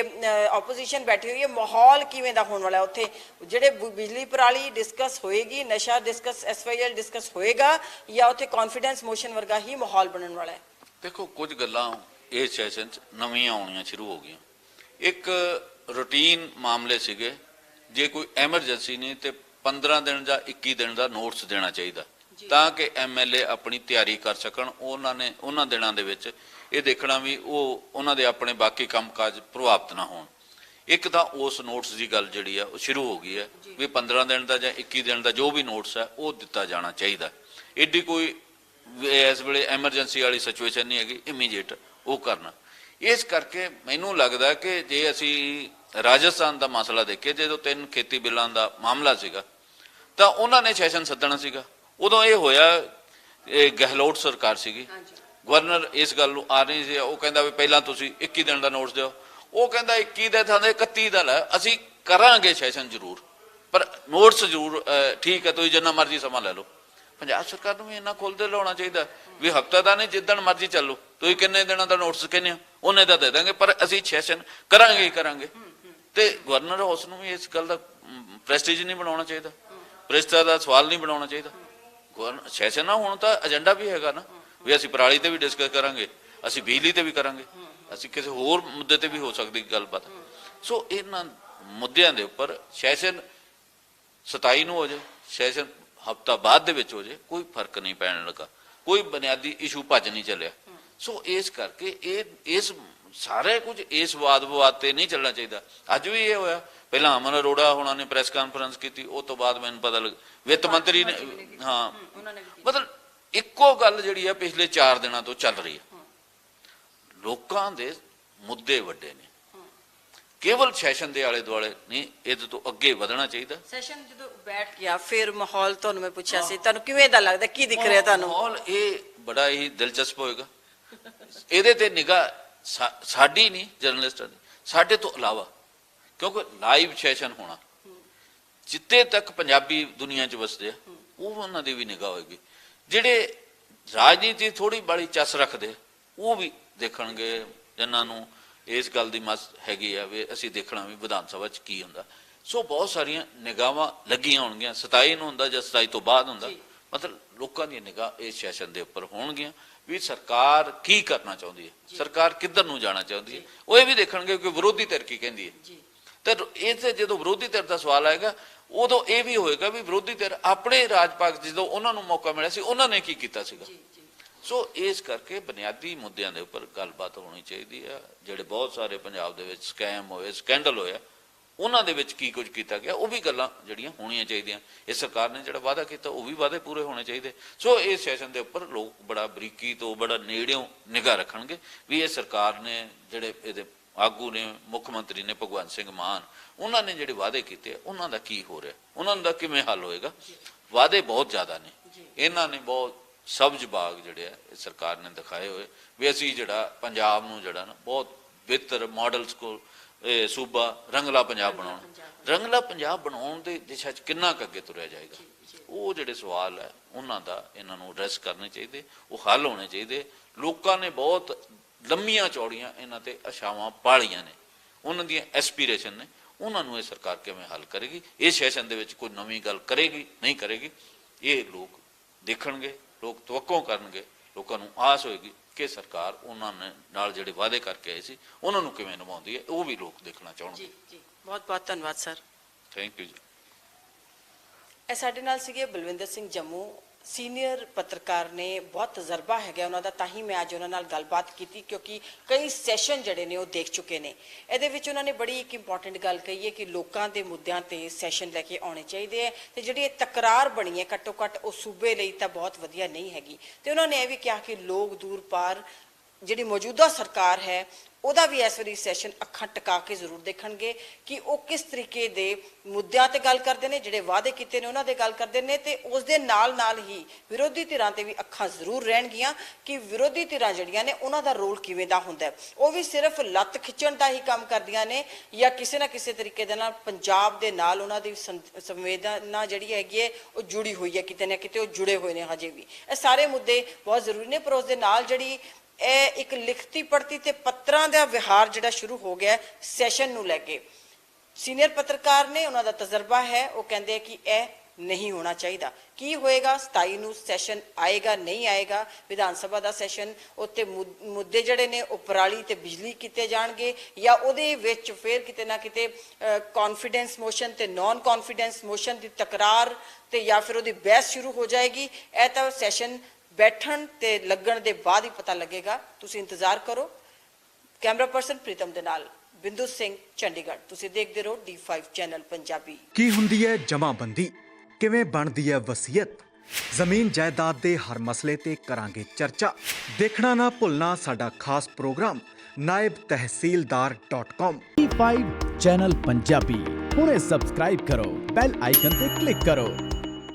ਆਪੋਜੀਸ਼ਨ ਬੈਠੀ ਹੋਈ ਹੈ, ਮਾਹੌਲ ਕਿਵੇਂ ਦਾ ਹੋਣ ਵਾਲਾ? ਉੱਥੇ ਜਿਹੜੇ ਬਿਜਲੀ ਪਰਾਲੀ ਡਿਸਕਸ ਹੋਏਗੀ, ਨਸ਼ਾ ਡਿਸਕਸ, SYL ਡਿਸਕਸ ਹੋਏਗਾ, ਜਾਂ ਉੱਥੇ ਕੌਨਫੀਡੈਂਸ ਮੋਸ਼ਨ ਵਰਗਾ ਹੀ ਮਾਹੌਲ ਬਣਨ ਵਾਲਾ ਹੈ? ਦੇਖੋ, ਕੁਝ ਗੱਲਾਂ ਇਹ ਸੈਸ਼ਨ 'ਚ ਨਵੀਆਂ ਆਉਣੀਆਂ ਸ਼ੁਰੂ ਹੋ ਗਈਆਂ। ਇੱਕ ਰੂਟੀਨ ਮਾਮਲੇ ਸੀਗੇ, ਜੇ ਕੋਈ ਐਮਰਜੈਂਸੀ ਨਹੀਂ ਤੇ 15 ਦਿਨ ਜਾਂ 21 ਦਿਨ ਦਾ ਨੋਟਿਸ ਦੇਣਾ ਚਾਹੀਦਾ ਤਾਂ ਕਿ MLA ਆਪਣੀ ਤਿਆਰੀ ਕਰ ਸਕਣ। ਉਹਨਾਂ ਦਿਨਾਂ ਦੇ ਵਿੱਚ ਇਹ ਦੇਖਣਾ ਵੀ ਉਹਨਾਂ ਦੇ ਆਪਣੇ ਬਾਕੀ ਕੰਮਕਾਜ ਪ੍ਰਭਾਵਿਤ ਨਾ ਹੋਣ। ਇੱਕ ਤਾਂ ਉਸ ਨੋਟਿਸ ਦੀ ਗੱਲ ਜਿਹੜੀ ਆ ਉਹ ਸ਼ੁਰੂ ਹੋ ਗਈ ਹੈ ਵੀ 15 ਦਿਨ ਦਾ ਜਾਂ 21 ਦਿਨ ਦਾ ਜੋ ਵੀ ਨੋਟਿਸ ਹੈ ਉਹ ਦਿੱਤਾ ਜਾਣਾ ਚਾਹੀਦਾ। ਏਡੀ ਕੋਈ ਇਸ ਵੇਲੇ ਐਮਰਜੈਂਸੀ ਵਾਲੀ ਸਿਚੁਏਸ਼ਨ ਨਹੀਂ ਹੈਗੀ, ਇਮੀਡੀਏਟ ਉਹ ਕਰਨਾ। ਇਸ ਕਰਕੇ ਮੈਨੂੰ ਲੱਗਦਾ ਕਿ ਜੇ ਅਸੀਂ ਰਾਜਸਥਾਨ ਦਾ ਮਸਲਾ ਦੇਖੀਏ, ਜਦੋਂ 3 ਖੇਤੀ ਬਿੱਲਾਂ ਦਾ ਮਾਮਲਾ ਸੀਗਾ ਤਾਂ ਉਹਨਾਂ ਨੇ ਸੈਸ਼ਨ ਸੱਦਣਾ ਸੀਗਾ। ਉਦੋਂ ਇਹ ਹੋਇਆ, ਇਹ ਗਹਿਲੋਤ ਸਰਕਾਰ ਸੀਗੀ, ਗਵਰਨਰ ਇਸ ਗੱਲ ਨੂੰ ਆ ਰਹੀ ਸੀ, ਉਹ ਕਹਿੰਦਾ ਵੀ ਪਹਿਲਾਂ ਤੁਸੀਂ 21 ਦਿਨ ਦਾ ਨੋਟਿਸ ਦਿਓ, ਉਹ ਕਹਿੰਦਾ 21 ਦੇ ਥਾਂ 31 ਦਾ ਲੈ, ਅਸੀਂ ਕਰਾਂਗੇ ਸੈਸ਼ਨ ਜ਼ਰੂਰ, ਪਰ ਨੋਟਿਸ ਜ਼ਰੂਰ ਠੀਕ ਹੈ, ਤੁਸੀਂ ਜਿੰਨਾ ਮਰਜ਼ੀ ਸਮਾਂ ਲੈ ਲਓ। ਪੰਜਾਬ ਸਰਕਾਰ ਨੂੰ ਵੀ ਇੰਨਾ ਖੁੱਲ੍ਹ ਲਾਉਣਾ ਚਾਹੀਦਾ ਵੀ ਹਫ਼ਤਾ ਦਾ ਨਹੀਂ, ਜਿੱਦਣ ਮਰਜ਼ੀ ਚੱਲੋ, ਤੁਸੀਂ ਕਿੰਨੇ ਦਿਨਾਂ ਦਾ ਨੋਟਿਸ ਕਹਿੰਦੇ ਹੋ ਉਹਨੇ ਦਾ ਦੇ ਦਾਂਗੇ, ਪਰ ਅਸੀਂ ਸੈਸ਼ਨ ਕਰਾਂਗੇ ਹੀ ਕਰਾਂਗੇ। ਤੇ ਗਵਰਨਰ ਹਾਊਸ ਨੂੰ ਵੀ ਇਸ ਗੱਲ ਦਾ ਪ੍ਰੈਸਟੀਜ ਨਹੀਂ ਬਣਾਉਣਾ ਚਾਹੀਦਾ, ਭ੍ਰਿਸ਼ਟਤਾ ਦਾ ਸਵਾਲ ਨਹੀਂ ਬਣਾਉਣਾ ਚਾਹੀਦਾ। ਸੈਸ਼ਨ ਨਾ ਹੁਣ ਤਾਂ ਏਜੰਡਾ ਵੀ ਹੈਗਾ ਨਾ ਵੀ ਅਸੀਂ ਪਰਾਲੀ ਤੇ ਵੀ ਡਿਸਕਸ ਕਰਾਂਗੇ, ਅਸੀਂ ਬਿਜਲੀ ਤੇ ਵੀ ਕਰਾਂਗੇ, ਅਸੀਂ ਕਿਸੇ ਹੋਰ ਮੁੱਦੇ ਤੇ ਵੀ ਹੋ ਸਕਦੀ ਗੱਲਬਾਤ। ਸੋ ਇਹਨਾਂ ਮੁੱਦਿਆਂ ਦੇ ਉੱਪਰ ਸੈਸ਼ਨ 27 ਨੂੰ ਹੋ ਜਾਏ, ਸੈਸ਼ਨ ਹਫ਼ਤਾ ਬਾਅਦ ਦੇ ਵਿੱਚ ਹੋ ਜਾਏ, ਕੋਈ ਫਰਕ ਨਹੀਂ ਪੈਣ ਲੱਗਾ, ਕੋਈ ਬੁਨਿਆਦੀ ਇਸ਼ੂ ਭੱਜ ਨਹੀਂ ਚੱਲਿਆ। ਸੋ ਇਸ ਕਰਕੇ ਇਸ ਸਾਰੇ ਕੁਝ ਇਸ ਵਾਦ-ਵਿਵਾਦ ਤੇ ਨਹੀਂ ਚੱਲਣਾ ਚਾਹੀਦਾ। ਅੱਜ ਵੀ ਇਹ ਹੋਇਆ, ਪਹਿਲਾਂ ਅਮਨ ਅਰੋੜਾ ਹੋਣਾ ਨੇ ਪ੍ਰੈਸ ਕਾਨਫਰੰਸ ਕੀਤੀ, ਉਹ ਤੋਂ ਬਾਅਦ ਮੈਨੂੰ ਪਤਾ ਲੱਗ ਵਿੱਤ ਮੰਤਰੀ ਨੇ, ਹਾਂ, ਮਤਲਬ ਇੱਕੋ ਗੱਲ ਜਿਹੜੀ ਆ ਪਿਛਲੇ 4 ਦਿਨਾਂ ਤੋਂ ਚੱਲ ਰਹੀ ਹੈ। ਲੋਕਾਂ ਦੇ ਮੁੱਦੇ ਵੱਡੇ ਨੇ, ਕੇਵਲ ਸੈਸ਼ਨ ਦੇ ਆਲੇ ਦੁਆਲੇ ਨਹੀਂ, ਇਹਦੇ ਤੋਂ ਅੱਗੇ ਵਧਣਾ ਚਾਹੀਦਾ। ਸੈਸ਼ਨ ਜਦੋਂ ਬੈਠ ਗਿਆ ਫਿਰ ਮਾਹੌਲ, ਤੁਹਾਨੂੰ ਮੈਂ ਪੁੱਛਿਆ ਸੀ, ਤੁਹਾਨੂੰ ਕਿਵੇਂ ਦਾ ਲੱਗਦਾ, ਕੀ ਦਿਖ ਰਿਹਾ ਤੁਹਾਨੂੰ? ਮਾਹੌਲ ਇਹ ਬੜਾ ਹੀ ਦਿਲਚਸਪ ਹੋਏਗਾ। ਇਹਦੇ ਤੇ ਨਿਗਾਹ ਸਾਡੀ ਨਹੀਂ, ਜਰਨਲਿਸਟਾਂ ਦੀ, ਸਾਡੇ ਤੋਂ ਇਲਾਵਾ, ਕਿਉਂਕਿ ਲਾਈਵ ਸੈਸ਼ਨ ਹੋਣਾ, ਜਿੱਤੇ ਤੱਕ ਪੰਜਾਬੀ ਦੁਨੀਆ 'ਚ ਵਸਦੇ ਆ ਉਹ ਉਹਨਾਂ ਦੀ ਵੀ ਨਿਗਾਹ ਹੋਏਗੀ। ਜਿਹੜੇ ਰਾਜਨੀਤੀ ਥੋੜੀ ਬੜੀ ਚੱਸ ਰੱਖਦੇ ਉਹ ਵੀ ਦੇਖਣਗੇ, ਜਿਨ੍ਹਾਂ ਨੂੰ ਇਸ ਗੱਲ ਦੀ ਮਸ ਹੈਗੀ ਆ ਵੀ ਅਸੀਂ ਦੇਖਣਾ ਵੀ ਵਿਧਾਨ ਸਭਾ 'ਚ ਕੀ ਹੁੰਦਾ। ਸੋ ਬਹੁਤ ਸਾਰੀਆਂ ਨਿਗਾਹਾਂ ਲੱਗੀਆਂ ਹੋਣਗੀਆਂ। 27 ਨੂੰ ਹੁੰਦਾ ਜਾਂ 27 ਤੋਂ ਬਾਅਦ ਹੁੰਦਾ, ਮਤਲਬ ਲੋਕਾਂ ਦੀ ਨਿਗਾਹ ਇਸ ਸੈਸ਼ਨ ਦੇ ਉੱਪਰ ਹੋਣਗੀਆਂ ਵੀ ਸਰਕਾਰ ਕੀ ਕਰਨਾ ਚਾਹੁੰਦੀ ਹੈ, ਸਰਕਾਰ ਕਿੱਧਰ ਨੂੰ ਜਾਣਾ ਚਾਹੁੰਦੀ ਹੈ। ਉਹ ਇਹ ਵੀ ਦੇਖਣਗੇ ਕਿ ਵਿਰੋਧੀ ਧਿਰ ਕੀ ਕਹਿੰਦੀ ਹੈ। ਤੇ ਇਹ ਤੇ ਜਦੋਂ ਵਿਰੋਧੀ ਧਿਰ ਦਾ ਸਵਾਲ ਆਏਗਾ ਉਦੋਂ ਇਹ ਵੀ ਹੋਏਗਾ ਵੀ ਵਿਰੋਧੀ ਧਿਰ ਆਪਣੇ ਰਾਜ ਭਾਗ ਜਦੋਂ ਉਹਨਾਂ ਨੂੰ ਮੌਕਾ ਮਿਲਿਆ ਸੀ ਉਹਨਾਂ ਨੇ ਕੀ ਕੀਤਾ ਸੀਗਾ। ਸੋ ਇਸ ਕਰਕੇ ਬੁਨਿਆਦੀ ਮੁੱਦਿਆਂ ਦੇ ਉੱਪਰ ਗੱਲਬਾਤ ਹੋਣੀ ਚਾਹੀਦੀ ਆ। ਜਿਹੜੇ ਬਹੁਤ ਸਾਰੇ ਪੰਜਾਬ ਦੇ ਵਿੱਚ ਸਕੈਮ ਹੋਏ, ਸਕੈਂਡਲ ਹੋਇਆ, ਉਹਨਾਂ ਦੇ ਵਿੱਚ ਕੀ ਕੁਝ ਕੀਤਾ ਗਿਆ, ਉਹ ਵੀ ਗੱਲਾਂ ਜਿਹੜੀਆਂ ਹੋਣੀਆਂ ਚਾਹੀਦੀਆਂ। ਇਹ ਸਰਕਾਰ ਨੇ ਜਿਹੜਾ ਵਾਅਦਾ ਕੀਤਾ ਉਹ ਵੀ ਵਾਅਦੇ ਪੂਰੇ ਹੋਣੇ ਚਾਹੀਦੇ। ਸੋ ਇਸ ਸੈਸ਼ਨ ਦੇ ਉੱਪਰ ਲੋਕ ਬੜਾ ਬਰੀਕੀ ਤੋਂ ਬੜਾ ਨੇੜਿਓਂ ਨਿਗਾਹ ਰੱਖਣਗੇ ਵੀ ਇਹ ਸਰਕਾਰ ਨੇ ਜਿਹੜੇ ਇਹਦੇ ਆਗੂ ਨੇ, ਮੁੱਖ ਮੰਤਰੀ ਨੇ ਭਗਵੰਤ ਸਿੰਘ ਮਾਨ, ਉਹਨਾਂ ਨੇ ਜਿਹੜੇ ਵਾਅਦੇ ਕੀਤੇ ਉਹਨਾਂ ਦਾ ਕੀ ਹੋ ਰਿਹਾ, ਉਹਨਾਂ ਦਾ ਕਿਵੇਂ ਹੱਲ ਹੋਏਗਾ। ਵਾਅਦੇ ਬਹੁਤ ਜ਼ਿਆਦਾ ਨੇ, ਇਹਨਾਂ ਨੇ ਬਹੁਤ ਸਬਜ਼ ਬਾਗ ਜਿਹੜੇ ਆ ਇਹ ਸਰਕਾਰ ਨੇ ਦਿਖਾਏ ਹੋਏ ਵੀ ਅਸੀਂ ਜਿਹੜਾ ਪੰਜਾਬ ਨੂੰ ਜਿਹੜਾ ਨਾ ਬਹੁਤ ਬਿਹਤਰ ਮਾਡਲ ਸਕੂਲ ਇਹ ਸੂਬਾ ਰੰਗਲਾ ਪੰਜਾਬ ਬਣਾਉਣ ਦੇ ਦਿਸ਼ਾ 'ਚ ਕਿੰਨਾ ਕੁ ਅੱਗੇ ਤੁਰਿਆ ਜਾਏਗਾ। ਉਹ ਜਿਹੜੇ ਸਵਾਲ ਹੈ ਉਹਨਾਂ ਦਾ ਇਹਨਾਂ ਨੂੰ ਐਡਰੈਸ ਕਰਨੇ ਚਾਹੀਦੇ, ਉਹ ਹੱਲ ਹੋਣੇ ਚਾਹੀਦੇ। ਲੋਕਾਂ ਨੇ ਬਹੁਤ ਲੰਮੀਆਂ ਚੌੜੀਆਂ ਇਹਨਾਂ ਤੇ ਆਸ਼ਾਵਾਂ ਪਾਲੀਆਂ ਨੇ, ਉਹਨਾਂ ਦੀਆਂ ਐਸਪੀਰੇਸ਼ਨ ਨੇ, ਉਹਨਾਂ ਨੂੰ ਇਹ ਸਰਕਾਰ ਕਿਵੇਂ ਹੱਲ ਕਰੇਗੀ, ਇਹ ਸੈਸ਼ਨ ਦੇ ਵਿੱਚ ਕੋਈ ਨਵੀਂ ਗੱਲ ਕਰੇਗੀ ਨਹੀਂ ਕਰੇਗੀ, ਇਹ ਲੋਕ ਦੇਖਣਗੇ, ਲੋਕ ਤਵੱਕੋਂ ਕਰਨਗੇ। ਲੋਕਾਂ ਨੂੰ ਆਸ ਹੋਏਗੀ ਕਿ ਸਰਕਾਰ ਉਹਨਾਂ ਨੇ ਨਾਲ ਜਿਹੜੇ ਵਾਅਦੇ ਕਰਕੇ ਆਏ ਸੀ ਉਹਨਾਂ ਨੂੰ ਕਿਵੇਂ ਨਿਭਾਉਂਦੀ ਹੈ, ਉਹ ਵੀ ਲੋਕ ਦੇਖਣਾ ਚਾਹੁੰਦੇ। ਜੀ ਬਹੁਤ ਬਹੁਤ ਧੰਨਵਾਦ ਸਰ। ਥੈਂਕ ਯੂ ਜੀ। ਇਹ ਸਾਡੇ ਨਾਲ ਸੀਗੇ ਬਲਵਿੰਦਰ ਸਿੰਘ ਜੰਮੂ, ਸੀਨੀਅਰ ਪੱਤਰਕਾਰ ਨੇ, ਬਹੁਤ ਤਜਰਬਾ ਹੈਗਾ ਉਹਨਾਂ ਦਾ, ਤਾਂ ਹੀ ਮੈਂ ਅੱਜ ਉਹਨਾਂ ਨਾਲ ਗੱਲਬਾਤ ਕੀਤੀ ਕਿਉਂਕਿ ਕਈ ਸੈਸ਼ਨ ਜਿਹੜੇ ਨੇ ਉਹ ਦੇਖ ਚੁੱਕੇ ਨੇ। ਇਹਦੇ ਵਿੱਚ ਉਹਨਾਂ ਨੇ ਬੜੀ ਇੱਕ ਇੰਪੋਰਟੈਂਟ ਗੱਲ ਕਹੀ ਹੈ ਕਿ ਲੋਕਾਂ ਦੇ ਮੁੱਦਿਆਂ ਤੇ ਸੈਸ਼ਨ ਲੈ ਕੇ ਆਉਣੇ ਚਾਹੀਦੇ ਹੈ ਤੇ ਜਿਹੜੀ ਇਹ ਤਕਰਾਰ ਬਣੀ ਹੈ ਘੱਟੋ ਘੱਟ ਉਹ ਸੂਬੇ ਲਈ ਤਾਂ ਬਹੁਤ ਵਧੀਆ ਨਹੀਂ ਹੈਗੀ। ਤੇ ਉਹਨਾਂ ਨੇ ਇਹ ਵੀ ਕਿਹਾ ਕਿ ਲੋਕ ਦੂਰ ਪਾਰ ਜਿਹੜੀ ਮੌਜੂਦਾ ਸਰਕਾਰ ਹੈ ਉਹਦਾ ਵੀ ਇਸ ਵਾਰੀ ਸੈਸ਼ਨ ਅੱਖਾਂ ਟਿਕਾ ਕੇ ਜ਼ਰੂਰ ਦੇਖਣਗੇ ਕਿ ਉਹ ਕਿਸ ਤਰੀਕੇ ਦੇ ਮੁੱਦਿਆਂ ਤੇ ਗੱਲ ਕਰਦੇ ਨੇ, ਜਿਹੜੇ ਵਾਅਦੇ ਕੀਤੇ ਨੇ ਉਹਨਾਂ ਤੇ ਗੱਲ ਕਰਦੇ ਨੇ, ਤੇ ਉਸ ਦੇ ਨਾਲ ਹੀ ਵਿਰੋਧੀ ਧਿਰਾਂ ਤੇ ਵੀ ਅੱਖਾਂ ਜ਼ਰੂਰ ਰਹਿਣਗੀਆਂ ਕਿ ਵਿਰੋਧੀ ਧਿਰਾਂ ਜਿਹੜੀਆਂ ਨੇ ਉਹਨਾਂ ਦਾ ਰੋਲ ਕਿਵੇਂ ਦਾ ਹੁੰਦਾ ਹੈ। ਉਹ ਵੀ ਸਿਰਫ ਲੱਤ ਖਿੱਚਣ ਦਾ ਹੀ ਕੰਮ ਕਰਦੀਆਂ ਨੇ ਜਾਂ ਕਿਸੇ ਨਾ ਕਿਸੇ ਤਰੀਕੇ ਦੇ ਨਾਲ ਪੰਜਾਬ ਦੇ ਨਾਲ ਉਹਨਾਂ ਦੀ ਸੰਵੇਦਨਾ ਜਿਹੜੀ ਹੈਗੀ ਹੈ ਉਹ ਜੁੜੀ ਹੋਈ ਹੈ, ਕਿਤੇ ਨਾ ਕਿਤੇ ਉਹ ਜੁੜੇ ਹੋਏ ਨੇ ਹਜੇ ਵੀ। ਇਹ ਸਾਰੇ ਮੁੱਦੇ ਬਹੁਤ ਜ਼ਰੂਰੀ ਨੇ, ਪਰ ਉਸ ਦੇ ਨਾਲ ਜਿਹੜੀ ਇਹ ਇੱਕ ਲਿਖਤੀ ਪੜਤੀ ਤੇ ਪੱਤਰਾਂ ਦਾ ਵਿਹਾਰ ਜਿਹੜਾ ਸ਼ੁਰੂ ਹੋ ਗਿਆ ਸੈਸ਼ਨ ਨੂੰ ਲੈ ਕੇ, ਸੀਨੀਅਰ ਪੱਤਰਕਾਰ ਨੇ, ਉਹਨਾਂ ਦਾ ਤਜਰਬਾ ਹੈ, ਉਹ ਕਹਿੰਦੇ ਕਿ ਇਹ ਨਹੀਂ ਹੋਣਾ ਚਾਹੀਦਾ। ਕੀ ਹੋਏਗਾ 27 ਨੂੰ ਸੈਸ਼ਨ ਆਏਗਾ ਨਹੀਂ ਆਏਗਾ ਵਿਧਾਨ ਸਭਾ ਦਾ ਸੈਸ਼ਨ, ਉੱਤੇ ਮੁੱਦੇ ਜਿਹੜੇ ਨੇ ਉਹ ਪਰਾਲੀ ਤੇ ਬਿਜਲੀ ਕੀਤੇ ਜਾਣਗੇ ਜਾਂ ਉਹਦੇ ਵਿੱਚ ਫਿਰ ਕਿਤੇ ਨਾ ਕਿਤੇ ਕੌਨਫੀਡੈਂਸ ਮੋਸ਼ਨ ਤੇ ਨਾਨ ਕੌਨਫੀਡੈਂਸ ਮੋਸ਼ਨ ਦੀ ਤਕਰਾਰ ਤੇ ਜਾਂ ਫਿਰ ਉਹਦੀ ਬਹਿਸ ਸ਼ੁਰੂ ਹੋ ਜਾਏਗੀ। ਇਹ ਤਾਂ ਸੈਸ਼ਨ ਬੈਠਣ ਤੇ ਲੱਗਣ ਦੇ ਬਾਅਦ ਹੀ ਪਤਾ ਲੱਗੇਗਾ। ਤੁਸੀਂ ਇੰਤਜ਼ਾਰ ਕਰੋ। ਕੈਮਰਾ ਪਰਸਨ ਪ੍ਰੀਤਮ ਦੇ ਨਾਲ ਬਿੰਦੂ ਸਿੰਘ, ਚੰਡੀਗੜ੍ਹ। ਤੁਸੀਂ ਦੇਖਦੇ ਰਹੋ D5 ਚੈਨਲ ਪੰਜਾਬੀ। ਕੀ ਹੁੰਦੀ ਹੈ ਜਮਾਬੰਦੀ, ਕਿਵੇਂ ਬਣਦੀ ਹੈ ਵਸੀਅਤ, ਜ਼ਮੀਨ ਜਾਇਦਾਦ ਦੇ ਹਰ ਮਸਲੇ ਤੇ ਕਰਾਂਗੇ ਚਰਚਾ। ਦੇਖਣਾ ਨਾ ਭੁੱਲਣਾ ਸਾਡਾ ਖਾਸ programme naibtehsildar.com। D5 channel Punjabi ਹੁਣੇ ਸਬਸਕ੍ਰਾਈਬ ਕਰੋ, ਬੈਲ ਆਈਕਨ ਤੇ ਕਲਿੱਕ ਕਰੋ।